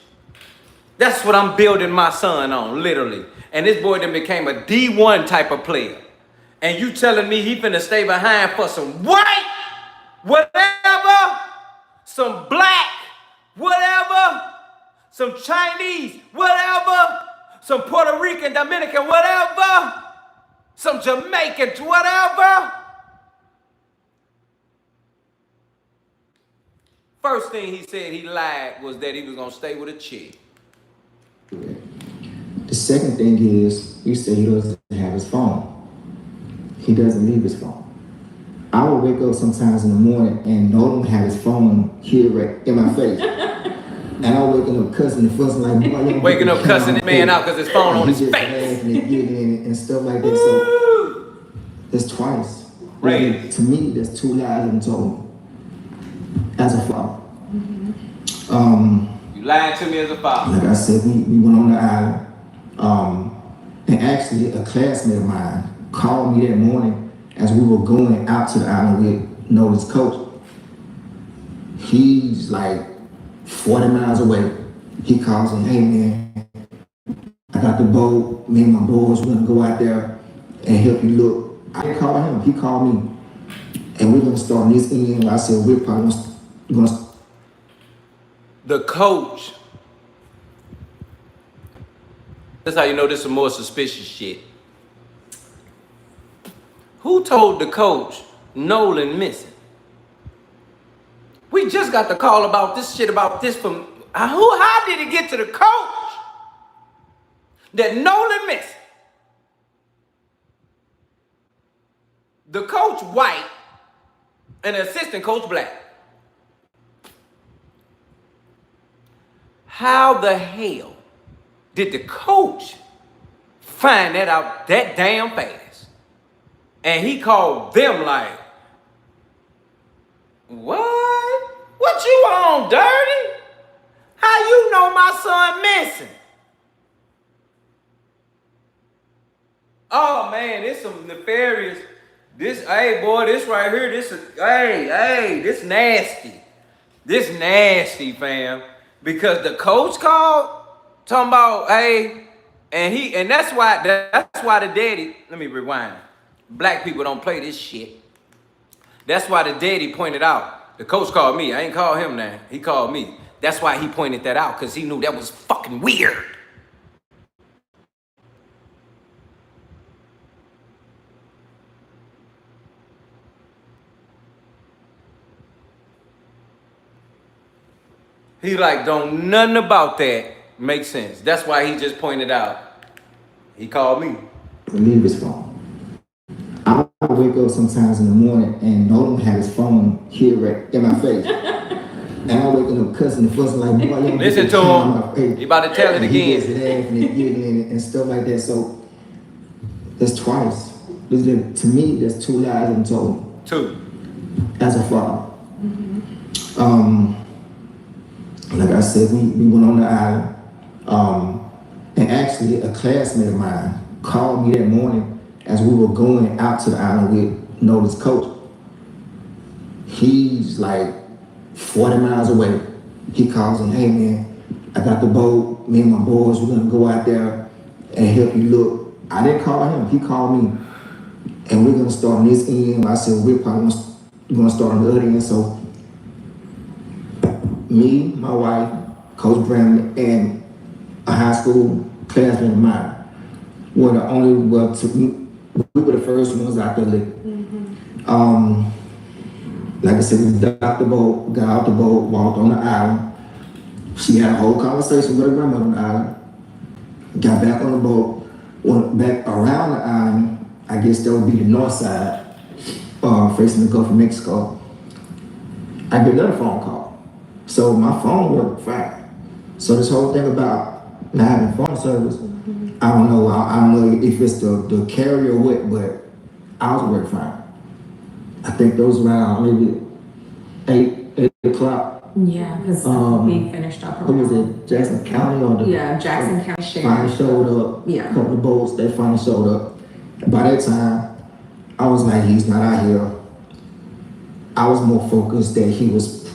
That's what I'm building my son on, literally. And this boy then became a D1 type of player. And you telling me he finna stay behind for some white, whatever, some black, whatever, some Chinese, whatever, some Puerto Rican, Dominican, whatever, some Jamaicans, whatever. First thing he said he lied was that he was gonna stay with a chick. The second thing is, he said he doesn't have his phone. He doesn't leave his phone. I would wake up sometimes in the morning and Nolan would have his phone here right in my face. And I was waking up cussing and fussing like, boy, waking up cussing the man out because his phone on his face. Laughing and giggling and stuff like that. So that's twice. Right. To me, that's two lies I'm told as a father. You lied to me as a father. Like I said, we went on the island. And actually a classmate of mine called me that morning as we were going out to the island with Nolan's coach. He's like 40 miles away. He calls me, hey man, I got the boat. Me and my boys, we're gonna go out there and help you look. I didn't call him, he called me. And we're gonna start on this end. I said, we're probably gonna. The coach. That's how you know this is some more suspicious shit. Who told the coach Nolan missing? We just got the call about this shit about this from how did it get to the coach that Nolan missing? The coach white and the assistant coach black. How the hell did the coach find that out that damn fast? And he called them like, what? What you on, dirty? How you know my son missing? Oh man, this some nefarious. This, hey boy, this right here, this this nasty. This nasty, fam. Because the coach called, talking about, hey, and that's why the daddy, let me rewind. Black people don't play this shit. That's why the daddy pointed out. The coach called me. I ain't called him now. He called me. That's why he pointed that out, because he knew that was fucking weird. He like, don't nothing about that make sense. That's why he just pointed out. He called me. Leave his phone. I would wake up sometimes in the morning and Nolan had his phone here right in my face. And I waking up cussing and fussing like, boy, listen to him. He about to tell it again. He gets laughing and giggling and stuff like that. So that's twice. To me, that's two lies I'm told. Two. As a father. Like I said, we went on the island. And actually a classmate of mine called me that morning as we were going out to the island with Nolan's coach. He's like 40 miles away. He calls me, hey man, I got the boat. Me and my boys, we're gonna go out there and help you look. I didn't call him, he called me. And we're gonna start on this end. I said, we're probably gonna start on the other end. So me, my wife, Coach Brandon, and a high school classmate of mine were the only, we were the first ones out there living. Like I said, we got the boat, got out the boat, walked on the island. She had a whole conversation with her grandmother on the island. Got back on the boat, went back around the island. I guess that would be the north side, facing the Gulf of Mexico. I get another phone call. So my phone worked fine. So this whole thing about not having phone service, I don't know. I don't know if it's the carrier or what, but ours worked fine. I think those around maybe 8 o'clock. Yeah, because we finished up. What was it, Jackson County or the? Yeah, Jackson County Sheriff. Finally showed up. Yeah. A couple of boats, they finally showed up. By that time, I was like, he's not out here. I was more focused that he was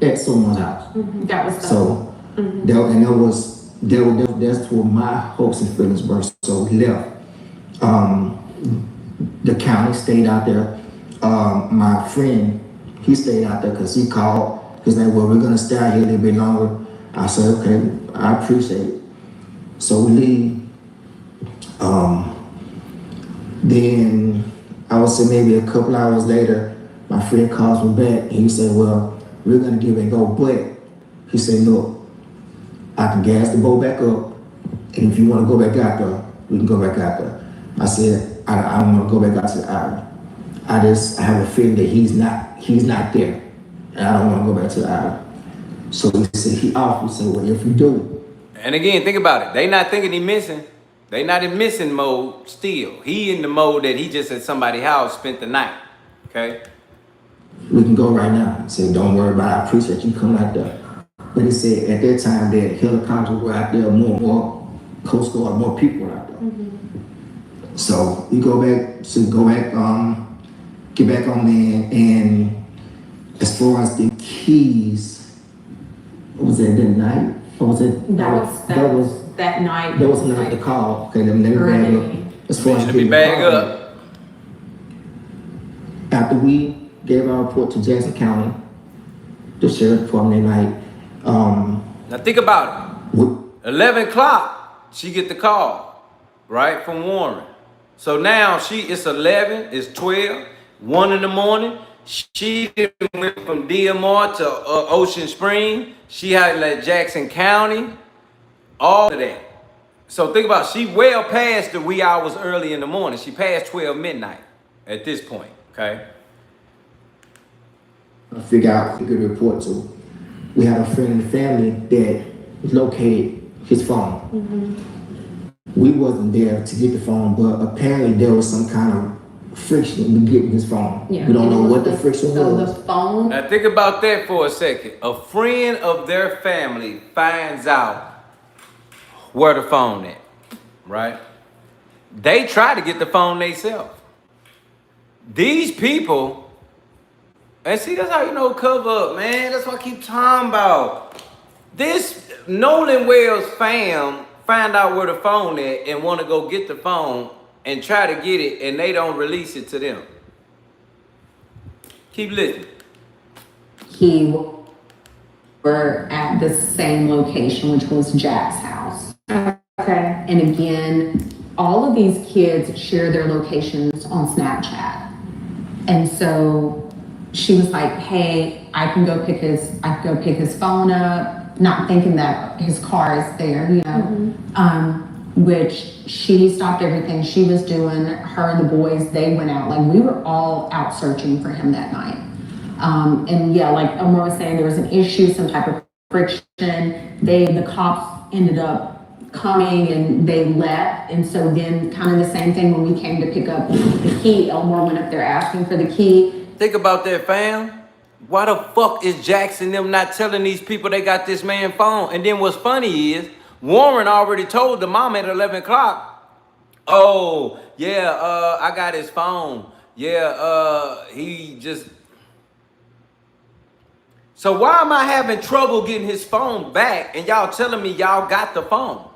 at someone's house. That was so. That's where my hopes and feelings were. So we left. The county stayed out there. My friend, he stayed out there because he called. He's like, well, we're gonna stay out here a little bit longer. I said, okay, I appreciate it. So we leave. Then I would say maybe a couple hours later, my friend calls me back and he said, well, we're gonna give it a go. But he said, look, I can gas the boat back up, and if you want to go back out there, we can go back out there. I said, I don't want to go back out to the island. I have a feeling that he's not there, and I don't want to go back to the island. So he said, he offered, said, well, if you do. And again, think about it. They not thinking he missing. They not in missing mode still. He in the mode that he just at somebody's house, spent the night, okay? We can go right now. He said, don't worry about it. I appreciate you coming out there. But he said at that time that helicopters were out there, more Coast Guard, more people were out there. Mm-hmm. So we get back on there, and as far as the keys, was that night? Or was it? That was that night. That was the night the call. Okay, them never bag up. As far as getting bag up. After we gave our report to Jackson County, the sheriff department that night. Now think about it. 11 o'clock, she get the call, right, from Warren. So now it's 11, it's 12, 1 in the morning. She went from DMR to Ocean Spring. She had like Jackson County, all of that. So think about it, she well past the wee hours early in the morning. She passed 12 midnight at this point, okay? I figure out who could report to. We had a friend in the family that located his phone. Mm-hmm. We wasn't there to get the phone, but apparently there was some kind of friction in getting his phone. Yeah. We don't know what the friction was. So the phone. Now think about that for a second. A friend of their family finds out where the phone at, right? They try to get the phone themselves. These people. And see, that's how you know cover up, man. That's what I keep talking about. This Nolan Wells fam find out where the phone at and want to go get the phone and try to get it, and they don't release it to them. Keep listening. He were at the same location, which was Jack's house. Okay. And again, all of these kids share their locations on Snapchat. And so she was like, hey, I can go pick his phone up, not thinking that his car is there, you know. Mm-hmm. Which she stopped everything she was doing. Her and the boys, they went out. Like, we were all out searching for him that night. And yeah, like Omar was saying, there was an issue, some type of friction. The cops ended up coming and they left. And so then kind of the same thing when we came to pick up the key, Elmore went up there asking for the key. Think about that, fam. Why the fuck is Jackson them not telling these people they got this man phone? And then what's funny is Warren already told the mom at 11 o'clock, oh, yeah, I got his phone. Yeah, he just... So why am I having trouble getting his phone back and y'all telling me y'all got the phone?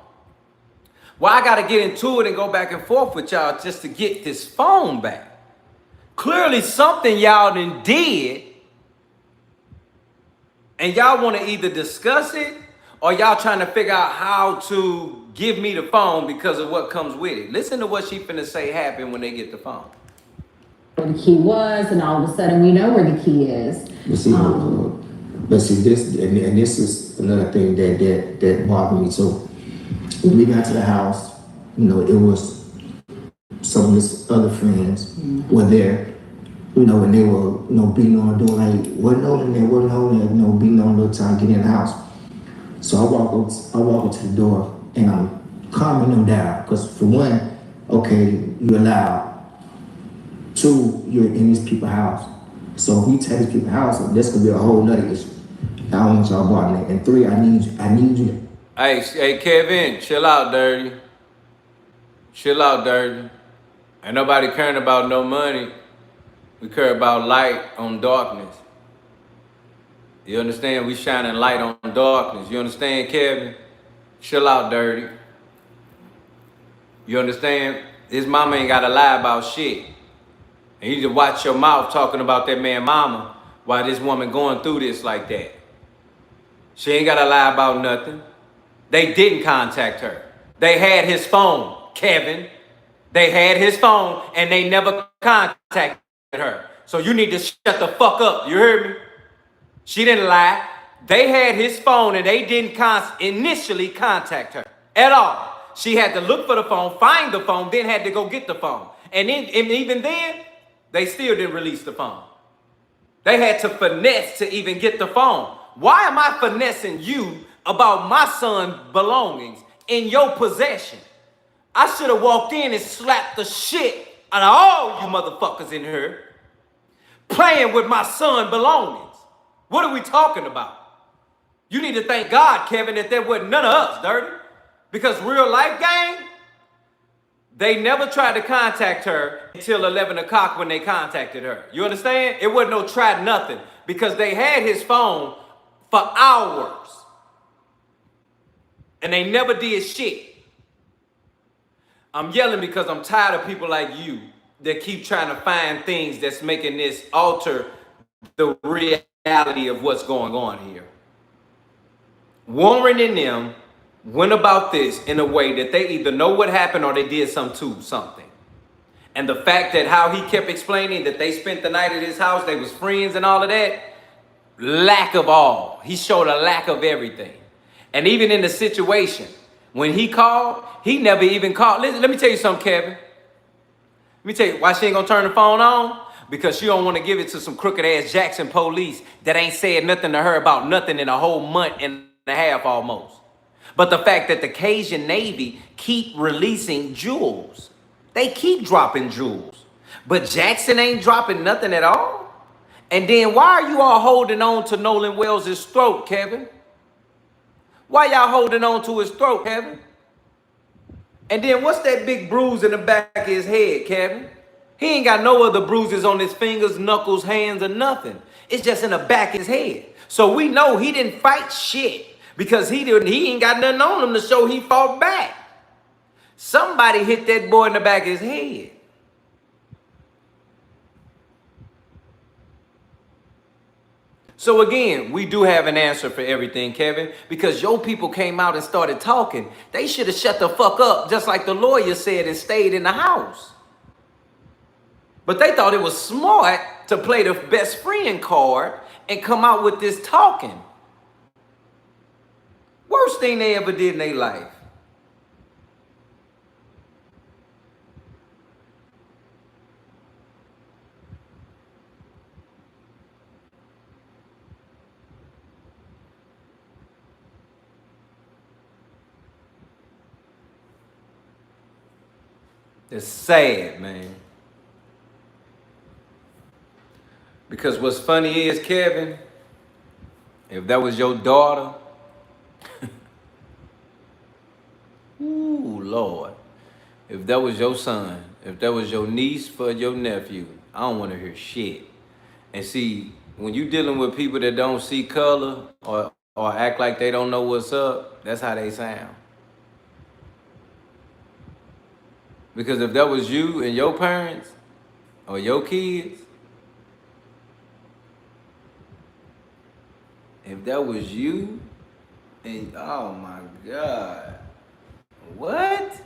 Why I gotta get into it and go back and forth with y'all just to get this phone back? Clearly something y'all done did, and y'all want to either discuss it or y'all trying to figure out how to give me the phone because of what comes with it. Listen to what she finna say happened when they get the phone. Where the key was, and all of a sudden we know where the key is. This is another thing that bothered me too. When we got to the house, you know, it was some of his other friends were there, you know, and they were, you know, beating on the door like, what Nolan there, what Nolan, you know, beating on the door trying to get in the house. So I walk up to the door and I'm calming them down, because for one, okay, you're allowed. Two, you're in these people's house. So if we take these people's house, that's gonna be a whole nother issue. I don't want y'all bothering it. And three, I need you. Hey, Kevin, chill out, dirty. Chill out, dirty. Ain't nobody caring about no money. We care about light on darkness. You understand? We shining light on darkness. You understand, Kevin? Chill out, dirty. You understand? His mama ain't gotta lie about shit. And you just watch your mouth talking about that man mama while this woman going through this like that. She ain't gotta lie about nothing. They didn't contact her. They had his phone, Kevin. They had his phone and they never contacted her. So you need to shut the fuck up. You heard me? She didn't lie. They had his phone and they didn't initially contact her at all. She had to look for the phone, find the phone, then had to go get the phone. And even then, they still didn't release the phone. They had to finesse to even get the phone. Why am I finessing you about my son's belongings in your possession? I should have walked in and slapped the shit out of all you motherfuckers in here playing with my son's belongings. What are we talking about? You need to thank God, Kevin, that there wasn't none of us, dirty. Because real life gang, they never tried to contact her until 11 o'clock when they contacted her. You understand? It wasn't no try nothing because they had his phone for hours. And they never did shit. I'm yelling because I'm tired of people like you that keep trying to find things that's making this alter the reality of what's going on here. Warren and them went about this in a way that they either know what happened or they did something. And the fact that how he kept explaining that they spent the night at his house, they was friends and all of that, lack of all. He showed a lack of everything. And even in the situation, when he called, he never even called. Listen, let me tell you something, Kevin. Let me tell you why she ain't gonna turn the phone on. Because she don't want to give it to some crooked ass Jackson police that ain't said nothing to her about nothing in a whole month and a half almost. But the fact that the Cajun Navy keep releasing jewels. They keep dropping jewels. But Jackson ain't dropping nothing at all. And then why are you all holding on to Nolan Wells' throat, Kevin? Why y'all holding on to his throat, Kevin? And then what's that big bruise in the back of his head, Kevin? He ain't got no other bruises on his fingers, knuckles, hands, or nothing. It's just in the back of his head. So we know he didn't fight shit because he ain't got nothing on him to show he fought back. Somebody hit that boy in the back of his head. So again, we do have an answer for everything, Kevin, because your people came out and started talking. They should have shut the fuck up, just like the lawyer said, and stayed in the house. But they thought it was smart to play the best friend card and come out with this talking. Worst thing they ever did in their life. It's sad, man. Because what's funny is, Kevin, if that was your daughter, ooh, Lord. If that was your son, if that was your niece for your nephew, I don't want to hear shit. And see, when you dealing with people that don't see color or act like they don't know what's up, that's how they sound. Because if that was you and your parents or your kids, if that was you and, oh my God, what?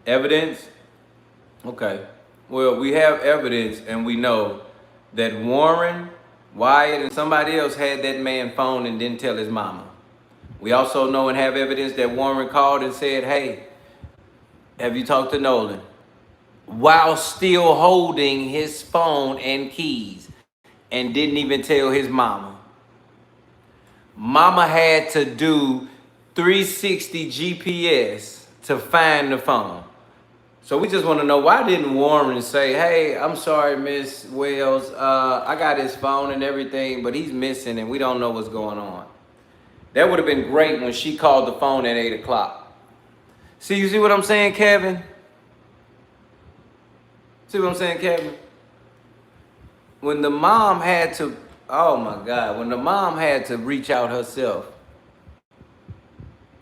Evidence? Okay. Well, we have evidence and we know that Warren, Wyatt, and somebody else had that man's phone and didn't tell his mama. We also know and have evidence that Warren called and said, hey, have you talked to Nolan? While still holding his phone and keys and didn't even tell his mama. Mama had to do 360 GPS to find the phone. So we just want to know, why didn't Warren say, hey, I'm sorry, Miss Wells, I got his phone and everything, but he's missing and we don't know what's going on. That would have been great when she called the phone at 8 o'clock. See, you see what I'm saying, Kevin? See what I'm saying, Kevin? When the mom had to, oh my God, when the mom had to reach out herself,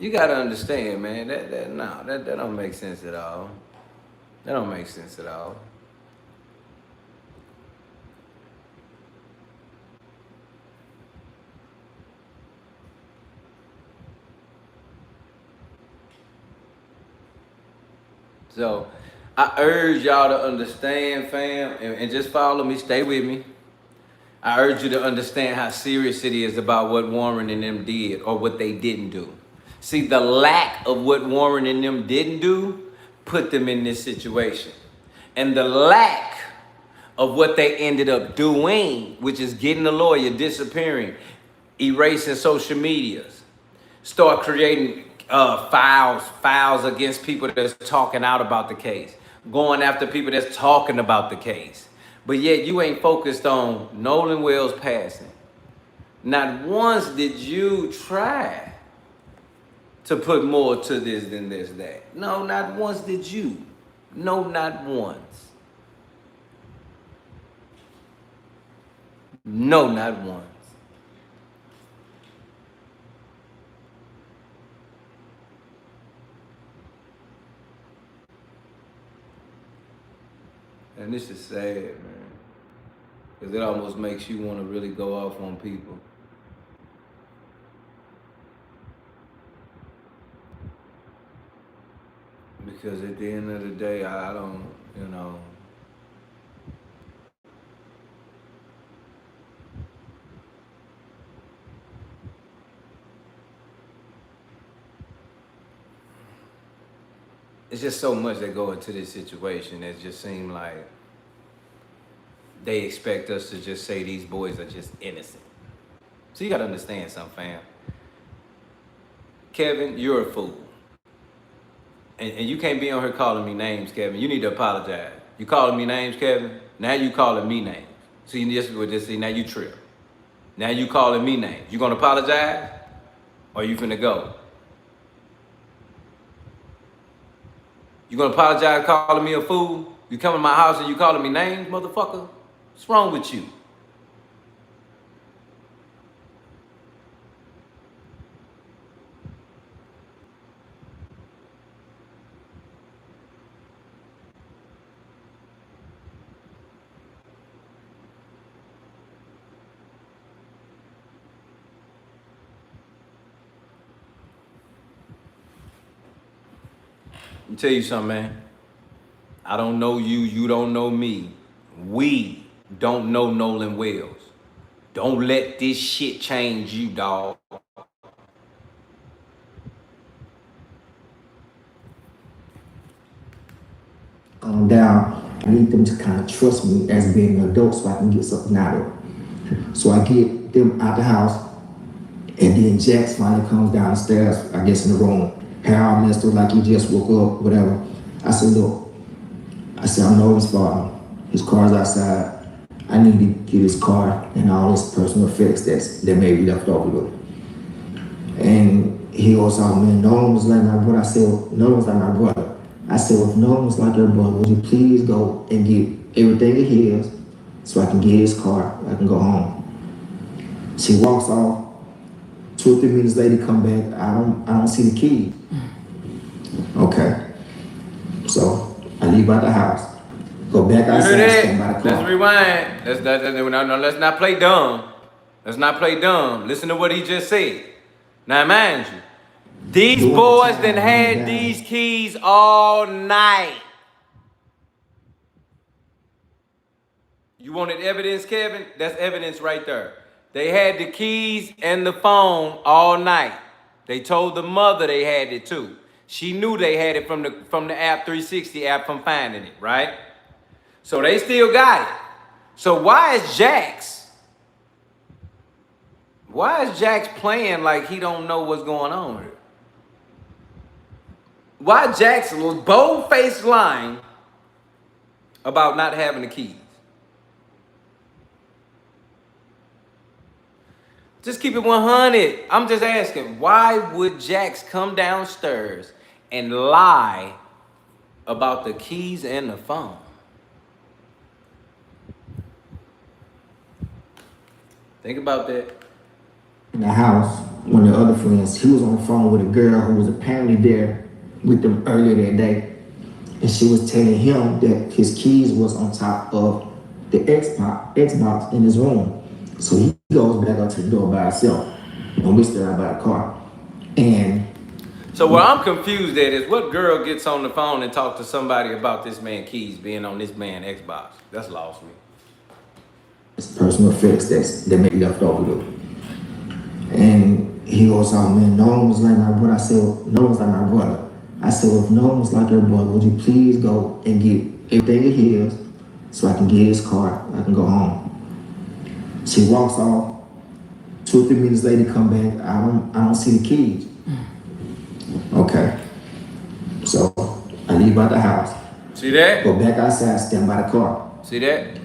you got to understand, man, that don't make sense at all. That don't make sense at all. So I urge y'all to understand, fam, and just follow me, stay with me. I urge you to understand how serious it is about what Warren and them did or what they didn't do. See, the lack of what Warren and them didn't do put them in this situation. And the lack of what they ended up doing, which is getting the lawyer, disappearing, erasing social medias, start creating files against people that's talking out about the case, going after people that's talking about the case. But yet you ain't focused on Nolan Wells passing. Not once did you try to put more to this than this, that. No, not once did you. No, not once. No, not once. And this is sad, man. Because it almost makes you want to really go off on people. Because at the end of the day, I don't, you know. It's just so much that go into this situation. It just seems like they expect us to just say these boys are just innocent. So you gotta understand something, fam. Kevin, you're a fool. And you can't be on here calling me names, Kevin. You need to apologize. You calling me names, Kevin? Now you calling me names. So you just see, now you trip. Now you calling me names. You gonna apologize? Or you finna go? You gonna apologize calling me a fool? You come to my house and you calling me names, motherfucker? What's wrong with you? Let me tell you something, man. I don't know you, you don't know me. We don't know Nolan Wells. Don't let this shit change you, dog. Down, I need them to kind of trust me as being an adult so I can get something out of it. So I get them out the house, and then Jax finally comes downstairs, I guess in the room. Harold messed up like he just woke up, whatever. I said, look, I'm Nolan's father. His car's outside. I need to get his car and all his personal effects that may be left over with. And he goes, oh man, Nolan was like my brother. I said, well, Nolan's like my brother. I said, well, if Nolan was like your brother, would you please go and get everything of his so I can get his car, I can go home. She walks off. 2 or 3 minutes later, come back. I don't see the key. Okay. So I leave out the house. Go back outside, stand by the car. Let's rewind. Let's not play dumb. Let's not play dumb. Listen to what he just said. Now, mind you, these boys done had these keys all night. You wanted evidence, Kevin? That's evidence right there. They had the keys and the phone all night. They told the mother they had it too. She knew they had it from the app 360 app from finding it, right? So they still got it. So why is Jax playing like he don't know what's going on here? Why Jax was bold-faced lying about not having the keys? Just keep it 100. I'm just asking, why would Jax come downstairs and lie about the keys and the phone? Think about that. In the house, one of the other friends, he was on the phone with a girl who was apparently there with them earlier that day. And she was telling him that his keys was on top of the Xbox in his room. So he goes back up to the door by himself, and we still out by the car. And So what I'm confused at is what girl gets on the phone and talk to somebody about this man Keys being on this man Xbox? That's lost me. It's personal effects that may be left over though. And he goes, oh man, Nolan was like my brother. I said, Nolan's like my brother. I said, well, if Nolan was like your brother, would you please go and get everything of his so I can get his car, I can go home. She walks off. 2 or 3 minutes later, come back. I don't see the keys. Okay. So I leave out the house. See that? Go back outside, stand by the car. See that?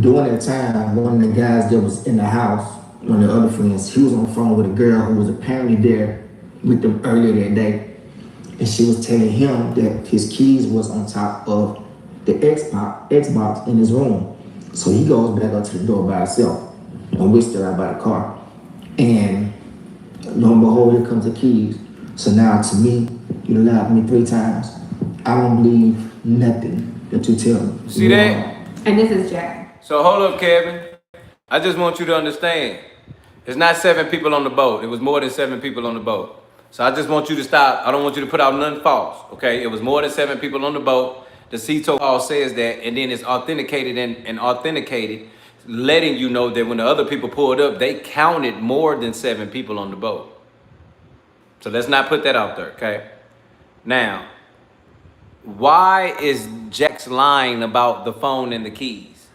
During that time, one of the guys that was in the house, one of the other friends, he was on the phone with a girl who was apparently there with them earlier that day. And she was telling him that his keys was on top of the Xbox in his room. So he goes back up to the door by himself, and we're still out by the car. And lo and behold, here comes the keys. So now to me, you lied to me 3 times. I don't believe nothing that you tell me. See that? And this is Jack. So hold up, Kevin. I just want you to understand. It's not 7 people on the boat. It was more than 7 people on the boat. So I just want you to stop. I don't want you to put out nothing false, okay? It was more than 7 people on the boat. The CETO all says that, and then it's authenticated and authenticated, letting you know that when the other people pulled up, they counted more than 7 people on the boat. So let's not put that out there, okay? Now, why is Jax lying about the phone and the keys?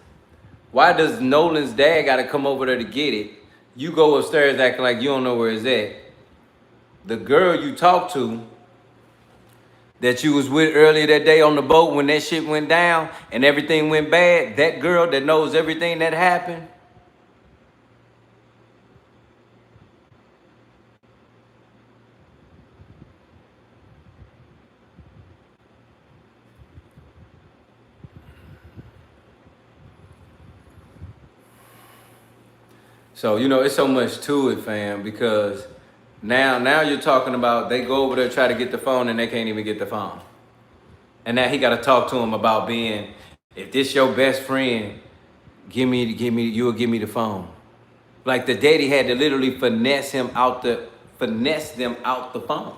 Why does Nolan's dad got to come over there to get it? You go upstairs acting like you don't know where it's at. The girl you talked to that you was with earlier that day on the boat when that shit went down and everything went bad, that girl that knows everything that happened, so, you know, it's so much to it, fam, because now you're talking about they go over there, try to get the phone, and they can't even get the phone. And now he got to talk to him about being, if this your best friend, you'll give me the phone. Like the daddy had to literally finesse them out the phone.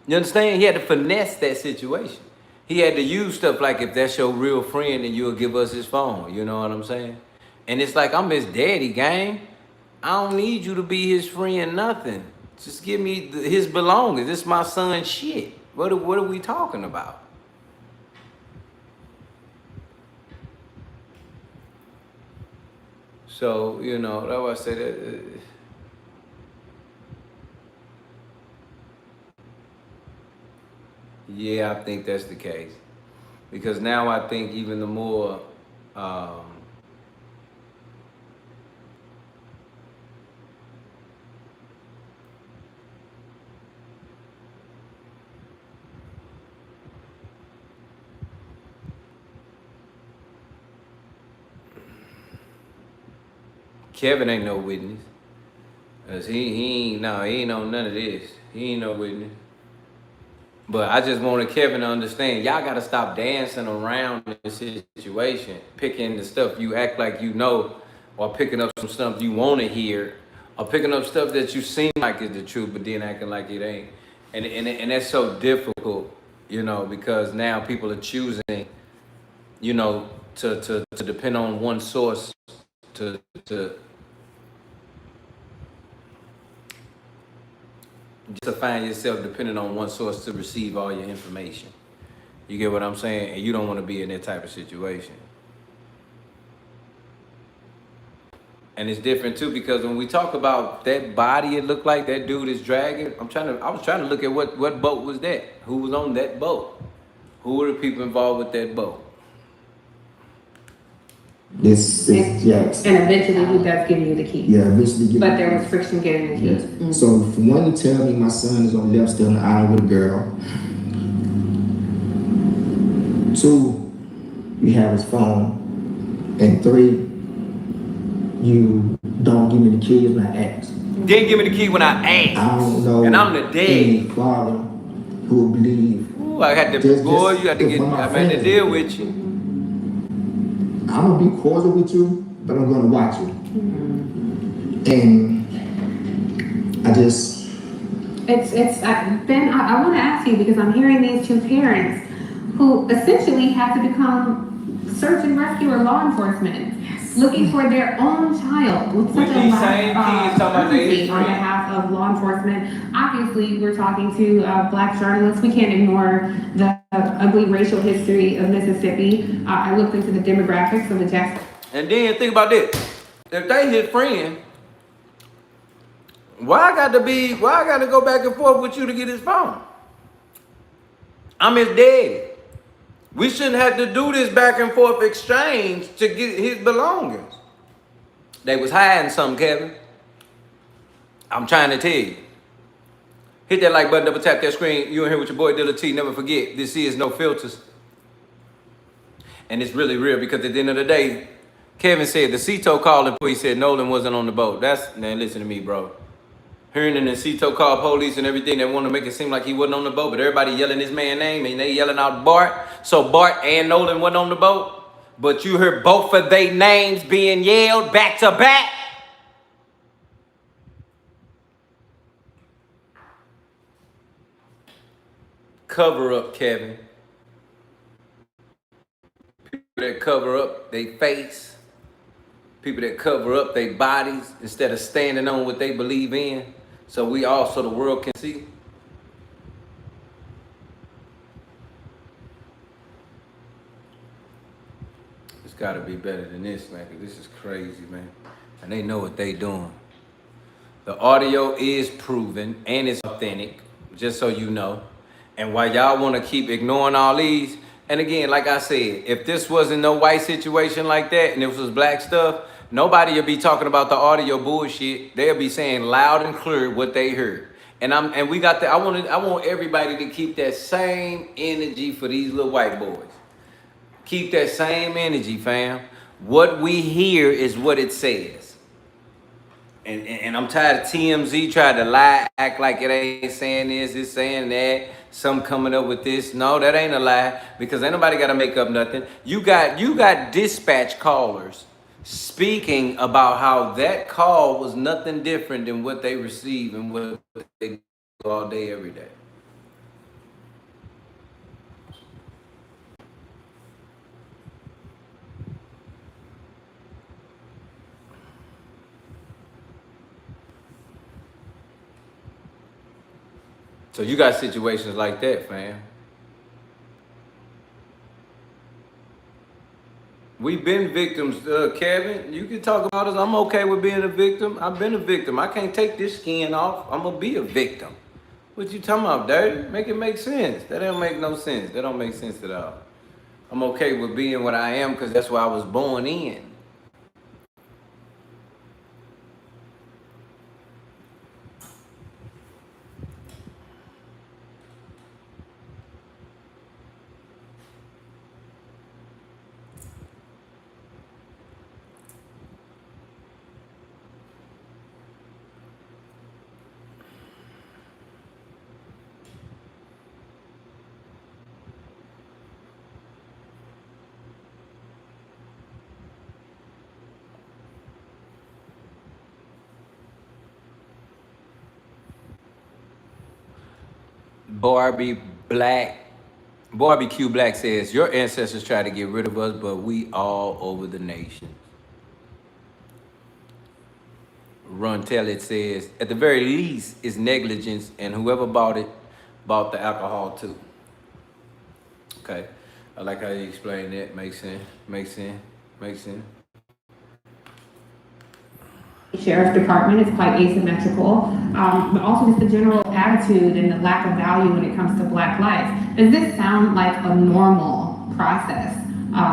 You understand? He had to finesse that situation. He had to use stuff like, if that's your real friend, then you'll give us his phone. You know what I'm saying? And it's like, I'm his daddy, gang. I don't need you to be his friend, nothing. Just give me his belongings. This is my son's shit. What are we talking about? So, you know, that's why I say that. Yeah, I think that's the case. Because now I think even the more, Kevin ain't no witness. Cause he ain't on none of this. He ain't no witness. But I just wanted Kevin to understand, y'all gotta stop dancing around this situation, picking the stuff you act like you know, or picking up some stuff you wanna hear, or picking up stuff that you seem like is the truth, but then acting like it ain't. And that's so difficult, you know, because now people are choosing, you know, to depend on one source to find yourself depending on one source to receive all your information. You get what I'm saying? And you don't want to be in that type of situation. And it's different too, because when we talk about that body, it looked like that dude is dragging. I was trying to look at what boat was that? Who was on that boat? Who were the people involved with that boat? This is Jax. And eventually he does give you the key. Yeah, eventually. But there was friction getting the keys. Yeah. Mm-hmm. So for one, to tell me my son is on the left still on the island with a girl. 2, you have his phone. And 3, you don't give me the keys when I ask. Didn't give me the key when I asked. I don't know. And I'm the dad. Any father who will believe. Ooh, I had to, boy, you had to get, I had to deal with you. I'm gonna be cordial with you, but I'm gonna watch you. And I just Ben, I want to ask you, because I'm hearing these two parents who essentially had to become search and rescue or law enforcement, looking for their own child with such a lack of urgency on behalf of law enforcement. Obviously, we're talking to Black journalists. We can't ignore the ugly racial history of Mississippi. I looked into the demographics of the Jackson. And then think about this: if they his friend, why I got to go back and forth with you to get his phone? I'm his daddy. We shouldn't have to do this back and forth exchange to get his belongings. They was hiding something, Kevin. I'm trying to tell you. Hit that like button, double tap that screen. You in here with your boy Deala T. Never forget, this is No Filters. And it's really real, because at the end of the day, Kevin said the CETO called him. He said Nolan wasn't on the boat. Man, listen to me, bro. Hearing and the CETO called police and everything, they want to make it seem like he wasn't on the boat, but everybody yelling his man's name and they yelling out Bart. So Bart and Nolan wasn't on the boat, but you heard both of their names being yelled back to back. Cover up, Kevin. People that cover up their face, people that cover up their bodies instead of standing on what they believe in, so the world can see. It's got to be better than this, man, because this is crazy, man. And they know what they doing. The audio is proven and it's authentic, just so you know. And while y'all want to keep ignoring all these, and again, like I said, if this wasn't no white situation like that and this was black stuff, nobody will be talking about the audio bullshit. They'll be saying loud and clear what they heard. And I want everybody to keep that same energy for these little white boys. Keep that same energy, fam. What we hear is what it says. And I'm tired of TMZ trying to lie, act like it ain't saying this, it's saying that. Some coming up with this. No, that ain't a lie, because ain't nobody got to make up nothing. You got dispatch callers speaking about how that call was nothing different than what they receive and what they do all day, every day. So you got situations like that, fam. We've been victims, Kevin. You can talk about us. I'm okay with being a victim. I've been a victim. I can't take this skin off. I'm gonna be a victim. What you talking about, dirty? Make it make sense. That don't make no sense. That don't make sense at all. I'm okay with being what I am, because that's what I was born in. Barbecue Black says, your ancestors tried to get rid of us, but we all over the nation. Run Tell It says, at the very least, it's negligence, and whoever bought it, bought the alcohol too. Okay, I like how you explain that. Makes sense, makes sense, makes sense. Sheriff's Department is quite asymmetrical, but also just the general attitude and the lack of value when it comes to Black life. Does this sound like a normal process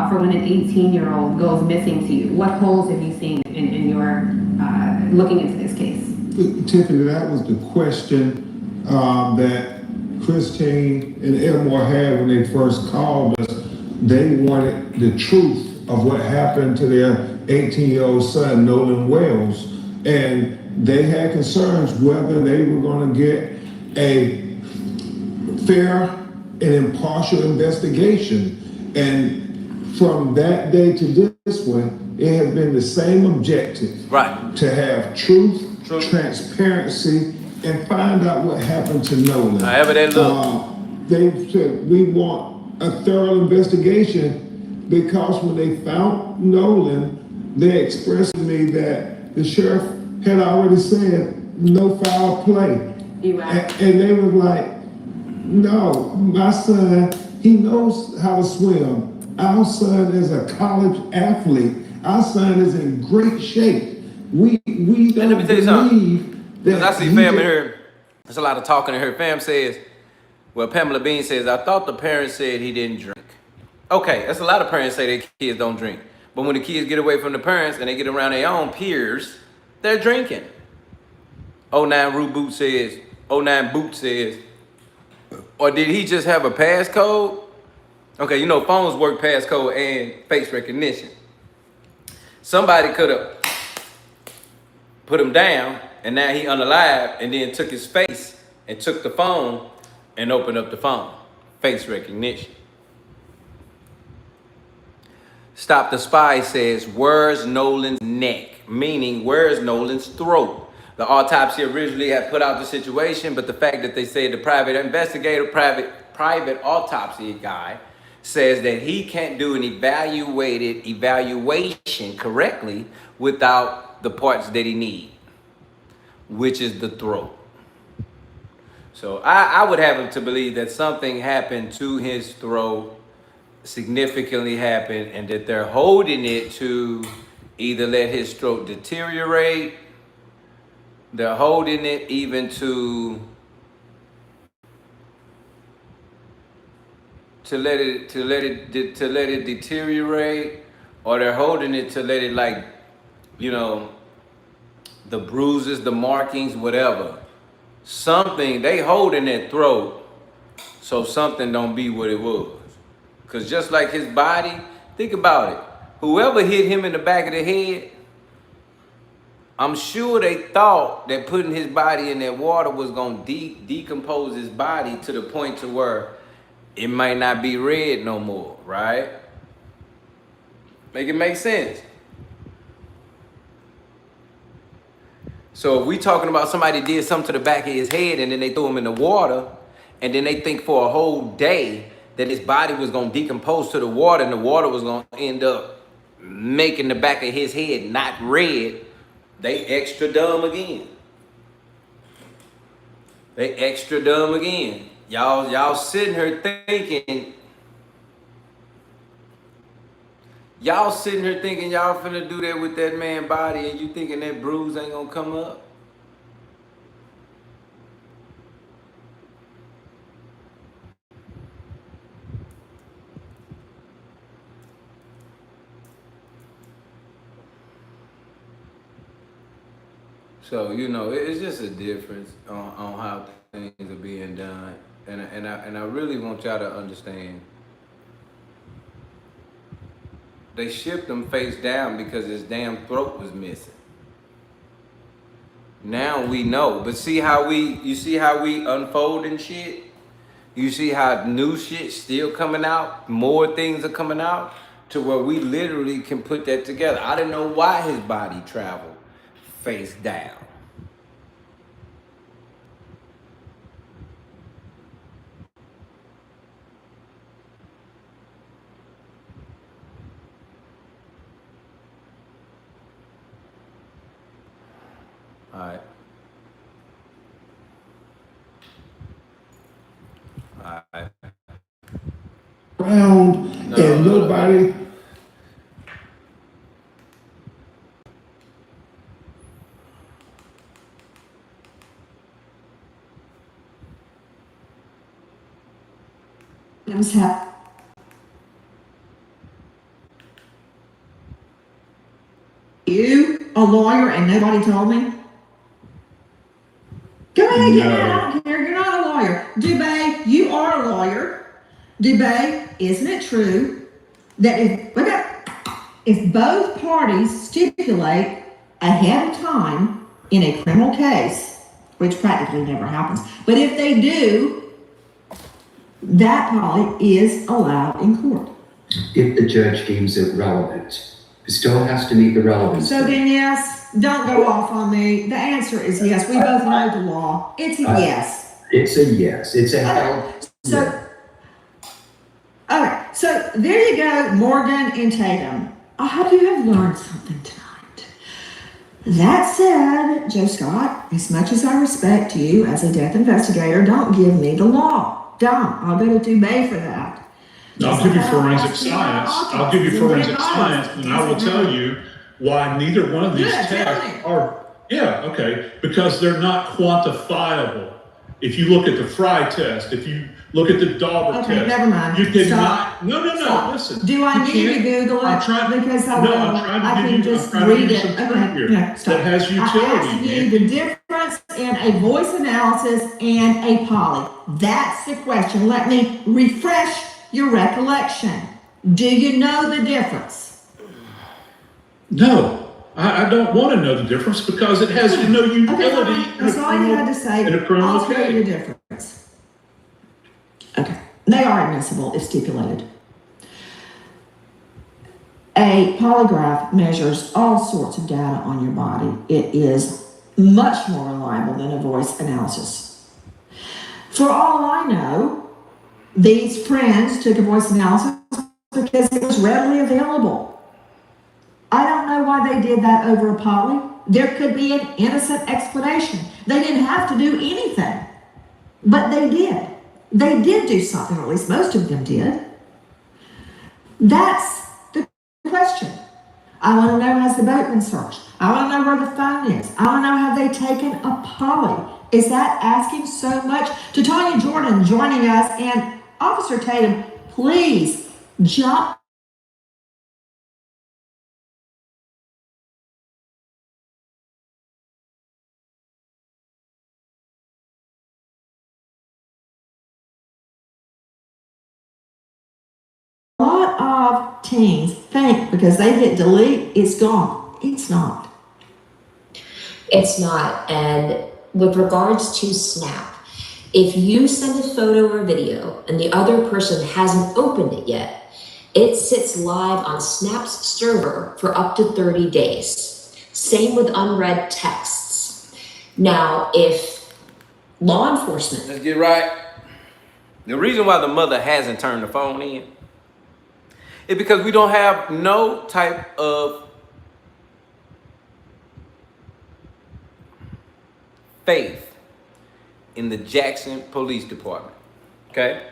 for when an 18-year-old goes missing to you? What holes have you seen in your looking into this case? Tiffany, that was the question that Christine and Elmore had when they first called us. They wanted the truth of what happened to their 18-year-old son, Nolan Wells, and they had concerns whether they were going to get a fair and impartial investigation. And from that day to this one, it has been the same objective. Right. To have truth, transparency, and find out what happened to Nolan. However that look. They said we want a thorough investigation because when they found Nolan, they expressed to me that the sheriff had already said no foul play. And they were like, no, my son, he knows how to swim. Our son is a college athlete. Our son is in great shape. We don't let me tell you something. Because I see fam in here, there's a lot of talking in here. Fam says, well, Pamela Bean says, I thought the parents said he didn't drink. Okay, that's a lot of parents say their kids don't drink. But when the kids get away from the parents and they get around their own peers, they're drinking. 09 Boot says, or did he just have a passcode? Okay, you know phones work passcode and face recognition. Somebody could have put him down and now he unalive and then took his face and took the phone and opened up the phone. Face recognition. Stop the Spy says, where's Nolan's neck? Meaning, where's Nolan's throat? The autopsy originally had put out the situation, but the fact that they say the private investigator, private autopsy guy says that he can't do an evaluation correctly without the parts that he needs, which is the throat. So I would have him to believe that something happened to his throat, significantly happened, and that they're holding it to either let his throat deteriorate, they're holding it even to let it deteriorate, or they're holding it to let it, like, you know, the bruises, the markings, whatever. Something, they holding that throat so something don't be what it was. Because just like his body, think about it. Whoever hit him in the back of the head, I'm sure they thought that putting his body in that water was going to decompose his body to the point to where it might not be red no more, right? Make it make sense. So if we talking about somebody did something to the back of his head and then they threw him in the water, and then they think for a whole day that his body was going to decompose to the water and the water was going to end up making the back of his head not red, they extra dumb again. They extra dumb again. Y'all sitting here thinking, y'all finna do that with that man's body, and you thinking that bruise ain't gonna come up? So, you know, it's just a difference on how things are being done. And I really want y'all to understand. They shipped him face down because his damn throat was missing. Now we know. But you see how we unfolding shit? You see how new shit's still coming out? More things are coming out to where we literally can put that together. I didn't know why his body traveled face down. All right. All right. Around and nobody. You, a lawyer, and nobody told me? Go ahead, get mad. I don't care. You're not a lawyer. Dubé, you are a lawyer. Dubé, isn't it true that if both parties stipulate ahead of time in a criminal case, which practically never happens, but if they do, that poly is allowed in court? If the judge deems it relevant. It still has to meet the relevance. So then yes, don't go off on me. The answer is yes. We both know the law. It's a yes. It's a yes. It's a hell. So, okay, so there you go, Morgan and Tatum. I hope you have learned something tonight. That said, Joe Scott, as much as I respect you as a death investigator, don't give me the law. Don't. I'll go to Dubay for that. I'll give you forensic science. I'll give you forensic science, and I will tell you why neither one of these tests are, because they're not quantifiable. If you look at the Fry test, if you look at the Dauber test. Okay, never mind. You did Stop. not, Stop. listen. Do I need to Google it? Because I will. I can just read it. Okay, no, stop. That has utility. I asked you the difference in a voice analysis and a poly. That's the question. Let me refresh your recollection. Do you know the difference? No, I don't want to know the difference because it has no utility That's all you had to say. in a criminal I'll tell you the case. difference. Okay. They are admissible if stipulated. A polygraph measures all sorts of data on your body. It is much more reliable than a voice analysis. For all I know, these friends took a voice analysis because it was readily available. I don't know why they did that over a poly. There could be an innocent explanation. They didn't have to do anything, but they did. They did do something, or at least most of them did. That's the question. I want to know, has the boat been searched? I want to know where the phone is. I want to know, have they taken a poly? Is that asking so much? To Tanya Jordan joining us, and Officer Tatum, please jump. A lot of teens think because they hit delete, it's gone. It's not. It's not. And with regards to Snap, if you send a photo or video and the other person hasn't opened it yet, it sits live on Snap's server for up to 30 days. Same with unread texts. Now, if law enforcement... Let's get right. The reason why the mother hasn't turned the phone in is because we don't have no type of faith in the Jackson Police Department, okay?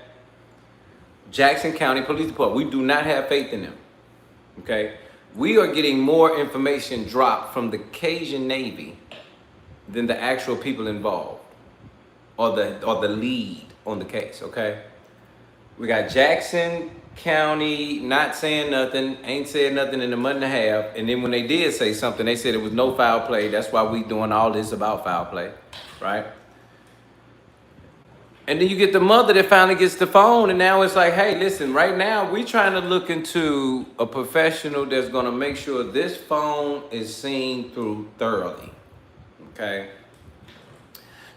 Jackson County Police Department, we do not have faith in them, okay? We are getting more information dropped from the Cajun Navy than the actual people involved or the lead on the case, okay? We got Jackson County not saying nothing, ain't said nothing in a month and a half, and then when they did say something, they said it was no foul play. That's why we doing all this about foul play, right? And then you get the mother that finally gets the phone, and now it's like, hey, listen, right now we trying to look into a professional that's gonna make sure this phone is seen through thoroughly, okay?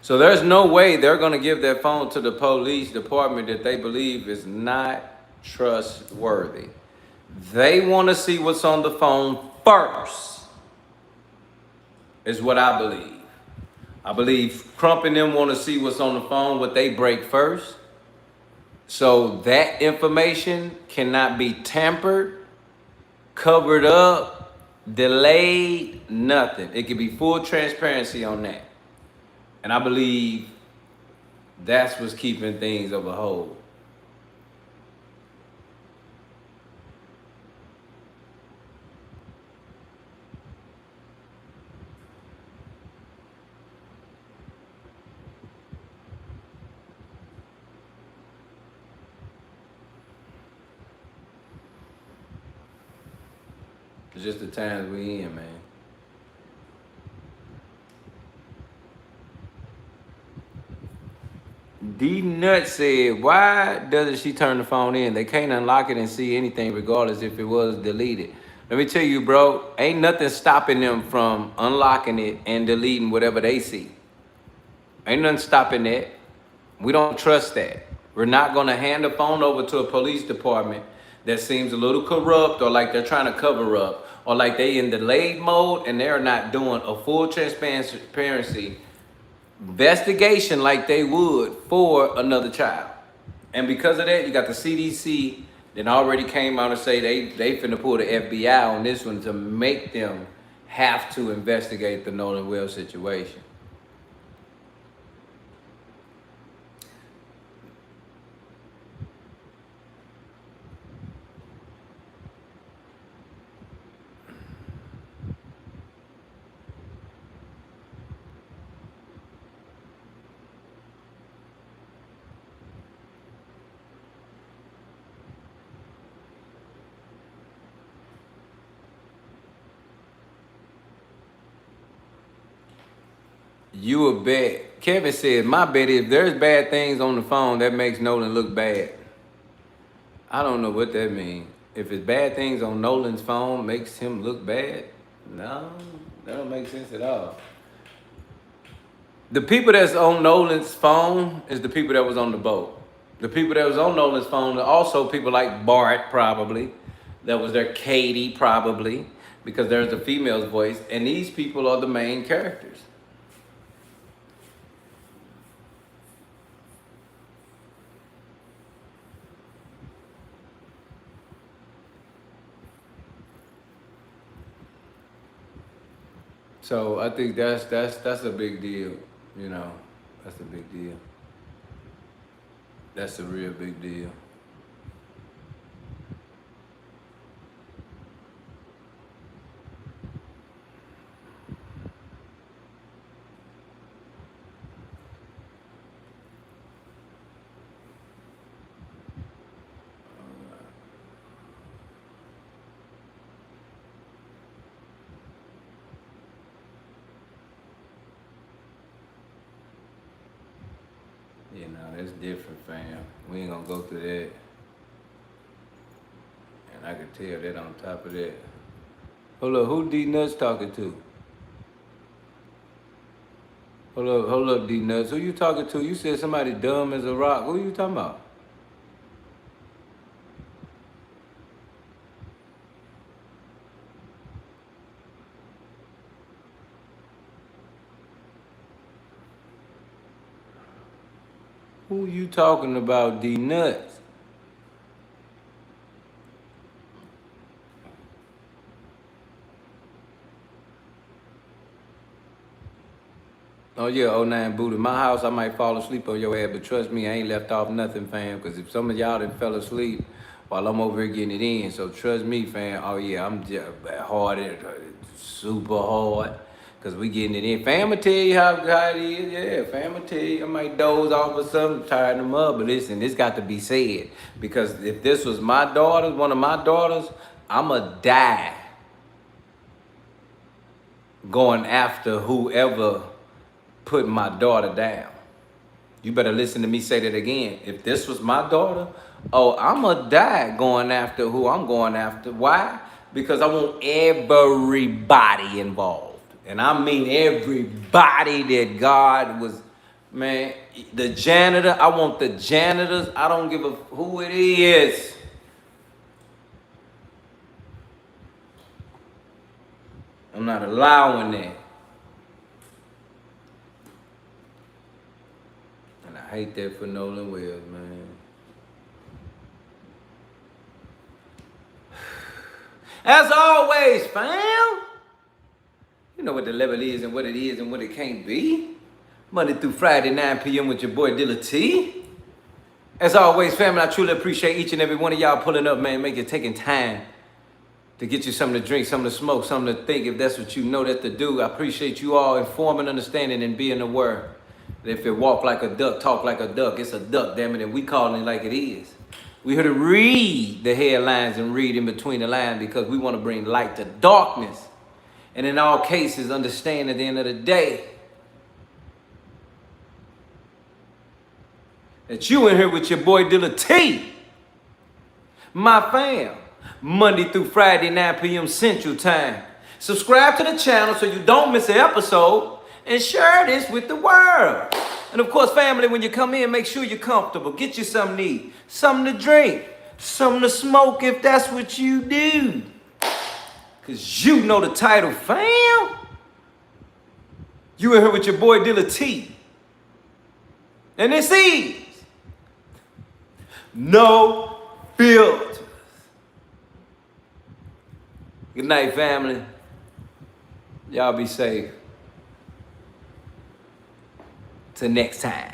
So there's no way they're gonna give that phone to the police department that they believe is not trustworthy. They wanna see what's on the phone first, is what I believe. I believe Crump and them want to see what's on the phone, what they break first. So that information cannot be tampered, covered up, delayed, nothing. It can be full transparency on that. And I believe that's what's keeping things of a hold. It's just the times we in, man. D Nut said, why doesn't she turn the phone in? They can't unlock it and see anything regardless if it was deleted. Let me tell you, bro, ain't nothing stopping them from unlocking it and deleting whatever they see. Ain't nothing stopping that. We don't trust that. We're not gonna hand the phone over to a police department that seems a little corrupt or like they're trying to cover up or like they in delayed mode and they're not doing a full transparency investigation like they would for another child. And because of that, you got the CDC that already came out and say they finna pull the FBI on this one to make them have to investigate the Nolan Wells situation. You a bet. Kevin said, my bet is if there's bad things on the phone, that makes Nolan look bad. I don't know what that means. If it's bad things on Nolan's phone makes him look bad? No, that don't make sense at all. The people that's on Nolan's phone is the people that was on the boat. The people that was on Nolan's phone are also people like Bart, probably. That was their Katie, probably, because there's a female's voice. And these people are the main characters. So I think that's a big deal, you know. That's a big deal. That's a real big deal. You know, that's different, fam. We ain't gonna go through that. And I can tell that on top of that. Hold up, who D Nuts talking to? Hold up, D Nuts. Who you talking to? You said somebody dumb as a rock. Who you talking about? Who you talking about, D Nuts? Oh yeah, 09 Buddha. My house, I might fall asleep on your ass, but trust me, I ain't left off nothing, fam. Because if some of y'all done fell asleep while I'm over here getting it in, so trust me, fam. Oh yeah, I'm just hard, super hard. Because we getting it in. Fam will tell you how it is. Yeah, fam will tell you. I might doze off or something, tired them up. But listen, this got to be said. Because if this was my daughter, one of my daughters, I'ma die going after whoever put my daughter down. You better listen to me say that again. If this was my daughter, oh, I'ma die going after who I'm going after. Why? Because I want everybody involved. And I mean everybody that God was, man, the janitor, I want the janitors. I don't give a who it is. I'm not allowing that. And I hate that for Nolan Wells, man. As always, fam. You know what the level is and what it is and what it can't be. Monday through Friday, 9 p.m. with your boy Deala T. As always, family, I truly appreciate each and every one of y'all pulling up, man. Taking time to get you something to drink, something to smoke, something to think, if that's what you know that to do. I appreciate you all informing, understanding, and being aware that if it walk like a duck, talk like a duck, it's a duck, damn it, and we calling it like it is. We here to read the headlines and read in between the lines because we want to bring light to darkness. And in all cases, understand at the end of the day that you in here with your boy Deala T, my fam, Monday through Friday, 9 p.m. Central Time. Subscribe to the channel so you don't miss an episode and share this with the world. And of course, family, when you come in, make sure you're comfortable. Get you something to eat, something to drink, something to smoke if that's what you do. Cause you know the title, fam. You in here with your boy Deala T. And this is No Filters. Good night, family. Y'all be safe. Till next time.